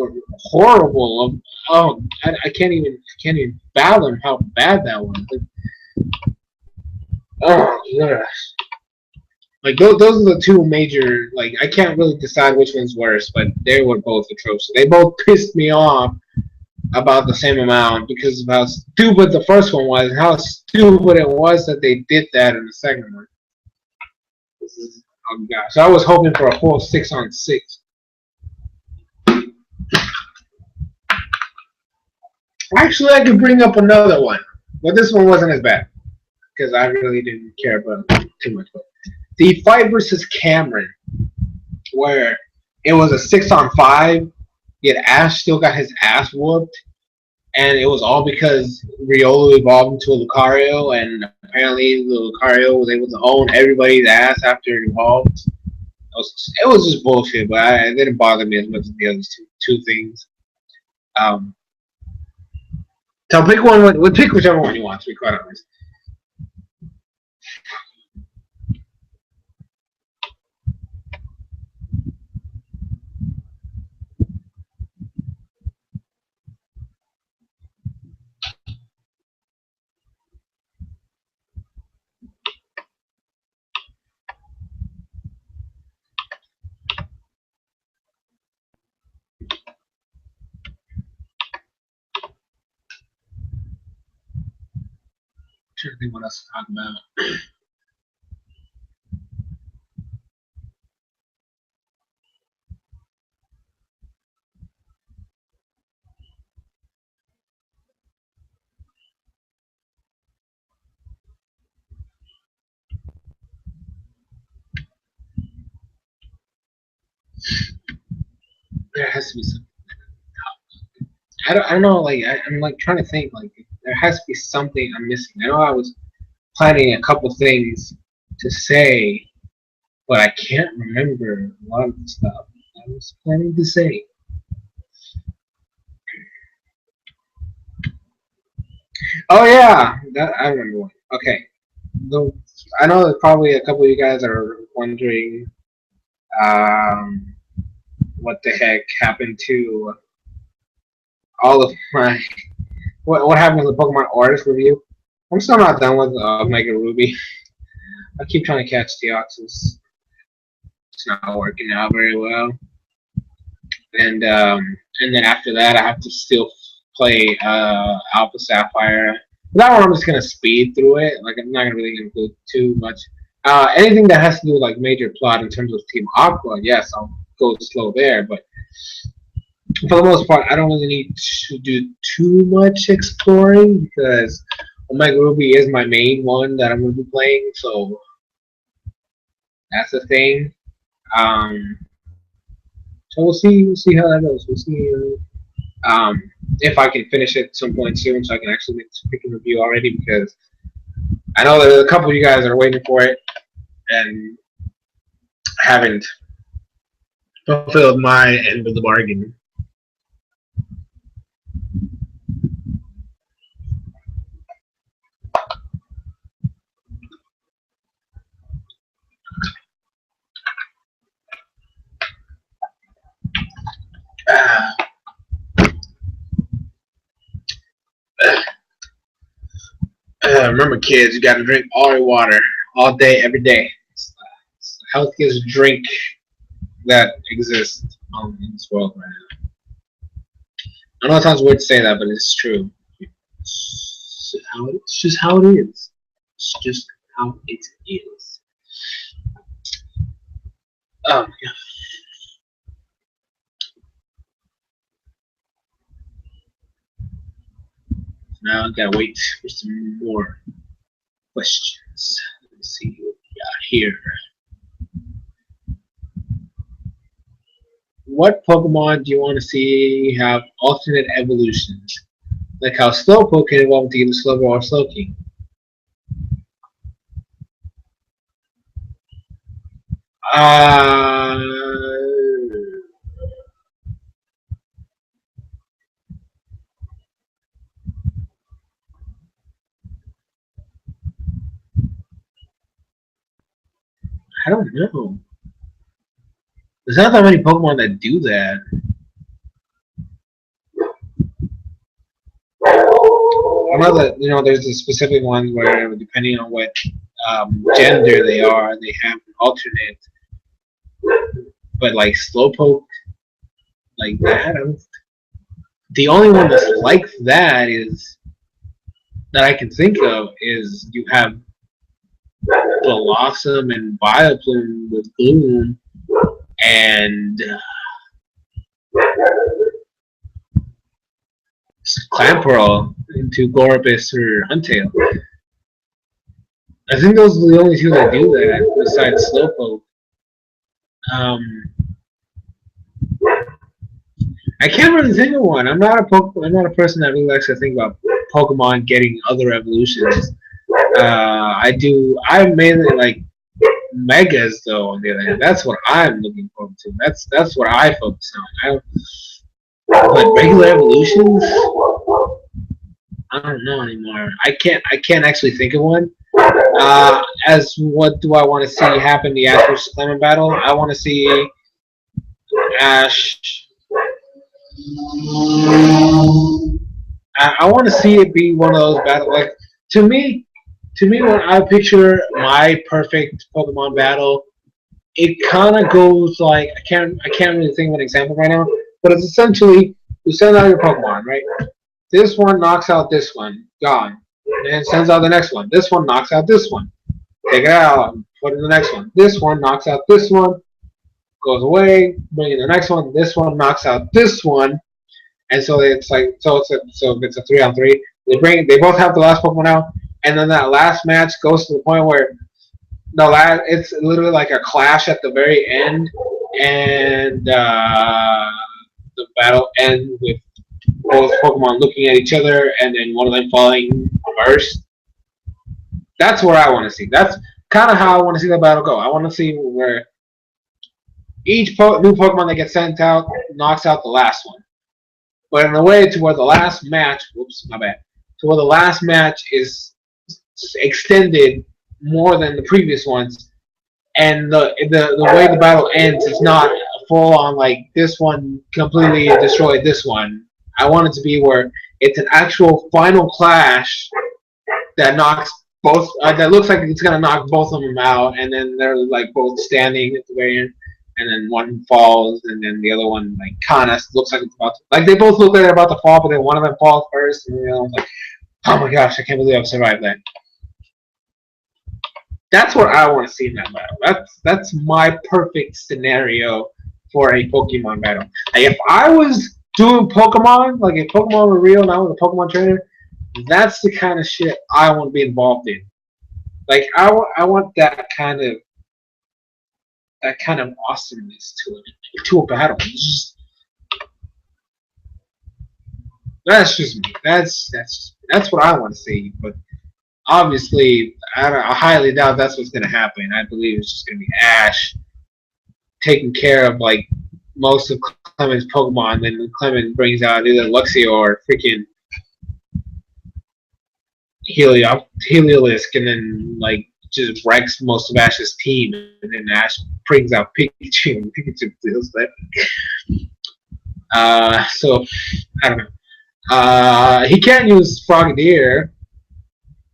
Speaker 1: horrible. Oh, I can't even fathom how bad that was. Like, oh gosh. Like those are the two major. Like I can't really decide which one's worse, but they were both atrocious. They both pissed me off about the same amount because of how stupid the first one was, and how stupid it was that they did that in the second one. This is, oh gosh, I was hoping for a full 6-on-6. Actually, I could bring up another one, but this one wasn't as bad because I really didn't care about it too much. But the fight versus Cameron, where it was a 6-on-5, yet Ash still got his ass whooped, and it was all because Riolu evolved into a Lucario, and apparently the Lucario was able to own everybody's ass after it evolved. It was just bullshit, but it didn't bother me as much as the other two things. So pick one. We'll pick whichever one you want, to be quite honest. I'm trying to think what else to talk about. There has to be something. I don't know. Like I'm like trying to think. Like there has to be something I'm missing. I know I was planning a couple things to say, but I can't remember a lot of the stuff I was planning to say. Oh yeah, I remember one. Okay, I know that probably a couple of you guys are wondering um, what the heck happened to all of my what happened to the Pokemon artist review. I'm still not done with Mega Ruby. I keep trying to catch Deoxys. It's not working out very well. And then after that, I have to still play Alpha Sapphire. That one I'm just gonna speed through it. Like I'm not really gonna do too much. Anything that has to do with like major plot in terms of Team Aqua, yes, I'll go slow there. But for the most part, I don't really need to do too much exploring because Omega Ruby is my main one that I'm gonna be playing. So that's the thing. So we'll see. We'll see how that goes. We'll see if I can finish it at some point soon, so I can actually make this quick review already. Because I know that a couple of you guys are waiting for it and haven't fulfilled my end of the bargain. Remember, kids, you got to drink all your water all day, every day. It's the healthiest drink that exists in this world right now. I know it sounds weird to say that, but it's true. It's just how it is. It's just how it is. Yeah. Now I gotta wait for some more questions. Let's see what we got here. What Pokemon do you want to see have alternate evolutions? Like how Slowpoke can evolve into either Slowbro or Slowking. I don't know. There's not that many Pokemon that do that. I know that there's a specific ones where depending on what gender they are. They have an alternate, but like Slowpoke, like that. The only one that's like that is that I can think of is you have Blossom and Vileplume with Gloom, and Clamperl into Gorbis or Huntail. I think those are the only two that do that besides Slowpoke. I can't really think of one. I'm not a person that really likes to think about Pokemon getting other evolutions. I mainly like Megas though. On the other hand, that's what I'm looking forward to. That's what I focus on. But regular evolutions, I don't know anymore. I can't actually think of one. As what do I want to see happen in the Ash vs Clement battle? I want to see Ash. I want to see it be one of those battles. Like to me, when I picture my perfect Pokemon battle, it kind of goes like I can't really think of an example right now, but it's essentially you send out your Pokemon, right? This one knocks out this one, gone. And it sends out the next one. This one knocks out this one. Take it out, put in the next one. This one knocks out this one, goes away, bring in the next one. This one knocks out this one, and so it's like so it's a 3-on-3. They both have the last Pokemon out, and then that last match goes to the point where it's literally like a clash at the very end, and the battle ends with both Pokemon looking at each other and then one of them falling first. That's what I want to see. That's kind of how I want to see the battle go. I want to see where each new Pokemon that gets sent out knocks out the last one. But in a way to where the last match, whoops, my bad, to where the last match is extended more than the previous ones, and the way the battle ends is not full on like this one completely destroyed this one. I want it to be where it's an actual final clash that knocks both. That looks like it's gonna knock both of them out, and then they're like both standing at the very end, and then one falls, and then the other one like kind of looks like it's about to, like they both look like they're about to fall, but then one of them falls first, and the other one's like, oh my gosh, I can't believe I've survived that. That's what I want to see in that battle. That's my perfect scenario for a Pokemon battle. Like if I was doing Pokemon, like if Pokemon were real and I was a Pokemon trainer, that's the kind of shit I want to be involved in. Like I want that kind of awesomeness to a battle. That's just me. That's what I want to see. But obviously, I highly doubt that's what's going to happen. I believe it's just going to be Ash taking care of like most of Clement's Pokemon. Then Clement brings out either Luxio or freaking Heliolisk, and then like just wrecks most of Ash's team. And then Ash brings out Pikachu, and Pikachu deals that. So I don't know. He can't use Frogadier.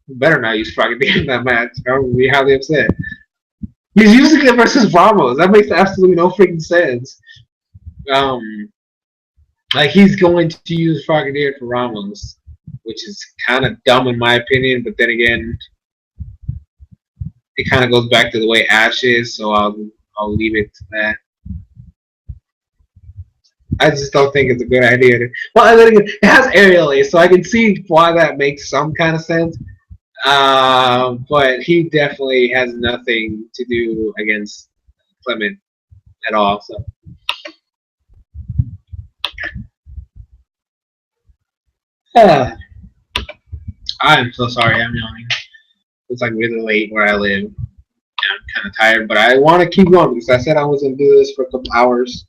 Speaker 1: Better not use Frogadier in that match. I would be highly upset. He's using it versus Ramos. That makes absolutely no freaking sense. Like he's going to use Frogadier for Ramos, which is kind of dumb in my opinion. But then again, it kind of goes back to the way Ash is, so I'll leave it to that. I just don't think it's a good idea. Well, then again, it has Aerial Ace, so I can see why that makes some kind of sense. But he definitely has nothing to do against Clement at all. So I'm so sorry. I'm yawning. It's like really late where I live. I'm kind of tired, but I want to keep going because I said I was going to do this for a couple hours.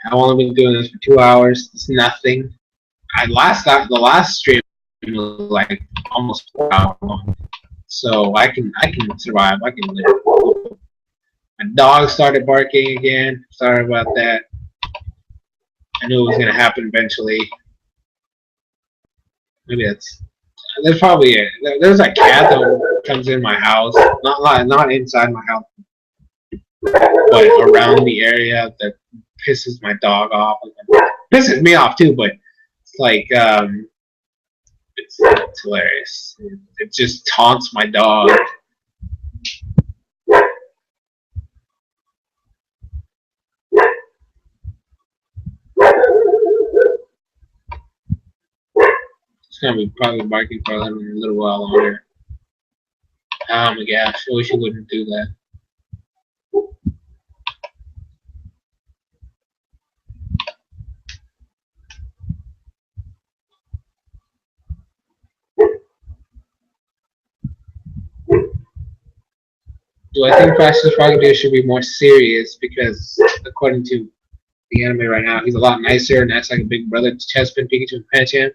Speaker 1: I've only been doing this for 2 hours. It's nothing. The last stream was like almost 4 hours long, so I can survive. I can live. My dog started barking again. Sorry about that. I knew it was gonna happen eventually. Maybe that's. That's probably it. There's a cat that comes in my house, not inside my house, but around the area that pisses my dog off. Pisses me off too, but it's like it's hilarious. It just taunts my dog. It's gonna be probably barking for a little while longer. Oh my gosh, I wish you wouldn't do that. Do I think Fastest Frogadier should be more serious? Because according to the anime right now, he's a lot nicer and acts like a big brother to Chespin, Pikachu, and Pancham.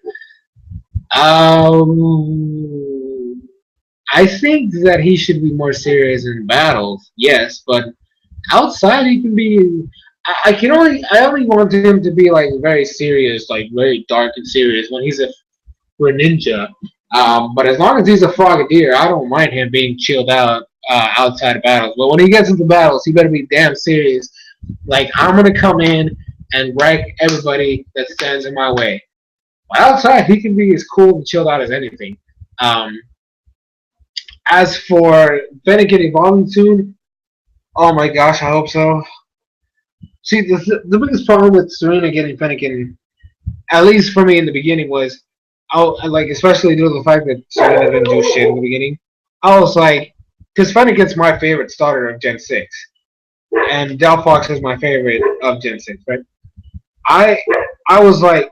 Speaker 1: I think that he should be more serious in battles, yes, but outside he can be. I only want him to be like very serious, like very dark and serious when he's a ninja. But as long as he's a frogadier, I don't mind him being chilled out outside of battles. But when he gets into battles, he better be damn serious. Like, I'm gonna come in and wreck everybody that stands in my way. But outside, he can be as cool and chilled out as anything. Um, as for Fennekin evolving soon, oh my gosh, I hope so. See, the biggest problem with Serena getting Fennekin, at least for me in the beginning, was like, especially due to the fact that Serena didn't do shit in the beginning. I was like, because Fennekin's my favorite starter of Gen 6, and Delphox is my favorite of Gen 6, right? I I was like,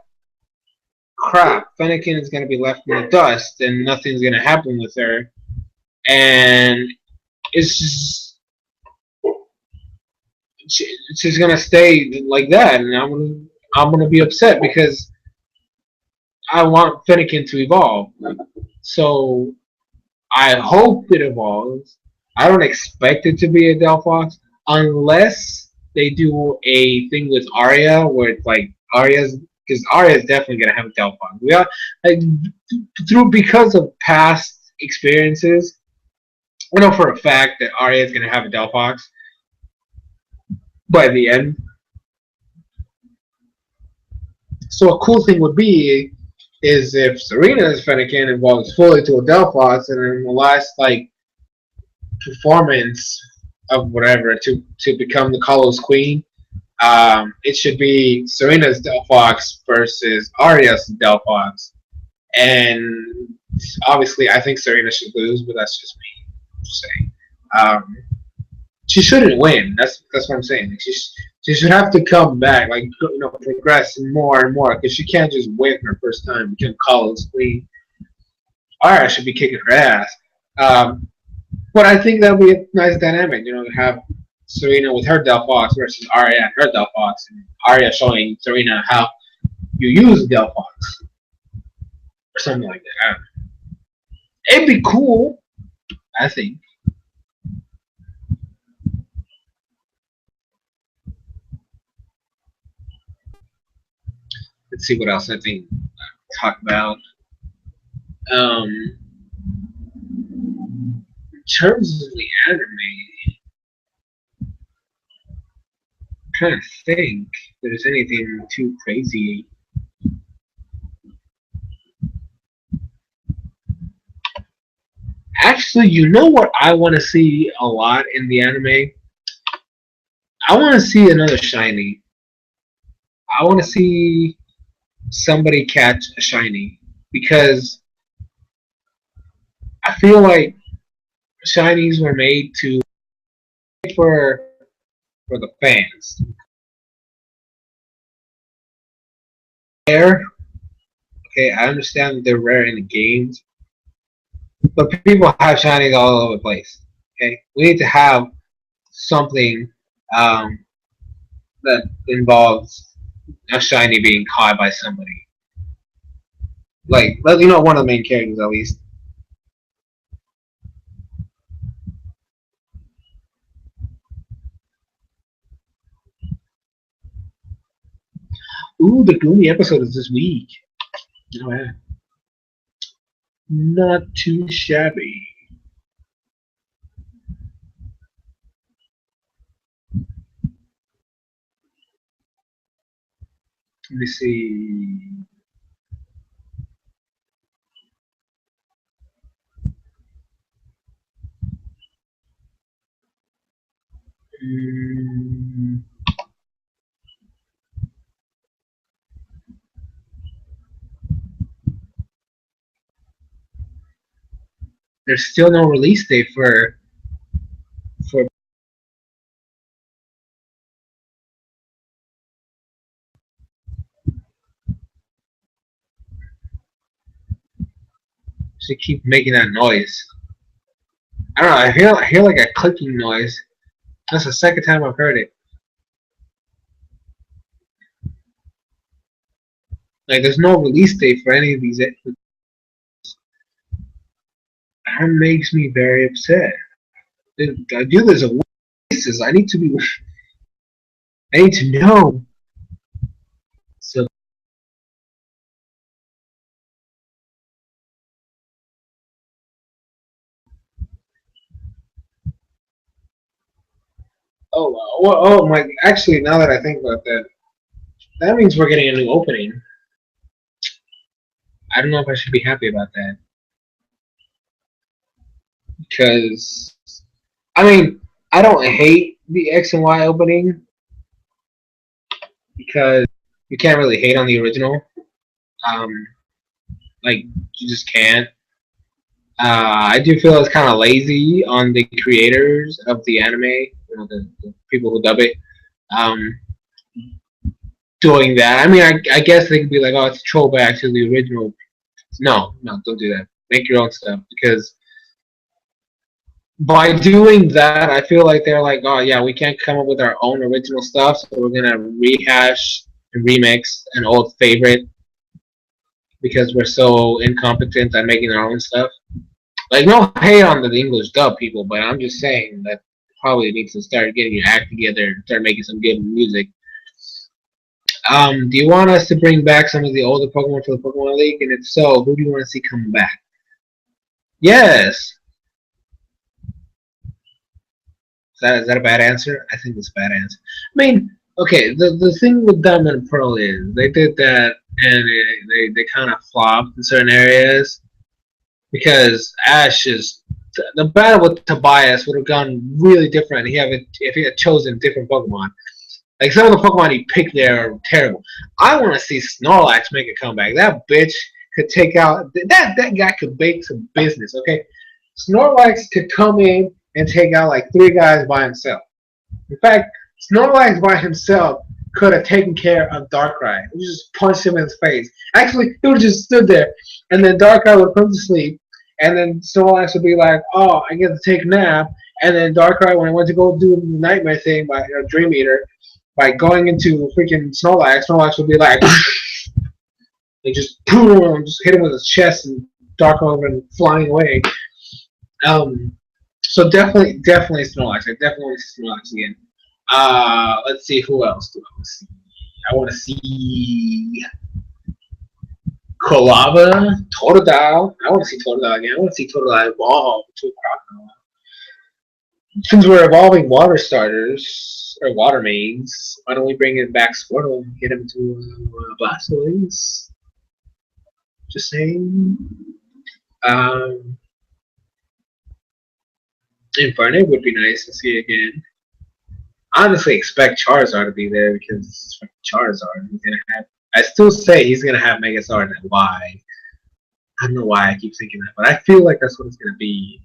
Speaker 1: crap, Fennekin is gonna be left in the dust, and nothing's gonna happen with her, and it's just she's gonna stay like that, and I'm gonna be upset because I want Fennekin to evolve. So I hope it evolves. I don't expect it to be a Delphox unless they do a thing with Arya where it's like Arya's, because Arya is definitely gonna have a Delphox. We are like because of past experiences. We know for a fact that Arya is gonna have a Delphox by the end. So a cool thing would be is if Serena's Fennekin evolves fully to a Delphox, and in the last like performance of whatever to become the Kalos Queen, it should be Serena's Delphox versus Arya's Delphox, and obviously I think Serena should lose, but that's just me saying. She shouldn't win. That's what I'm saying. She should have to come back, like progress more and more, because she can't just win her first time become Kalos Queen. Arya should be kicking her ass. But I think that would be a nice dynamic, to have Serena with her Delphox versus Arya and her Delphox, and Arya showing Serena how you use Delphox or something like that. It'd be cool, I think. Let's see what else I think talk about. In terms of the anime, I'm trying to think if there's anything too crazy. Actually, you know what I want to see a lot in the anime? I want to see another shiny. I want to see somebody catch a shiny, because I feel like shinies were made for the fans. Rare, okay, I understand that they're rare in the games, but people have shinies all over the place. Okay, we need to have something that involves a shiny being caught by somebody. Like, one of the main characters at least. Ooh, the Gloomy episode is this week. Oh, yeah. Not too shabby. Let me see. Mm, there's still no release date for. She keep making that noise. I don't know. I hear like a clicking noise. That's the second time I've heard it. Like there's no release date for any of these. That makes me very upset. Dude, there's a releases. I need to be. I need to know. So, oh my. Actually, now that I think about that, that means we're getting a new opening. I don't know if I should be happy about that because I mean I don't hate the X and Y opening because you can't really hate on the original. Um, like you just can't. I do feel it's kind of lazy on the creators of the anime, the people who dub it, um, doing that. I mean, I guess they could be like, oh, it's a throwback to the original. No, no, don't do that. Make your own stuff because by doing that, I feel like they're like, oh yeah, we can't come up with our own original stuff, so we're gonna rehash and remix an old favorite because we're so incompetent at making our own stuff. Like no hate on the English dub people, but I'm just saying that probably needs to start getting your act together and start making some good music. Do you want us to bring back some of the older Pokemon to the Pokemon League? And if so, who do you want to see come back? Yes. Is that a bad answer? I think it's a bad answer. I mean, okay, the thing with Diamond and Pearl is they did that and they kind of flopped in certain areas because Ash is the battle with Tobias would have gone really different if he had chosen different Pokemon. Like some of the Pokemon he picked there are terrible. I want to see Snorlax make a comeback. That bitch could take out that guy could make some business. Okay, Snorlax could come in and take out like 3 guys by himself. In fact, Snorlax by himself could have taken care of Darkrai. He just punched him in his face. Actually, he would have just stood there, and then Darkrai would come to sleep, and then Snorlax would be like, "Oh, I get to take a nap." And then Darkrai, when I went to go do the nightmare thing by Dream Eater, by going into freaking Snorlax would be like, they just boom, just hit him with his chest, and Darkrai would have flying away. So definitely Snorlax. I definitely want to see Snorlax again. Let's see who else do I want to see. I want to see Kolava, Totodile. I want to see Totodile again. I want to see Totodile evolve to a crocodile. Since we're evolving water starters or water mains, why don't we bring it back Squirtle and get him to Blastoise? Just saying. Infernape would be nice to see again. I honestly expect Charizard to be there because it's Charizard. He's gonna have. I still say he's gonna have Megazord and Y. I don't know why I keep thinking that, but I feel like that's what it's gonna be.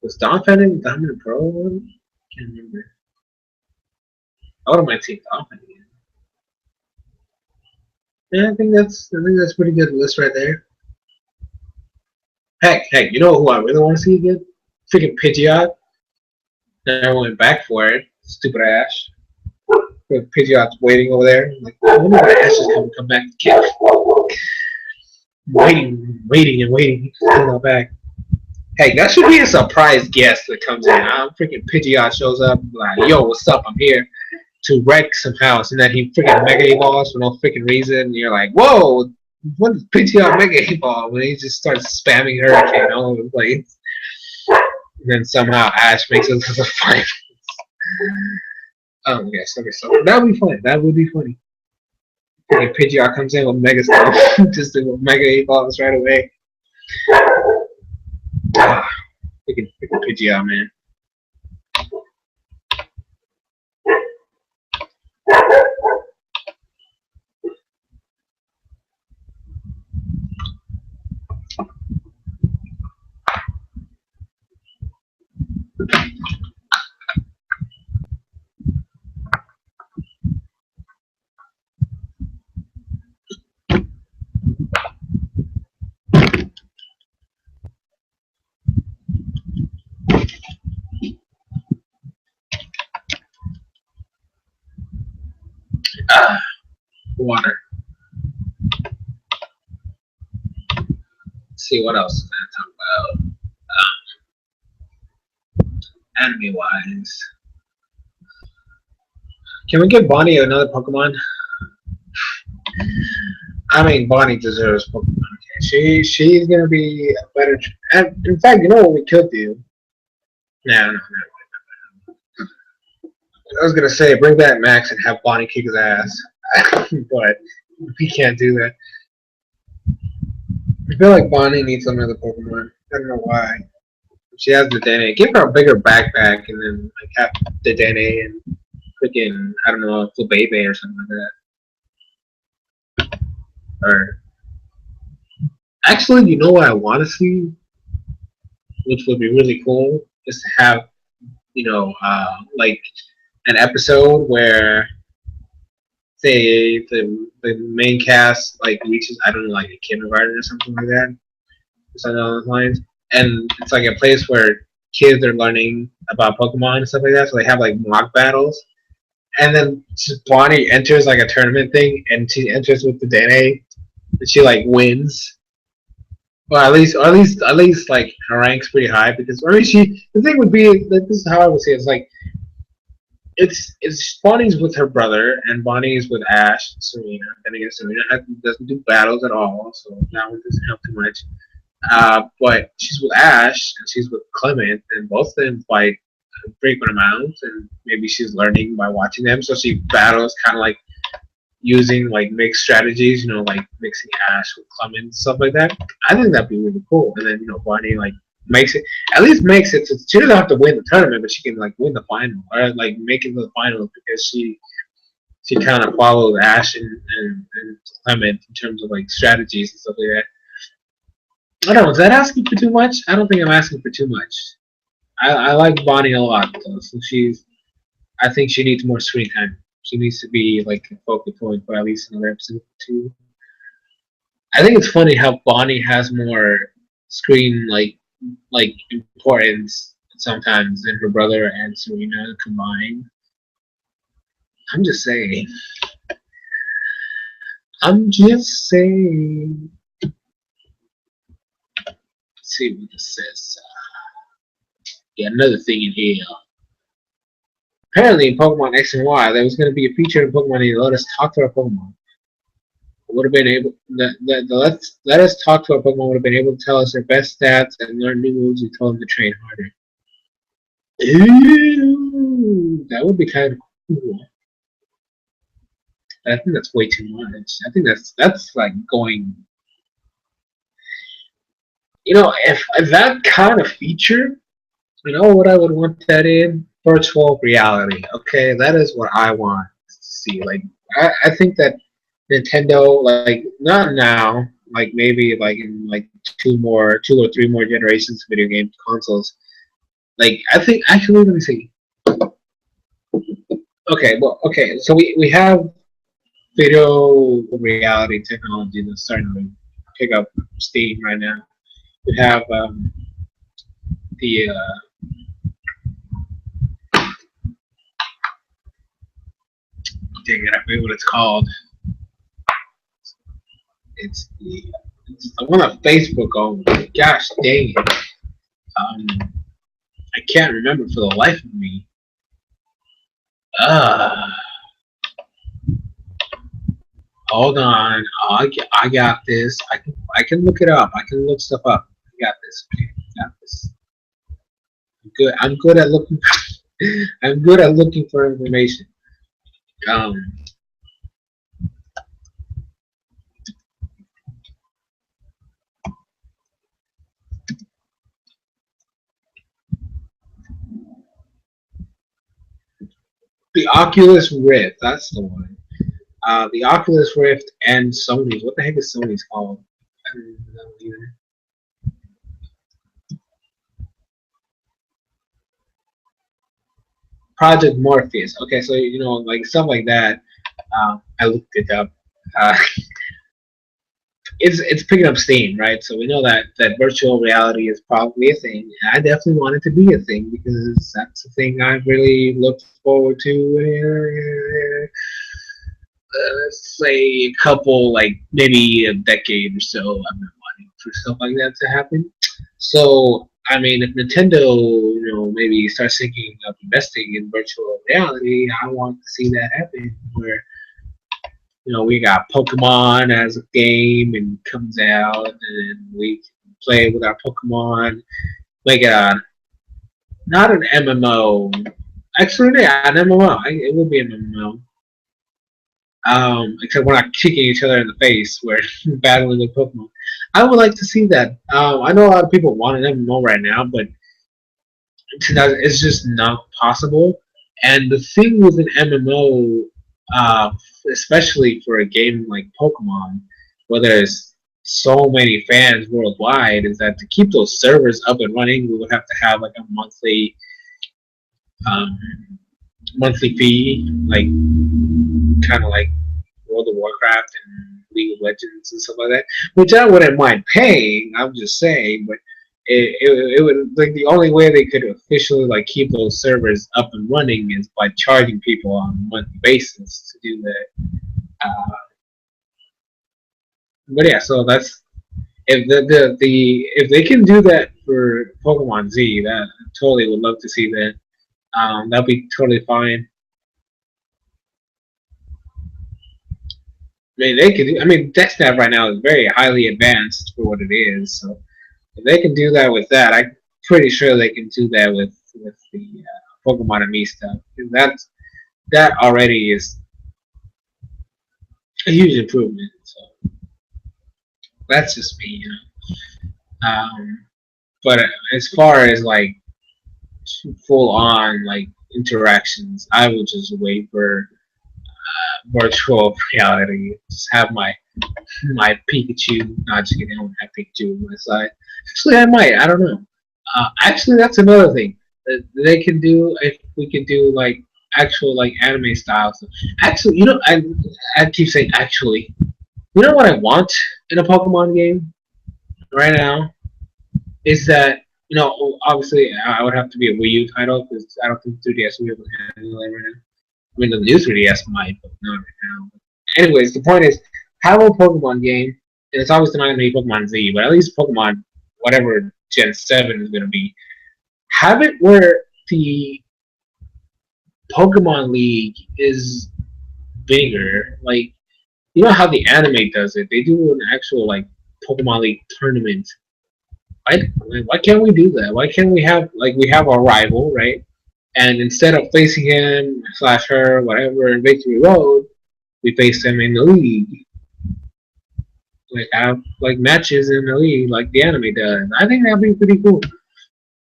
Speaker 1: Was Donphan in Diamond and Pearl one? Can't remember. I wouldn't mind seeing Donphan again. Yeah, I think that's a pretty good list right there. Heck, you know who I really want to see again? Freaking Pidgeot. Never went back for it. Stupid Ash. Pidgeot's waiting over there. Like, I wonder when Ash is going to come back to kick. Waiting, and waiting. He's still not back. Hey, that should be a surprise guest that comes in. Freaking Pidgeot shows up. Like, yo, what's up? I'm here. to wreck some house, and then he freaking mega evolves for no freaking reason. And you're like, whoa, what is PTR mega evolve? When he just starts spamming hurricane all over the place. And then somehow Ash makes it to the finals. Yes, okay, so that would be funny. That would be funny. Freaking PGR comes in with mega stuff, just mega evolves right away. Freaking PGR, man. Water. Let's see what else can I talk about. Anime wise, can we give Bonnie another Pokemon? I mean, Bonnie deserves Pokemon. Okay. She's gonna be a better. And in fact, you know what we could do? No. I was gonna say bring back Max and have Bonnie kick his ass, but we can't do that. I feel like Bonnie needs another Pokemon. I don't know why. She has the Dene. Give her a bigger backpack and then like have the Dene and freaking I don't know, Flabebe or something like that. Or actually, you know what I want to see, which would be really cool, is to have like an episode where say the main cast like reaches I don't know like a kindergarten or something like that, something along those lines, and it's like a place where kids are learning about Pokemon and stuff like that. So they have like mock battles, and then Bonnie enters like a tournament thing, and she enters with the Dene, and she like wins. Well, at least like her rank's pretty high because I mean the thing would be that this is how I would say it, it's like it's Bonnie's with her brother and Bonnie's with Ash and Serena. And again, Serena doesn't do battles at all, so that one doesn't help too much. But she's with Ash and she's with Clement, and both of them fight frequent amounts, and maybe she's learning by watching them. So she battles kind of like using like mixed strategies, like mixing Ash with Clement and stuff like that. I think that'd be really cool. And then Bonnie like makes it so she doesn't have to win the tournament, but she can like win the final or like make it to the finals because she kind of follows Ash and Clement in terms of like strategies and stuff like that. I don't know. Is that asking for too much? I don't think I'm asking for too much. I like Bonnie a lot though, so I think she needs more screen time. She needs to be like a focal point for at least another episode or two. I think it's funny how Bonnie has more screen like importance sometimes than her brother and Serena combined. I'm just saying. Let's see what this says. Another thing in here. Apparently in Pokemon X and Y, there was going to be a feature in Pokemon that let us talk to our Pokemon. Would have been able let us talk to our Pokemon would have been able to tell us their best stats and learn new moves and told them to train harder. Ew, that would be kind of cool. I think that's way too much. I think that's like going. If that kind of feature, what I would want that in? Virtual reality. Okay, that is what I want to see. Like, I think that Nintendo, like, not now, like maybe like in like two or three more generations of video game consoles. Like, I think actually, let me see. Okay, so we have video reality technology that's starting to pick up steam right now. We have the dang it, I forget what it's called. It's the one on Facebook. Oh my gosh, dang it! I can't remember for the life of me. Hold on. I got this. I can look it up. I can look stuff up. I got this. Okay, I got this. I'm good. I'm good at looking. I'm good at looking for information. Um, the Oculus Rift. That's the one. The Oculus Rift and Sony's. What the heck is Sony's called? I don't even know either. Project Morpheus. Okay, so like stuff like that. I looked it up. Uh, it's picking up steam, right? So we know that virtual reality is probably a thing. I definitely want it to be a thing because that's a thing I really looked forward to. Let's say a couple, like maybe a decade or so. I've been wanting for stuff like that to happen. So I mean, if Nintendo, maybe starts thinking of investing in virtual reality, I want to see that happen. Where we got Pokemon as a game and comes out, and we can play with our Pokemon. Like not an MMO. Actually, yeah, an MMO. It would be an MMO. Except we're not kicking each other in the face. We're battling with Pokemon. I would like to see that. I know a lot of people want an MMO right now, but it's just not possible. And the thing with an MMO, especially for a game like Pokemon, where there's so many fans worldwide, is that to keep those servers up and running, we would have to have like a um, monthly fee, like kind of like World of Warcraft and League of Legends and stuff like that, which I wouldn't mind paying. I'm just saying, but it would like the only way they could officially like keep those servers up and running is by charging people on a monthly basis to do that. But yeah, so that's if if they can do that for Pokemon Z, that I totally would love to see that. That'd be totally fine. I mean, they could. I mean, TechSnap right now is very highly advanced for what it is. So if they can do that with that, I'm pretty sure they can do that with the Pokemon and Me stuff. That already is a huge improvement. So that's just me. But as far as like full on like interactions, I would just wait for virtual reality. Just have my Pikachu. Not just kidding. I don't have Pikachu on my side. Actually, I might. I don't know. Actually, that's another thing that they can do. If we could do like actual like anime style stuff. Actually, I keep saying actually. You know what I want in a Pokemon game right now is that obviously I would have to be a Wii U title because I don't think 3DS will be able to handle it right now. I mean, the new 3DS might, but not right now. Anyways, the point is, have a Pokemon game, and it's obviously not going to be Pokemon Z, but at least Pokemon, whatever Gen 7 is going to be, have it where the Pokemon League is bigger. Like, you know how the anime does it? They do an actual, like, Pokemon League tournament. Why can't we do that? Why can't we have, like, we have our rival, right? And instead of facing him slash her, whatever, in Victory Road, we face them in the league. Like have like matches in the league, like the anime does. I think that'd be pretty cool.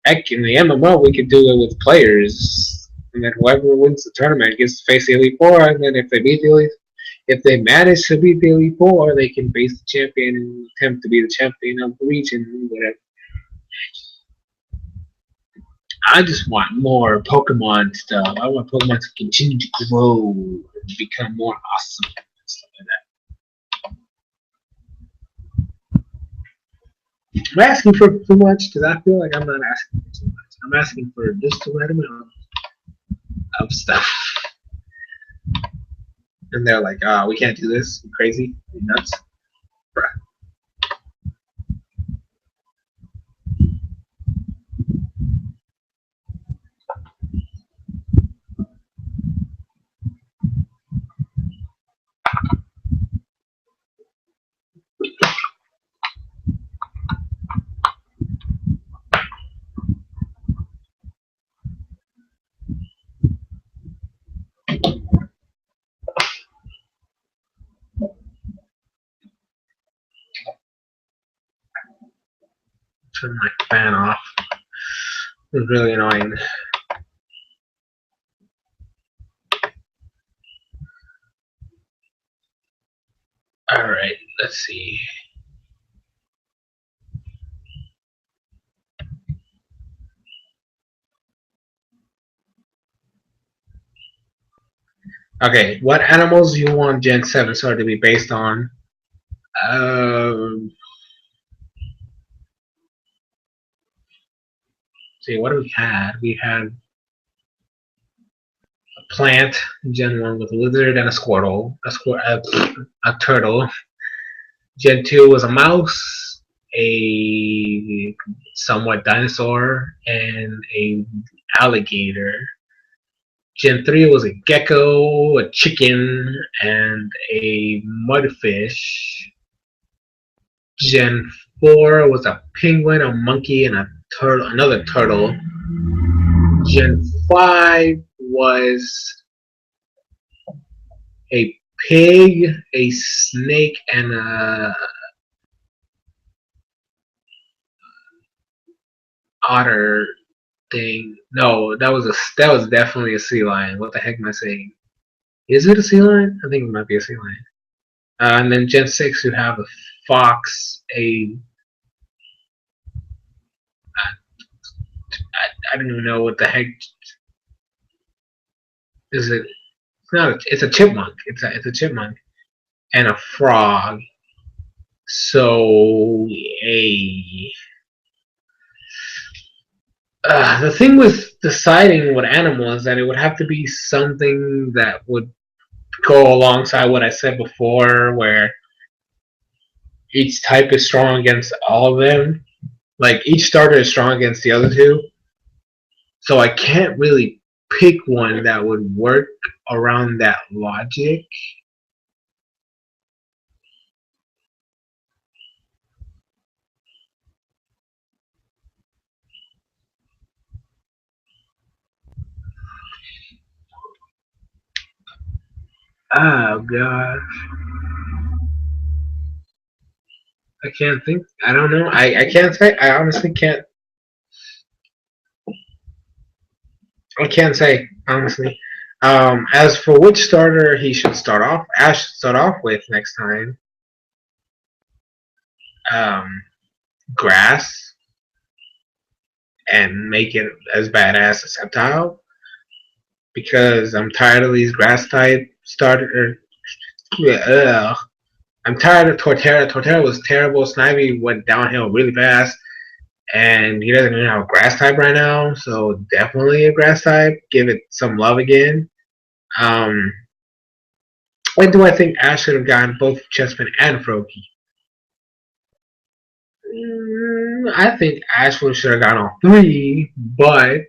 Speaker 1: Heck, in the MMO, we could do it with players, and then whoever wins the tournament gets to face the Elite Four. And then if they manage to beat the Elite Four, they can face the champion and attempt to be the champion of the region. Whatever. I just want more Pokemon stuff. I want Pokemon to continue to grow and become more awesome and stuff like that. I'm asking for too much because I feel like I'm not asking for too much. I'm asking for just the right amount of stuff. And they're like, we can't do this. You crazy? You nuts? Bruh. Turn my fan off. It's really annoying. Alright, let's see. Okay, what animals do you want Gen 7 Sword to be based on? See, what do we had? We had a plant, Gen 1 with a lizard and a squirtle, a turtle. Gen 2 was a mouse, a somewhat dinosaur, and a alligator. Gen 3 was a gecko, a chicken, and a mudfish. Gen 4 was a penguin, a monkey, and a turtle, another turtle. Gen 5 was a pig, a snake, and a otter thing. No, that was definitely a sea lion. What the heck am I saying? Is it a sea lion? I think it might be a sea lion. And then Gen 6 you have a fox, I don't even know what the heck is it. It's not. It's a chipmunk. It's a chipmunk and a frog. So the thing with deciding what animal is that it would have to be something that would go alongside what I said before, where each type is strong against all of them. Like each starter is strong against the other two. So I can't really pick one that would work around that logic. Oh god. I can't think. I don't know. I can't say. I honestly can't. I can't say honestly. As for which starter he should start off, Ash should start off with next time. Um, grass and make it as badass as Sceptile, because I'm tired of these grass type starter. Ugh. I'm tired of Torterra. Torterra was terrible. Snivy went downhill really fast, and he doesn't even have a grass type right now. So definitely a grass type. Give it some love again. When do I think Ash should have gotten both Chespin and Froakie? I think Ash should have gotten all three, but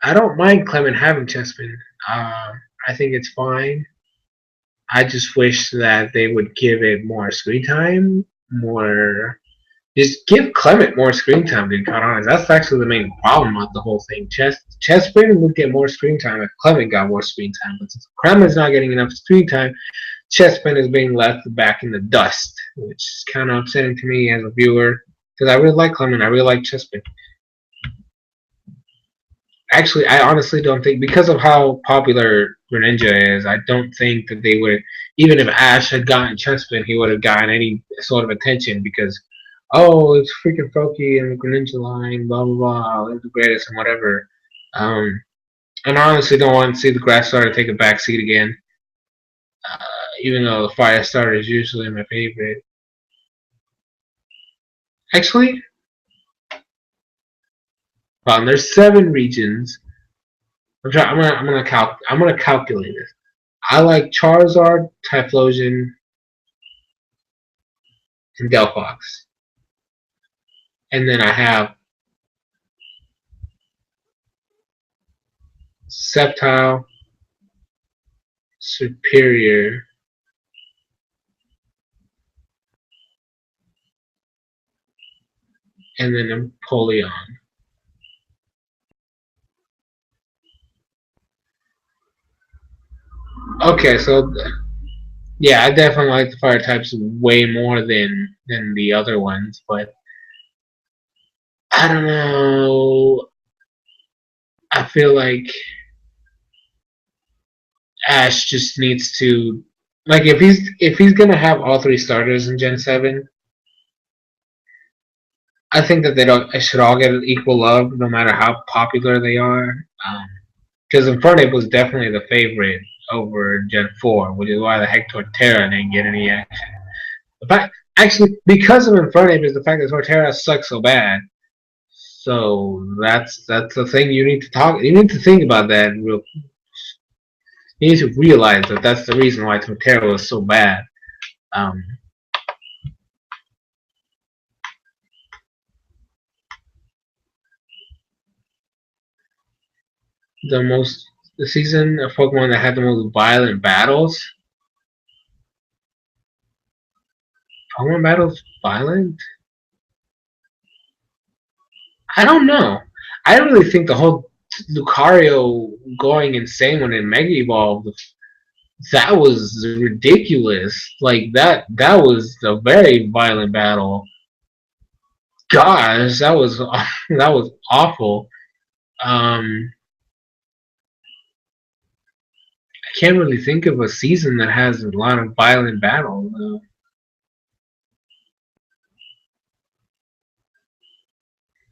Speaker 1: I don't mind Clement having Chespin. I think it's fine. I just wish that they would give it more screen time, more. Just give Clement more screen time, to be quite honest. That's actually the main problem with the whole thing. Chespin would get more screen time if Clement got more screen time, but since Clement's not getting enough screen time, Chespin is being left back in the dust, which is kind of upsetting to me as a viewer, because I really like Clement. I really like Chespin. Actually, I honestly don't think, because of how popular Greninja is, I don't think that they would, even if Ash had gotten Chespin, he would have gotten any sort of attention, because, oh, it's freaking Froakie and the Greninja line, blah, blah, blah, they're the greatest and whatever. And I honestly don't want to see the grass starter take a back seat again, even though the fire starter is usually my favorite. Actually, there's 7 regions. I'm gonna calculate this. I like Charizard, Typhlosion, and Delphox. And then I have Sceptile, Superior, and then Empoleon. Okay, so yeah, I definitely like the fire types way more than the other ones, but I don't know. I feel like Ash just needs to, like, if he's gonna have all three starters in Gen 7, I think that they should all get equal love, no matter how popular they are. Because Infernape was definitely the favorite over Gen 4, which is why the heck Torterra didn't get any action. The fact, actually, because of Infernape is the fact that Torterra sucks so bad. So that's the thing you need to talk. You need to think about that. You need to realize that that's the reason why Torterra was so bad. Um, the season of Pokemon that had the most violent battles. Pokemon battles violent? I don't know. I really think the whole Lucario going insane when it Mega Evolved, that was ridiculous. Like that was a very violent battle. Gosh, that was that was awful. I can't really think of a season that has a lot of violent battles.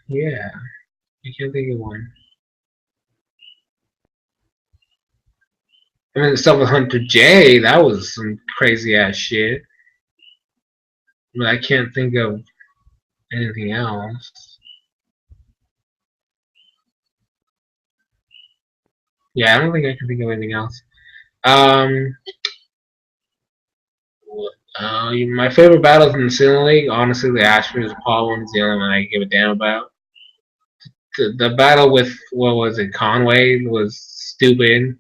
Speaker 1: Yeah, I can't think of one. I mean, the stuff with Hunter J, that was some crazy ass shit. But I can't think of anything else. Yeah, I don't think I can think of anything else. Um, my favorite battles in the Ceiling League, honestly, the Ash vs. Paul one is the only one I give a damn about. The battle with, what was it, Conway was stupid.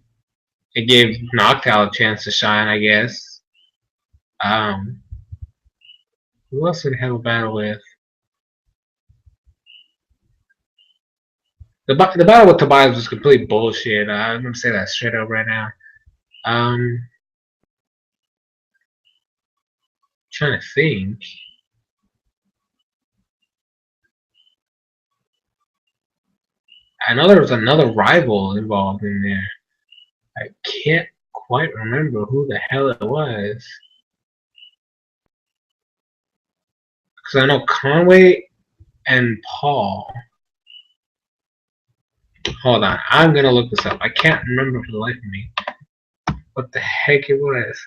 Speaker 1: It gave Noctowl a chance to shine, I guess. Um, who else did I have a battle with? The battle with Tobias was complete bullshit. I'm gonna say that straight up right now. Trying to think. I know there was another rival involved in there. I can't quite remember who the hell it was. Because I know Conway and Paul. Hold on, I'm gonna look this up. I can't remember for the life of me what the heck it was.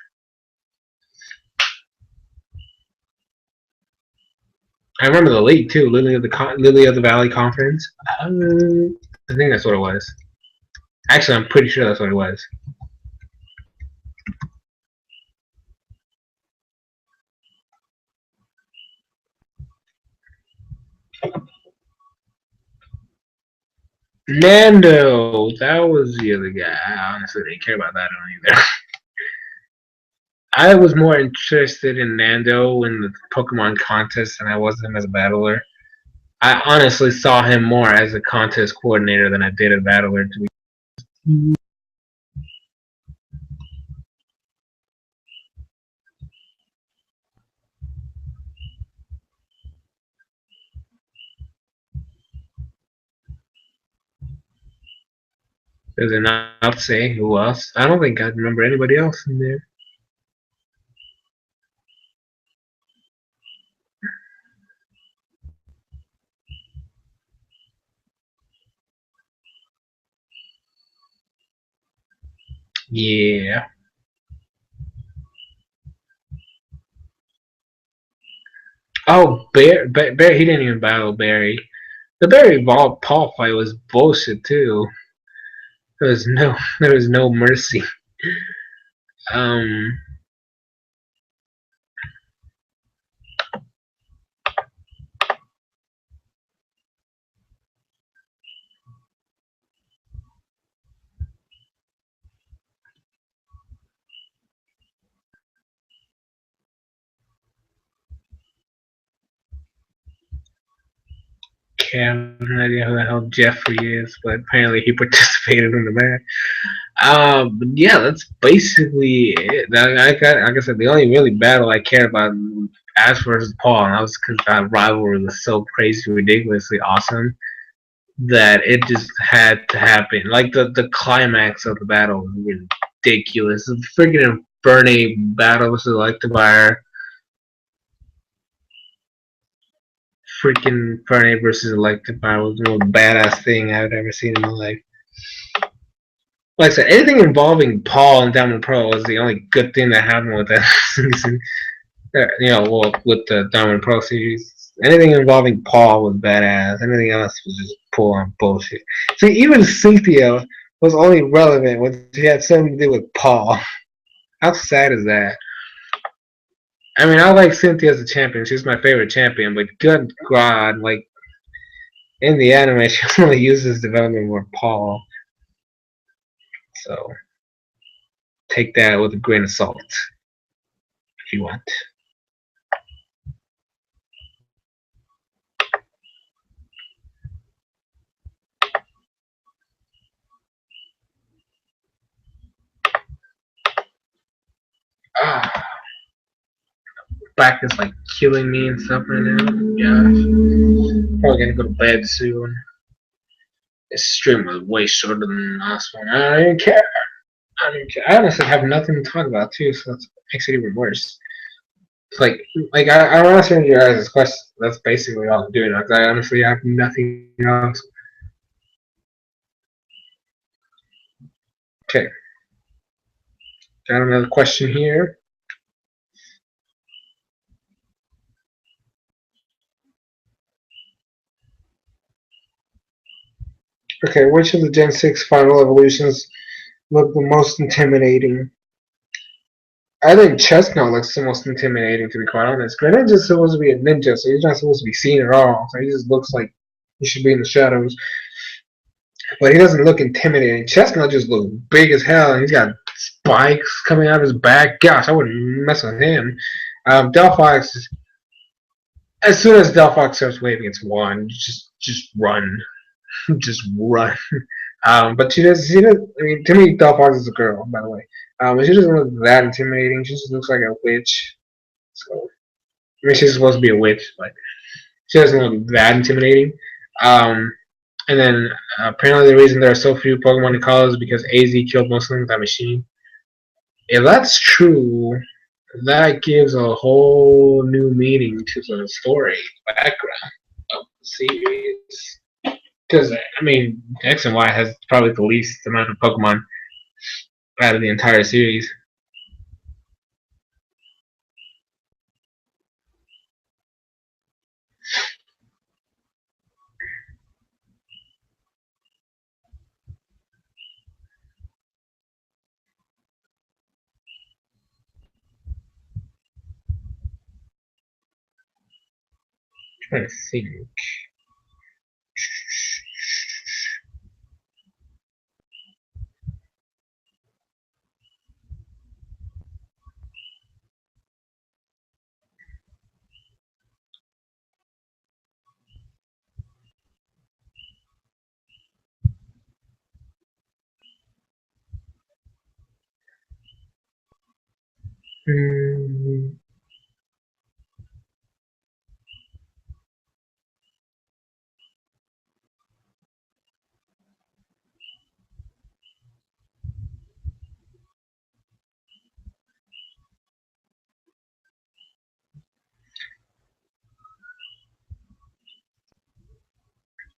Speaker 1: I remember the league too, Lily of the Valley Conference. I think that's what it was. Actually, I'm pretty sure that's what it was. Nando, that was the other guy. I honestly didn't care about that one either. I was more interested in Nando in the Pokemon contest than I was him as a battler. I honestly saw him more as a contest coordinator than I did a battler. To be does it not say who else? I don't think I remember anybody else in there. Yeah. Oh, Bear. He didn't even battle Barry. The Barry Paul fight was bullshit too. There was no mercy. Um, I have no idea who the hell Jeffrey is, but apparently he participated in the match. But yeah, that's basically it. Like I said, the only really battle I care about Ash versus Paul, and that was because that rivalry was so crazy, ridiculously awesome that it just had to happen. Like the climax of the battle was ridiculous. The freaking Infernape battle was Electivire. Freaking Infernape versus Electivire was the most badass thing I've ever seen in my life. Like I said, anything involving Paul and Diamond Pro was the only good thing that happened with that season. Well, with the Diamond Pro series, anything involving Paul was badass. Anything else was just pull on bullshit. See, even Cynthia was only relevant when she had something to do with Paul. How sad is that? I mean, I like Cynthia as a champion. She's my favorite champion, but good God, like in the anime, she only uses development for Paul. So take that with a grain of salt if you want. Ah, back is like killing me and stuff right now. Yeah, probably gonna go to bed soon. This stream was way shorter than the last one. I don't even care. I don't even care. I honestly have nothing to talk about too, so that makes it even worse. It's like I'm answering your guys' questions. That's basically all I'm doing. Like, I honestly have nothing else. Okay, got another question here. Okay, which of the Gen 6 final evolutions look the most intimidating? I think Chestnut looks the most intimidating, to be quite honest. Greninja's supposed to be a ninja, so he's not supposed to be seen at all. So he just looks like he should be in the shadows. But he doesn't look intimidating. Chestnut just looks big as hell, and he's got spikes coming out of his back. Gosh, I wouldn't mess with him. Delphox, as soon as Delphox starts waving its wand, just run. Just run. But she does. I mean, to me, Delphox is a girl, by the way. But she doesn't look that intimidating. She just looks like a witch. So, I mean, she's supposed to be a witch, but she doesn't look that intimidating. And then apparently the reason there are so few Pokemon in Call is because AZ killed most of them with that machine. If that's true, that gives a whole new meaning to the story background of the series. Because, I mean, X and Y has probably the least amount of Pokemon out of the entire series. I'm trying to think.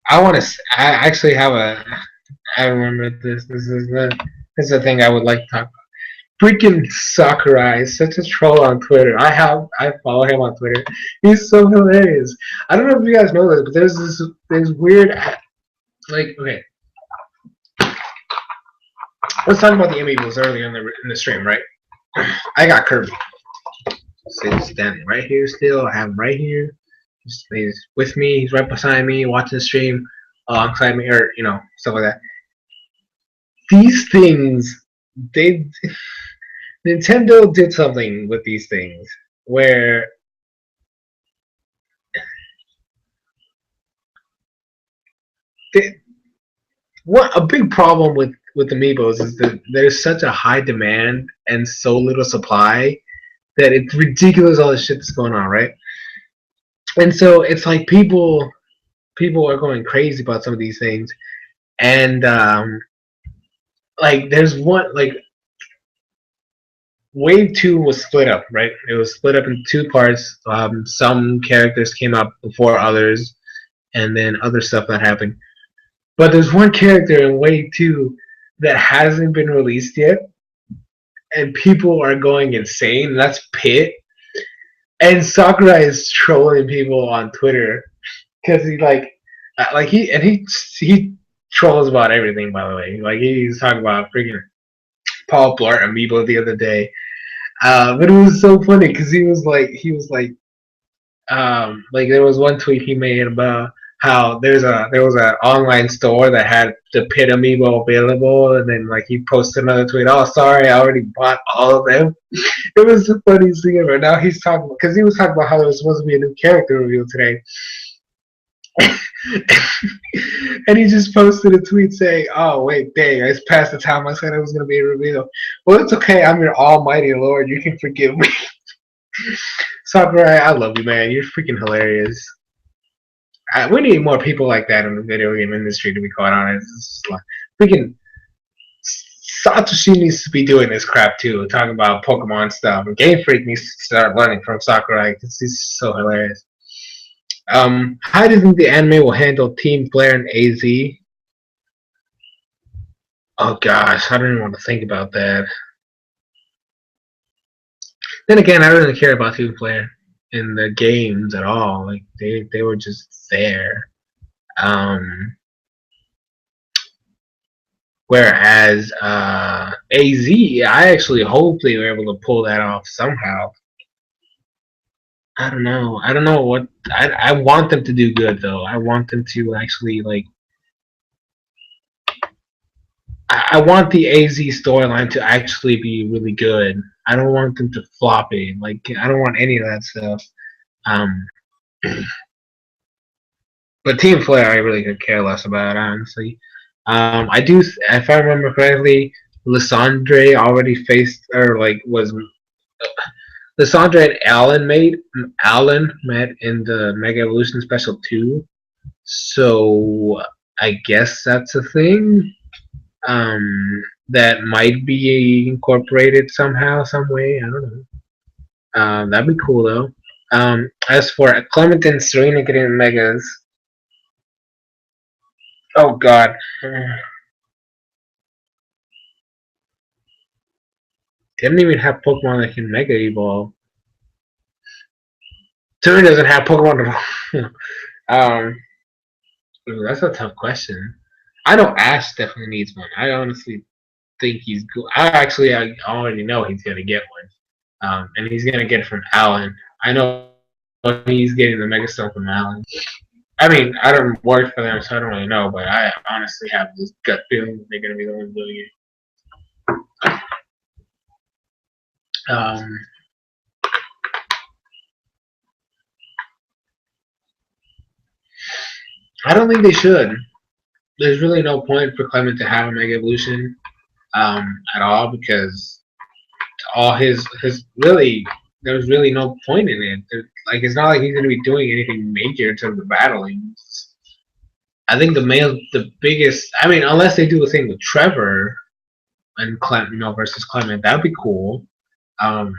Speaker 1: I want to. I actually have a. I remember this. This is the thing I would like to talk about. Freaking Sakurai is such a troll on Twitter. I follow him on Twitter. He's so hilarious. I don't know if you guys know this, but there's weird okay. Let's talk about the amiibos earlier in the stream, right? I got Kirby. So he's standing right here still. I have him right here. He's with me. He's right beside me, watching the stream, alongside me, or stuff like that. These things, they Nintendo did something with these things where what a big problem with amiibos is that there's such a high demand and so little supply that it's ridiculous all the shit that's going on, right? And so it's like people are going crazy about some of these things, and like there's one like Wave two was split up, right? It was split up in two parts. Some characters came up before others, and then other stuff that happened. But there's one character in Wave two that hasn't been released yet, and people are going insane. That's Pit, and Sakurai is trolling people on Twitter because he trolls about everything. By the way, like he's talking about freaking Paul Blart amiibo the other day. But it was so funny because like there was one tweet he made about how there was an online store that had the Pit amiibo available, and then like he posted another tweet. Oh, sorry, I already bought all of them. It was the funniest thing ever. Now he's talking because he was talking about how there was supposed to be a new character reveal today. And he just posted a tweet saying, "Oh wait, dang! It's past the time I said it was going to be a reveal. Well, it's okay. I'm your almighty Lord. You can forgive me." Sakurai, I love you, man. You're freaking hilarious. We need more people like that in the video game industry, to be quite honest. It's like, freaking Satoshi needs to be doing this crap too, talking about Pokemon stuff. And Game Freak needs to start learning from Sakurai because he's so hilarious. How do you think the anime will handle Team Flare and AZ? Oh gosh, I don't even want to think about that. Then again, I don't really care about Team Flare in the games at all. Like they were just there. Whereas AZ, I actually hope they were able to pull that off somehow. I don't know. I don't know what I want them to do good though. I want them to actually like. I want the AZ storyline to actually be really good. I don't want them to flop it. Like I don't want any of that stuff. Um, but Team Flare, I really could care less about, honestly. I do, if I remember correctly, Lysandre already faced or like was Lysandre and Alan met in the Mega Evolution Special 2. So I guess that's a thing. That might be incorporated somehow, some way. I don't know. That'd be cool though. As for Clement and Serena getting megas, oh god, they didn't even have Pokemon that can Mega Evolve. Serena doesn't have Pokemon at all. That's a tough question. I know Ash definitely needs one. I honestly think he's good. I already know he's gonna get one, and he's gonna get it from Alan. I know he's getting the Mega Stone from Alan. I mean, I don't work for them, so I don't really know, but I honestly have this gut feeling that they're gonna be the ones doing it. Um, I don't think they should. There's really no point for Clement to have a Mega Evolution at all because all his really there's really no point in it. Like it's not like he's gonna be doing anything major in terms of battling. I think the biggest. I mean, unless they do the thing with Trevor and Clement, versus Clement, that'd be cool. Um,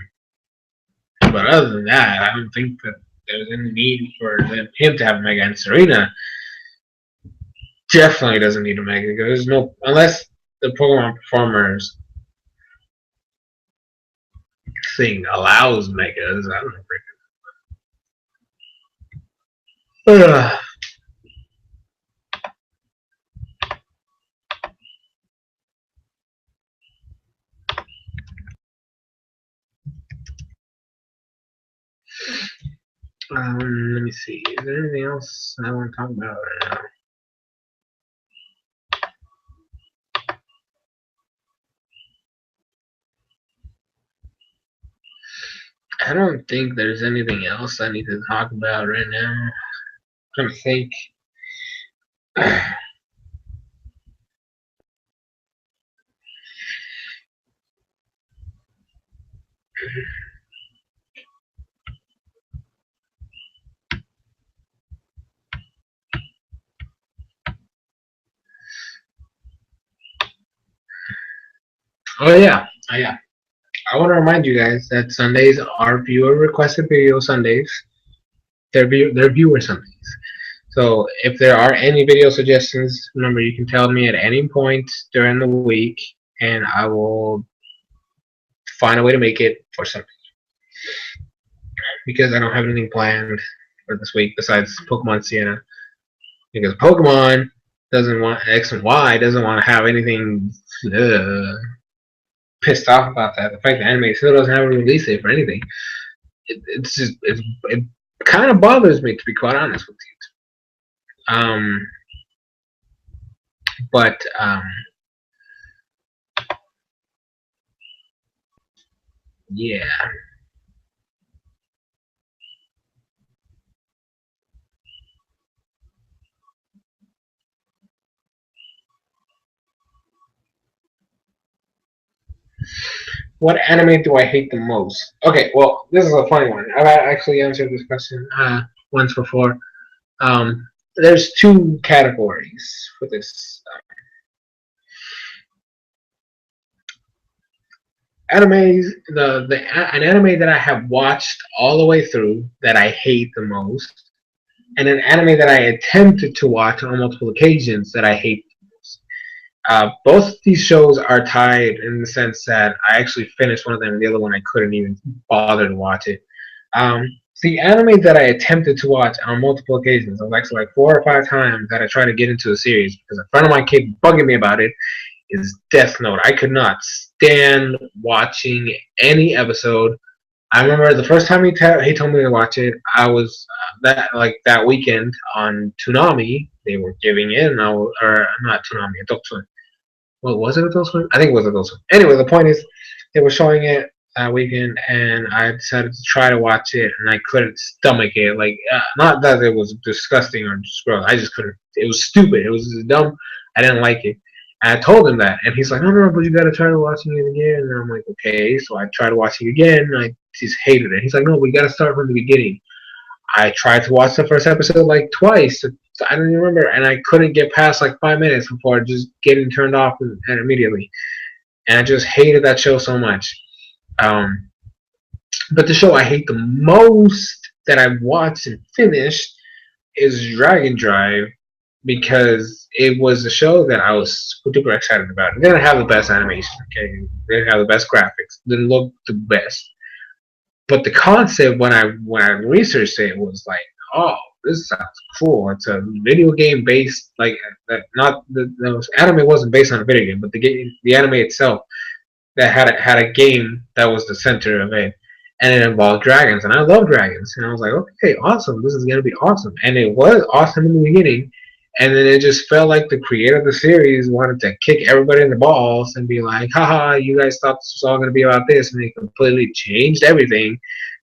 Speaker 1: but other than that, I don't think that there's any need for him to have a Mega. And Serena definitely doesn't need a Mega because there's no unless the Pokemon Performers thing allows Megas. I don't know. Let me see. Is there anything else I want to talk about right now? I don't think there's anything else I need to talk about right now. I'm trying to think. Oh yeah, oh, yeah. I want to remind you guys that Sundays are viewer requested video Sundays. They're viewer Sundays. So if there are any video suggestions, remember you can tell me at any point during the week, and I will find a way to make it for Sunday. Because I don't have anything planned for this week besides Pokemon Sienna. Because Pokemon doesn't want X and Y doesn't want to have anything pissed off about that. The fact that anime still doesn't have a release date for anything, it kind of bothers me, to be quite honest with you. But yeah. What anime do I hate the most? Okay, well, this is a funny one. I've actually answered this question once before. There's two categories for this. Animes, an anime that I have watched all the way through that I hate the most, and an anime that I attempted to watch on multiple occasions that I hate the most. Both of these shows are tied in the sense that I actually finished one of them, and the other one I couldn't even bother to watch it. Um, the anime that I attempted to watch on multiple occasions, it was actually like 4 or 5 times that I tried to get into a series because a friend of mine kept bugging me about it, is Death Note. I could not stand watching any episode. I remember the first time he told me to watch it, I was that weekend on Toonami. They were giving it, and or not Toonami, Adult Swim. Well, was it Adult Swim? I think it was Adult Swim. Anyway, the point is, they were showing it that weekend, and I decided to try to watch it, and I couldn't stomach it. Like, not that it was disgusting or just gross. I just couldn't. It was stupid. It was dumb. I didn't like it. And I told him that, and he's like, "No, but you gotta try watching it again." And I'm like, "Okay." So I tried watching it again, and I just hated it. He's like, "No, we gotta start from the beginning." I tried to watch the first episode like twice. I don't even remember, and I couldn't get past like 5 minutes before just getting turned off and immediately. And I just hated that show so much. Um, but the show I hate the most that I've watched and finished is Dragon Drive because it was a show that I was super excited about. It didn't have the best animation, okay? It didn't have the best graphics. It didn't look the best. But the concept when I researched it was like, oh, this sounds cool. It's a video game based not the anime wasn't based on a video game, but the anime itself that had a game that was the center of it, and it involved dragons, and I love dragons, and I was like, okay, awesome, this is gonna be awesome, and it was awesome in the beginning, and then it just felt like the creator of the series wanted to kick everybody in the balls and be like, haha, you guys thought this was all gonna be about this, and they completely changed everything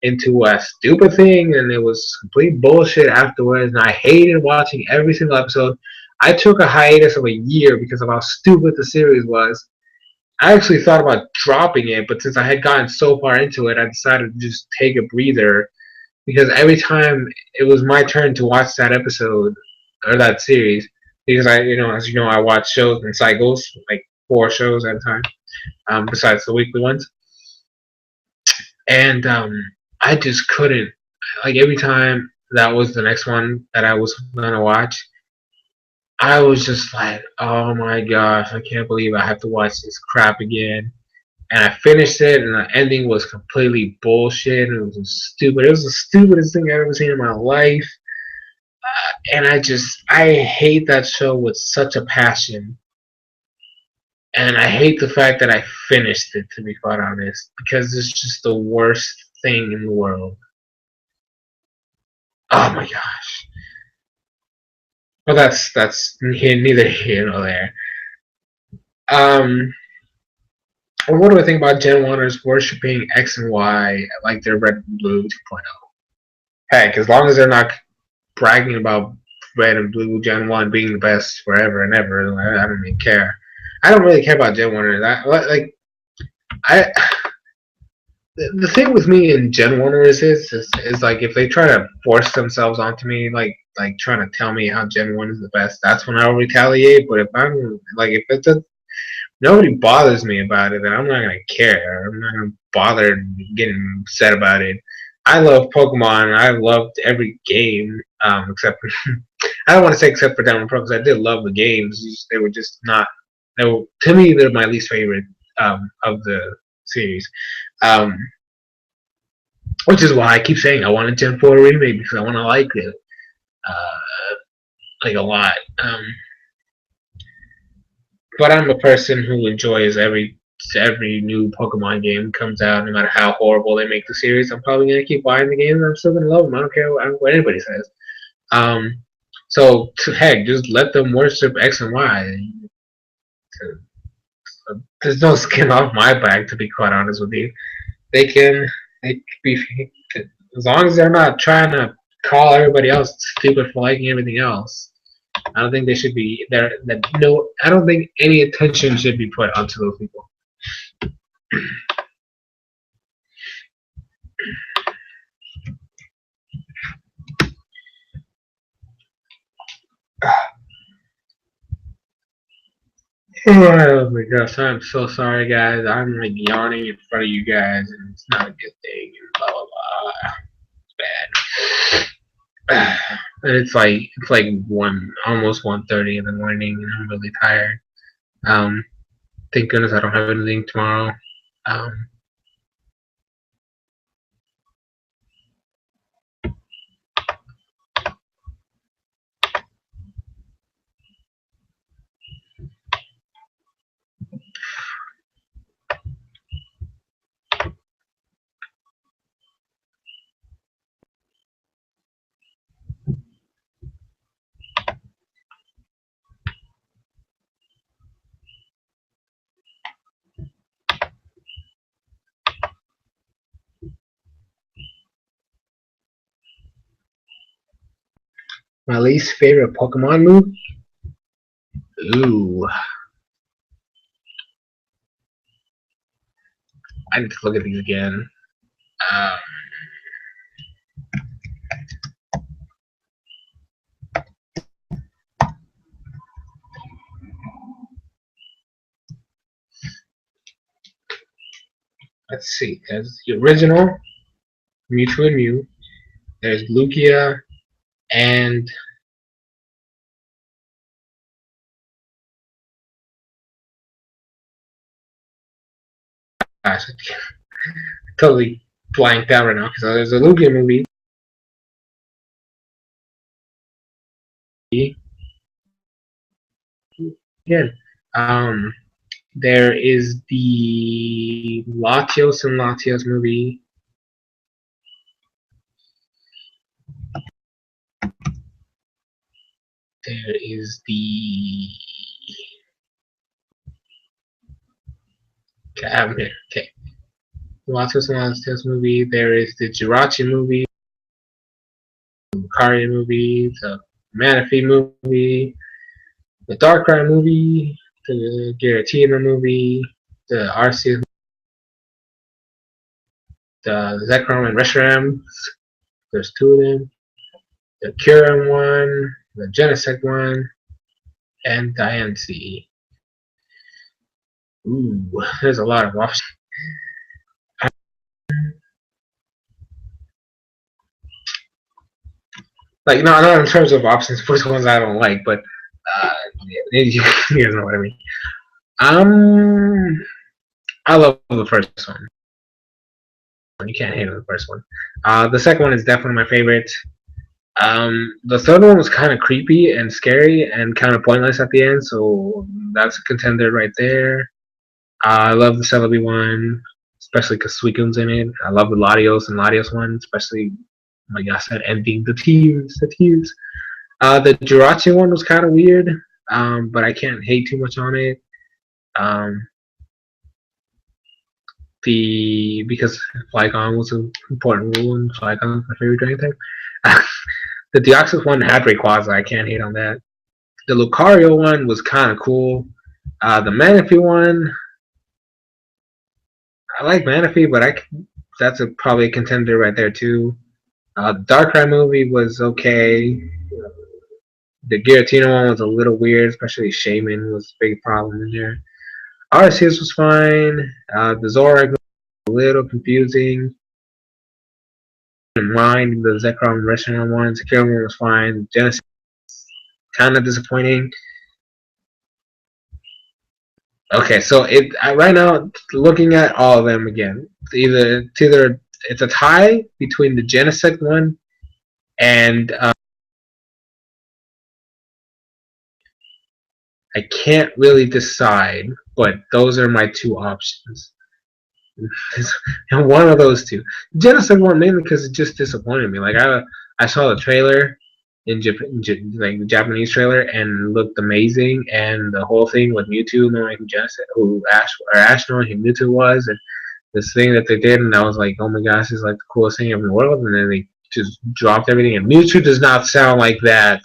Speaker 1: into a stupid thing, and it was complete bullshit afterwards, and I hated watching every single episode. I took a hiatus of a year because of how stupid the series was. I actually thought about dropping it, but since I had gotten so far into it, I decided to just take a breather because every time it was my turn to watch that episode or that series, because as you know, I watch shows in cycles, like 4 shows at a time, besides the weekly ones, and I just couldn't. Like every time that was the next one that I was gonna watch, I was just like, oh my gosh, I can't believe I have to watch this crap again. And I finished it, and the ending was completely bullshit. And it was stupid. It was the stupidest thing I've ever seen in my life. And I hate that show with such a passion. And I hate the fact that I finished it, to be quite honest, because it's just the worst thing in the world. Oh my gosh. Well, that's neither here nor there. Um, what do I think about Gen 1ers worshipping X and Y like they're Red and Blue 2.0? Heck, as long as they're not bragging about Red and Blue Gen 1 being the best forever and ever, I don't really care. I don't really care about Gen 1ers. I the thing with me in Gen 1ers is like if they try to force themselves onto me, like trying to tell me how Gen 1 is the best, that's when I'll retaliate. But if I'm like if it's a nobody bothers me about it, then I'm not gonna care. I'm not gonna bother getting upset about it. I love Pokemon. I loved every game, except for I don't want to say except for Diamond Pro because I did love the games. They were just not. They were, to me, they're my least favorite of the series. Um, which is why I keep saying I want a Gen 4 remake because I want to like it like a lot. But I'm a person who enjoys every new Pokemon game comes out, no matter how horrible they make the series. I'm probably gonna keep buying the games. I'm still gonna love them. I don't care what anybody says. Um, so heck, just let them worship X and Y. There's no skin off my back, to be quite honest with you. They can be as long as they're not trying to call everybody else stupid for liking everything else. I don't think they should be there. No, I don't think any attention should be put onto those people. Oh my gosh, I'm so sorry, guys. I'm like yawning in front of you guys, and it's not a good thing. And blah blah blah. It's bad. And it's like almost 1:30 in the morning, and I'm really tired. Thank goodness I don't have anything tomorrow. My least favorite Pokemon move? Ooh. I need to look at these again. Um, let's see. There's the original Mewtwo and Mew. There's Lugia and gosh, I totally blanked out right now because there's a Lugia movie. Again, there is the Latios and Latios movie. There is the okay. Latios and Latios movie. There is the Jirachi movie, the Lucario movie, the Manaphy movie, the Darkrai movie, the Giratina movie, the Arceus, the Zekrom and Reshiram. There's two of them. The Kyurem one, the Genesect one, and Diancie. Ooh, there's a lot of options. Like, no, not in terms of options, which ones I don't like, but you guys know what I mean. I love the first one. You can't hate on the first one. The second one is definitely my favorite. The third one was kind of creepy and scary and kind of pointless at the end, so that's a contender right there. I love the Celebi one, especially because Suicune's in it. I love the Latios and Latios one, especially like I said, ending the tears. The Jirachi one was kind of weird, but I can't hate too much on it. Because Flygon was an important rule and Flygon's my favorite dragon type. The Deoxys one had Rayquaza. I can't hate on that. The Lucario one was kind of cool. The Manaphy one, I like Manaphy, but that's probably a contender right there too. Darkrai movie was okay. The Giratina one was a little weird, especially Shaman was a big problem in there. Arceus was fine. The Zoroark was a little confusing. Mind the Zekrom restaurant one. Secure one was fine. Genesis kind of disappointing. Okay, so right now looking at all of them again. Either it's a tie between the Genesect one and I can't really decide, but those are my two options. And one of those two. Genesect one mainly because it just disappointed me. Like I saw the trailer in Japan, like the Japanese trailer, and it looked amazing, and the whole thing with Mewtwo knowing who Ash knowing who Mewtwo was, and this thing that they did, and I was like, oh my gosh, this is like the coolest thing ever in the world, and then they just dropped everything, and Mewtwo does not sound like that.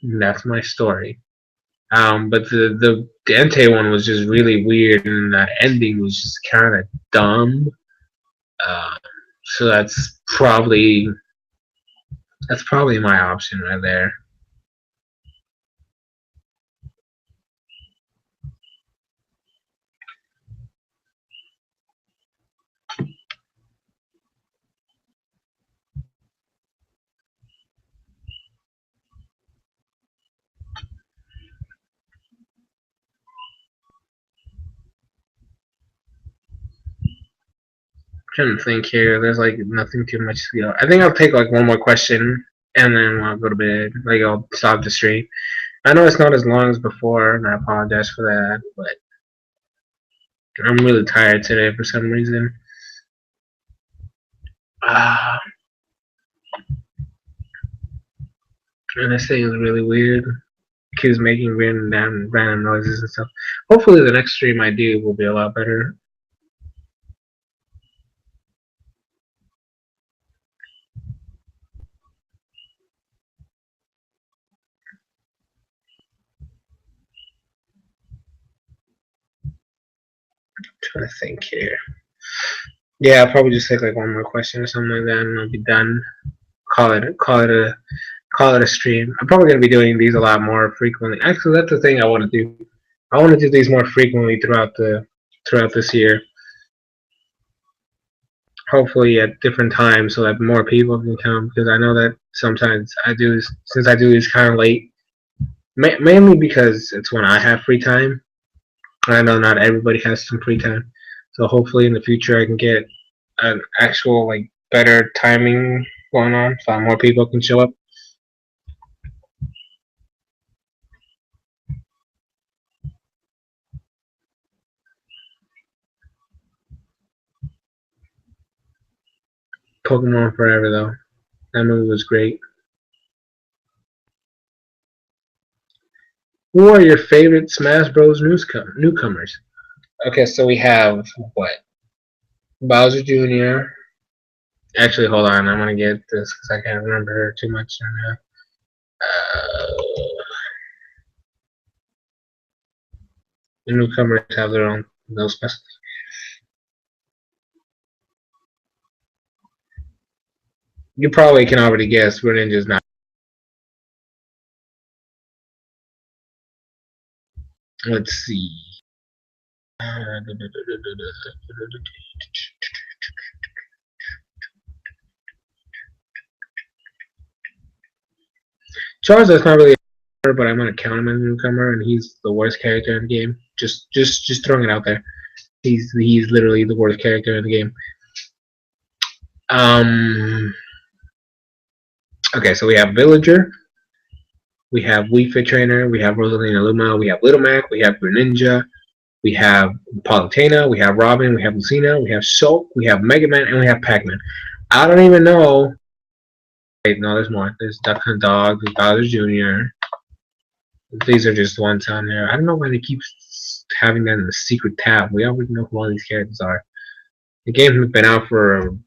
Speaker 1: And that's my story. But the Dante one was just really weird, and the ending was just kind of dumb. Um, so that's probably my option right there. Trying to think here. There's like nothing too much to go. I think I'll take like one more question and then I'll go to bed. Like I'll stop the stream. I know it's not as long as before, and I apologize for that, but I'm really tired today for some reason. Uh, and this thing is really weird. It keeps making random noises and stuff. Hopefully the next stream I do will be a lot better. Trying to think here. Yeah, I'll probably just take like one more question or something like that, and I'll be done. Call it a stream. I'm probably gonna be doing these a lot more frequently. Actually, that's the thing I want to do. I want to do these more frequently throughout this year. Hopefully at different times so that more people can come. Because I know that sometimes since I do these kind of late, mainly because it's when I have free time. I know not everybody has some free time, so hopefully in the future I can get an actual like better timing going on, so more people can show up. Pokemon Forever though, that movie was great. Who are your favorite Smash Bros. Newcomers? Okay, so we have what? Bowser Jr. Actually, hold on, I'm gonna get this because I can't remember too much. The newcomers have their own no special. You probably can already guess Greninja's not. Let's see. Charizard's not really a newcomer, but I'm gonna count him as a newcomer, and he's the worst character in the game. Just throwing it out there. He's literally the worst character in the game. Okay, so we have Villager, we have Wii Fit Trainer, we have Rosalina Luma, we have Little Mac, we have Greninja, we have Palutena, we have Robin, we have Lucina, we have Shulk, we have Mega Man, and we have Pac-Man. I don't even know. Wait, no, there's more. There's Duck Hunt Dog, there's Bowser Jr. These are just ones on there. I don't know why they keep having that in the secret tab. We already know who all these characters are. The game has been out for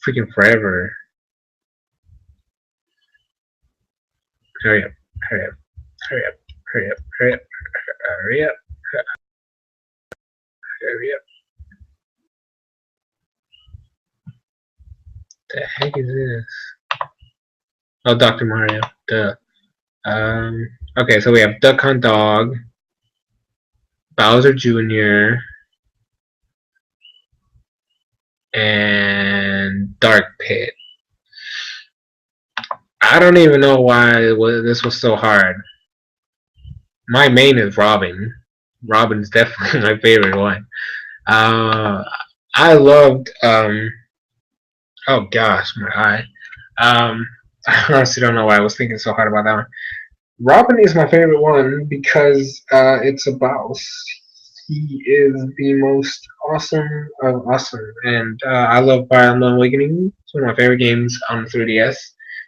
Speaker 1: freaking forever. Hurry up, hurry up, hurry up, hurry up, hurry up, hurry up, hurry up. The heck is this? Oh, Dr. Mario. Duh. Okay, so we have Duck Hunt Dog. Bowser Jr. and Dark Pit. I don't even know why this was so hard. My main is Robin. Robin's definitely my favorite one. Uh, I loved. Oh gosh, my eye. I honestly don't know why I was thinking so hard about that one. Robin is my favorite one because it's a boss. He is the most awesome of awesome, and I love Fire Emblem Awakening. It's one of my favorite games on the 3DS.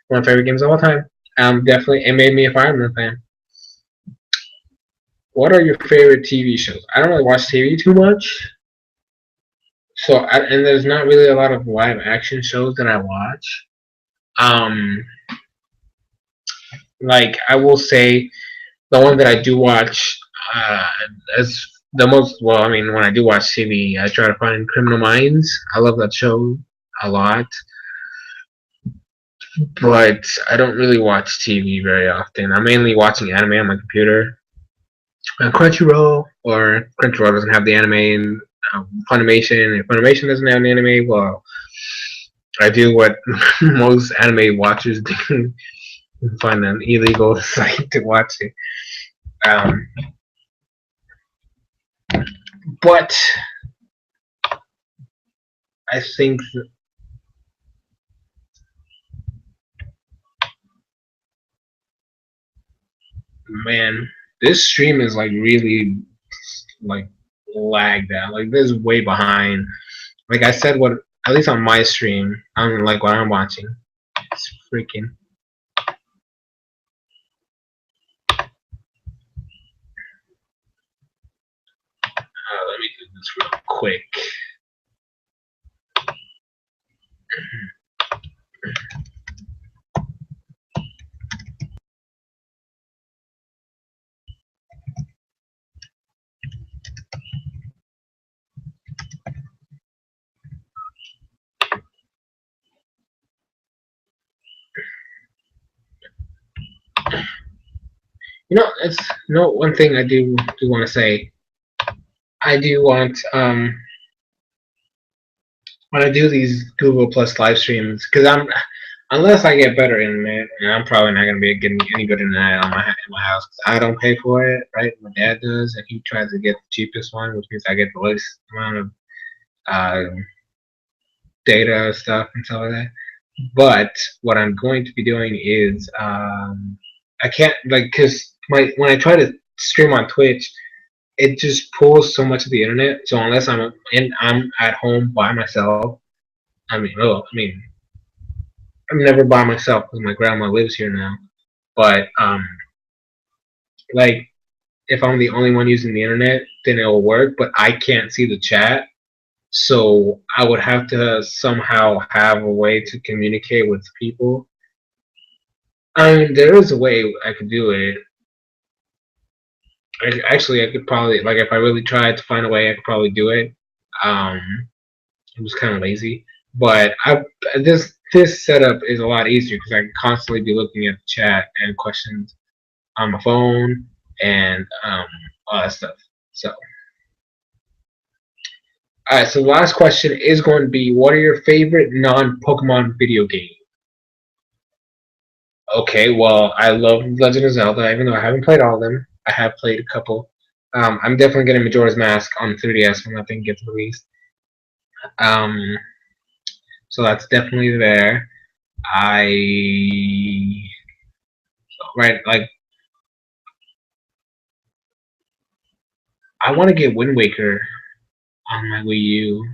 Speaker 1: One of my favorite games of all time. Definitely, it made me a Fire Emblem fan. What are your favorite TV shows? I don't really watch TV too much, and there's not really a lot of live action shows that I watch. Um, like I will say, the one that I do watch uh, as the most. Well, I mean, when I do watch TV, I try to find Criminal Minds. I love that show a lot, but I don't really watch TV very often. I'm mainly watching anime on my computer. Crunchyroll, or Crunchyroll doesn't have the anime, and Funimation. If Funimation doesn't have an anime, well, I do what most anime watchers do: find an illegal site to watch it. Um, but I think, man, this stream is like really like lagged out. Like this is way behind. Like I said, what at least on my stream, I don't like what I'm watching. It's freaking. Let me do this real quick. It's one thing I do want to say. I do want when I do these Google Plus live streams, because unless I get better internet, and I'm probably not gonna be getting any good internet in my house. 'Cause I don't pay for it, right? My dad does, and he tries to get the cheapest one, which means I get the least amount of uh, data stuff and stuff like that. But what I'm going to be doing is I can't because when I try to stream on Twitch, it just pulls so much of the internet. So unless I'm at home by myself, I'm never by myself because my grandma lives here now. But like if I'm the only one using the internet, then it will work. But I can't see the chat, so I would have to somehow have a way to communicate with people. I mean, there is a way I could do it. I could probably, like, if I really tried to find a way, I could probably do it. I'm just kind of lazy, but this setup is a lot easier because I can constantly be looking at the chat and questions on my phone and all that stuff. So, all right. So the last question is going to be: what are your favorite non-Pokemon video games? Okay, well, I love Legend of Zelda, even though I haven't played all of them. I have played a couple. I'm definitely getting Majora's Mask on 3DS when that thing gets released. Um, so that's definitely there. Like, I want to get Wind Waker on my Wii U.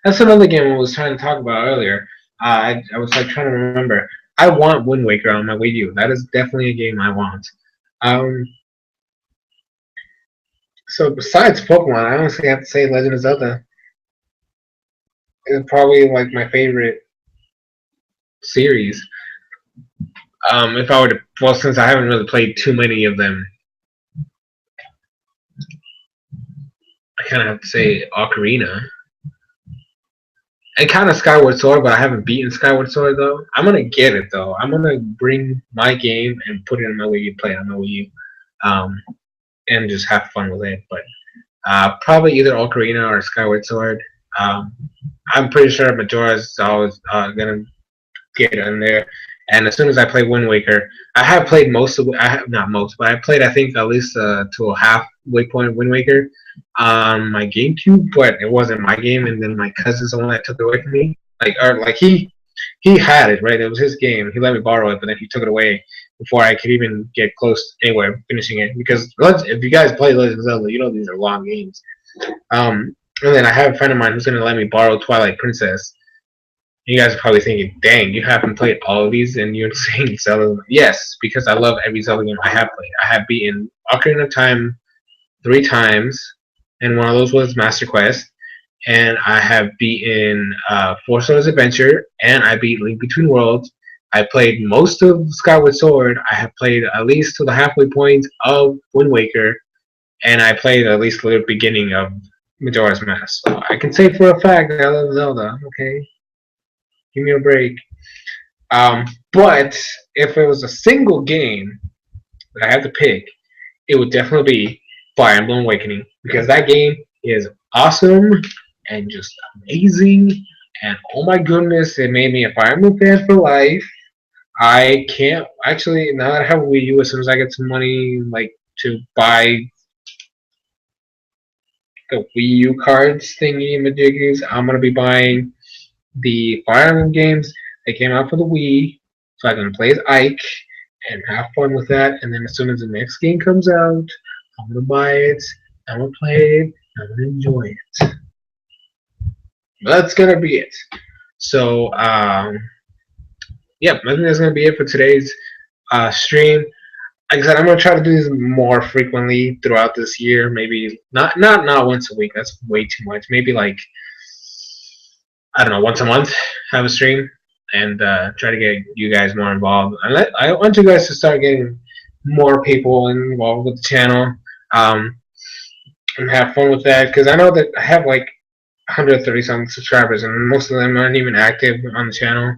Speaker 1: That's another game I was trying to talk about earlier. I was like trying to remember. I want Wind Waker on my Wii U. That is definitely a game I want. Um, so besides Pokemon, I honestly have to say Legend of Zelda is probably like my favorite series. If I were to, well, since I haven't really played too many of them, I kind of have to say Ocarina. And kind of Skyward Sword, but I haven't beaten Skyward Sword though. I'm gonna get it though. I'm gonna bring my game and put it in my Wii U, play on my Wii U. and just have fun with it. But probably either Ocarina or Skyward Sword. Um, I'm pretty sure Majora's always gonna get in there. And as soon as I play Wind Waker, I have played most of. I have not most, but I played I think at least to a halfway point of Wind Waker on my GameCube, but it wasn't my game. And then my cousin's the one that took it away from me. Like he had it right. It was his game. He let me borrow it, but then he took it away before I could even get close anywhere finishing it. Because if you guys play Legend of Zelda, you know these are long games. And then I have a friend of mine who's gonna let me borrow Twilight Princess. You guys are probably thinking, "Dang, you haven't played all of these, and you're saying Zelda?" Yes, because I love every Zelda game I have played. I have beaten Ocarina of Time 3 times, and one of those was Master Quest. And I have beaten Four Swords Adventure, and I beat Link Between Worlds. I played most of Skyward Sword. I have played at least to the halfway point of Wind Waker, and I played at least the beginning of Majora's Mask. So I can say for a fact that I love Zelda. Okay, give me a break. But if it was a single game that I had to pick, it would definitely be Fire Emblem Awakening, because that game is awesome and just amazing. And oh my goodness, it made me a Fire Emblem fan for life. I can't actually, now that I have a Wii U, as soon as I get some money like to buy the Wii U cards thingy majiggies, I'm gonna be buying the Fire Emblem games that came out for the Wii, so I can play as Ike and have fun with that. And then as soon as the next game comes out, I'm gonna buy it, I'm gonna play it, I'm gonna enjoy it. That's gonna be it. So yeah, I think that's gonna be it for today's stream. Like I said, I'm gonna try to do this more frequently throughout this year. Maybe not once a week. That's way too much. Maybe like, I don't know, once a month, have a stream and try to get you guys more involved. I want you guys to start getting more people involved with the channel, and have fun with that, because I know that I have like 130 something subscribers, and most of them aren't even active on the channel,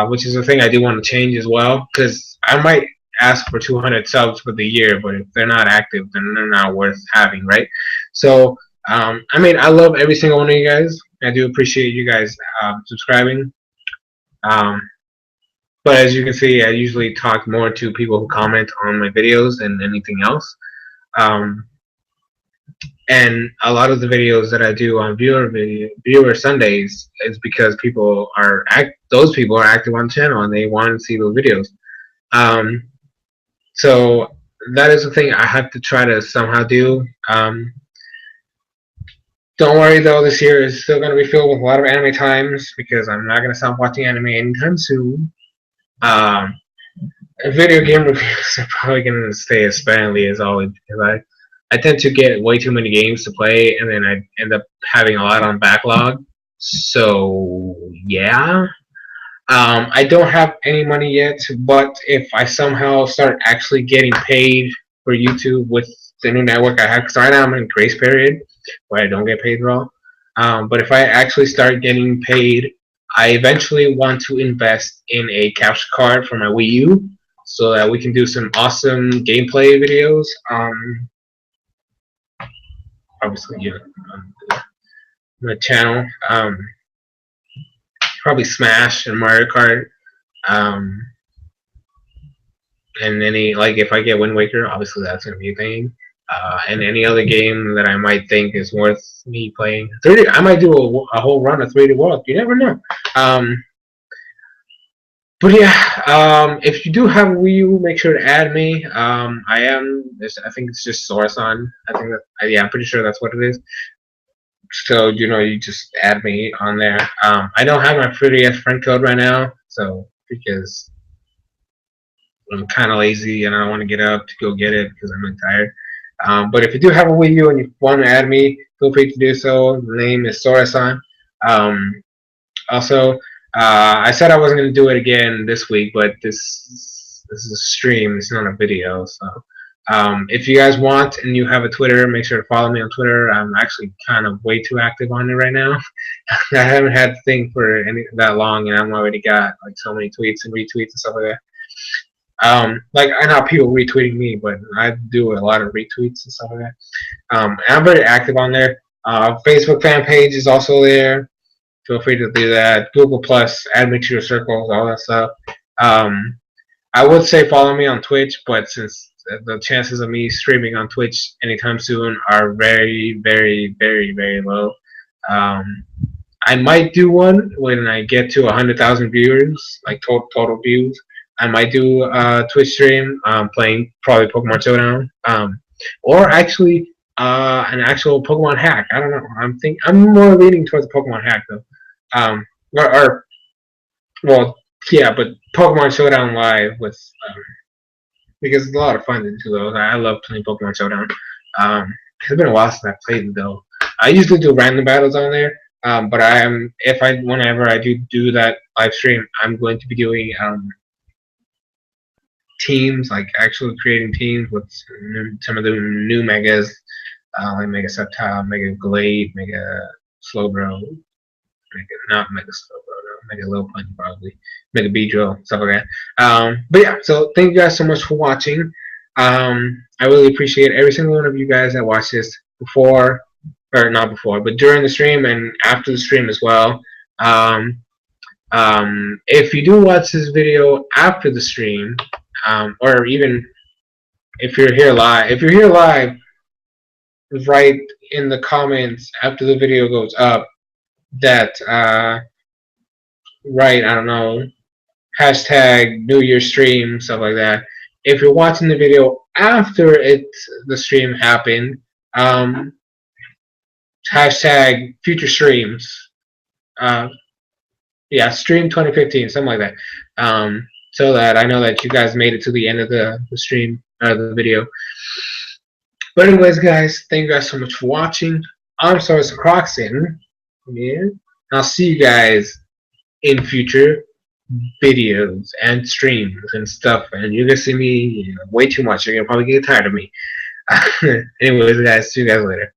Speaker 1: which is a thing I do want to change as well, because I might ask for 200 subs for the year, but if they're not active, then they're not worth having, right? So I mean, I love every single one of you guys. I do appreciate you guys subscribing. But as you can see, I usually talk more to people who comment on my videos than anything else. And a lot of the videos that I do on viewer Sundays is because those people are active on the channel and they want to see those videos. So that is the thing I have to try to somehow do. Don't worry though, this year is still going to be filled with a lot of anime times, because I'm not going to stop watching anime anytime soon. Video game reviews are probably going to stay as sparingly as always, because I tend to get way too many games to play, and then I end up having a lot on backlog. So yeah, I don't have any money yet, but if I somehow start actually getting paid for YouTube with the new network I have, because right now I'm in grace period where I don't get paid at all. But if I actually start getting paid, I eventually want to invest in a capture card for my Wii U, so that we can do some awesome gameplay videos. Obviously, you know, on my channel. Probably Smash and Mario Kart. And any, like, if I get Wind Waker, obviously that's gonna be a thing. And any other game that I might think is worth me playing. 3D, I might do a whole run of 3D World. You never know. But yeah, if you do have a Wii U, make sure to add me. I think it's just Soresan. I think that, yeah, I'm pretty sure that's what it is. So, you know, you just add me on there. I don't have my 3DS friend code right now, so, because I'm kind of lazy and I don't want to get up to go get it because I'm really tired. But if you do have a Wii U and you want to add me, feel free to do so. The name is Soresan. Also, I said I wasn't going to do it again this week, but this is a stream. It's not a video. So if you guys want and you have a Twitter, make sure to follow me on Twitter. I'm actually kind of way too active on it right now. I haven't had the thing for that long, and I've already got like so many tweets and retweets and stuff like that. Like I know people retweeting me, but I do a lot of retweets and stuff like that. And I'm very active on there. Facebook fan page is also there. Feel free to do that. Google Plus, add me to your circles, all that stuff. I would say follow me on Twitch, but since the chances of me streaming on Twitch anytime soon are very, very, very, very low. I might do one when I get to 100,000 viewers, like total views. I might do a Twitch stream playing probably Pokemon Showdown, or actually an actual Pokemon hack. I don't know. I'm more leaning towards the Pokemon hack though. Um, or well, yeah, but Pokemon Showdown live with because it's a lot of fun to do those. I love playing Pokemon Showdown. It's been a while since I played it though. I usually do random battles on there, but whenever I do that live stream, I'm going to be doing teams, like actually creating teams with some of the new megas, like Mega Sceptile, Mega Glade, Mega Slowbro, not Mega Slowbro, no, Mega Lopunny probably, Mega Beedrill, stuff like that. But yeah, so thank you guys so much for watching. I really appreciate every single one of you guys that watched this before, or not before, but during the stream and after the stream as well. If you do watch this video after the stream, or even if you're here live, write in the comments after the video goes up that write, I don't know, hashtag New Year stream, stuff like that. If you're watching the video after the stream happened, hashtag future streams. Yeah, stream 2015, something like that. So that I know that you guys made it to the end of the stream, the video. But anyways, guys, thank you guys so much for watching. I'm SoresanCrockxen. Yeah. I'll see you guys in future videos and streams and stuff. And you're gonna see me way too much. You're gonna probably get tired of me. Anyways, guys, see you guys later.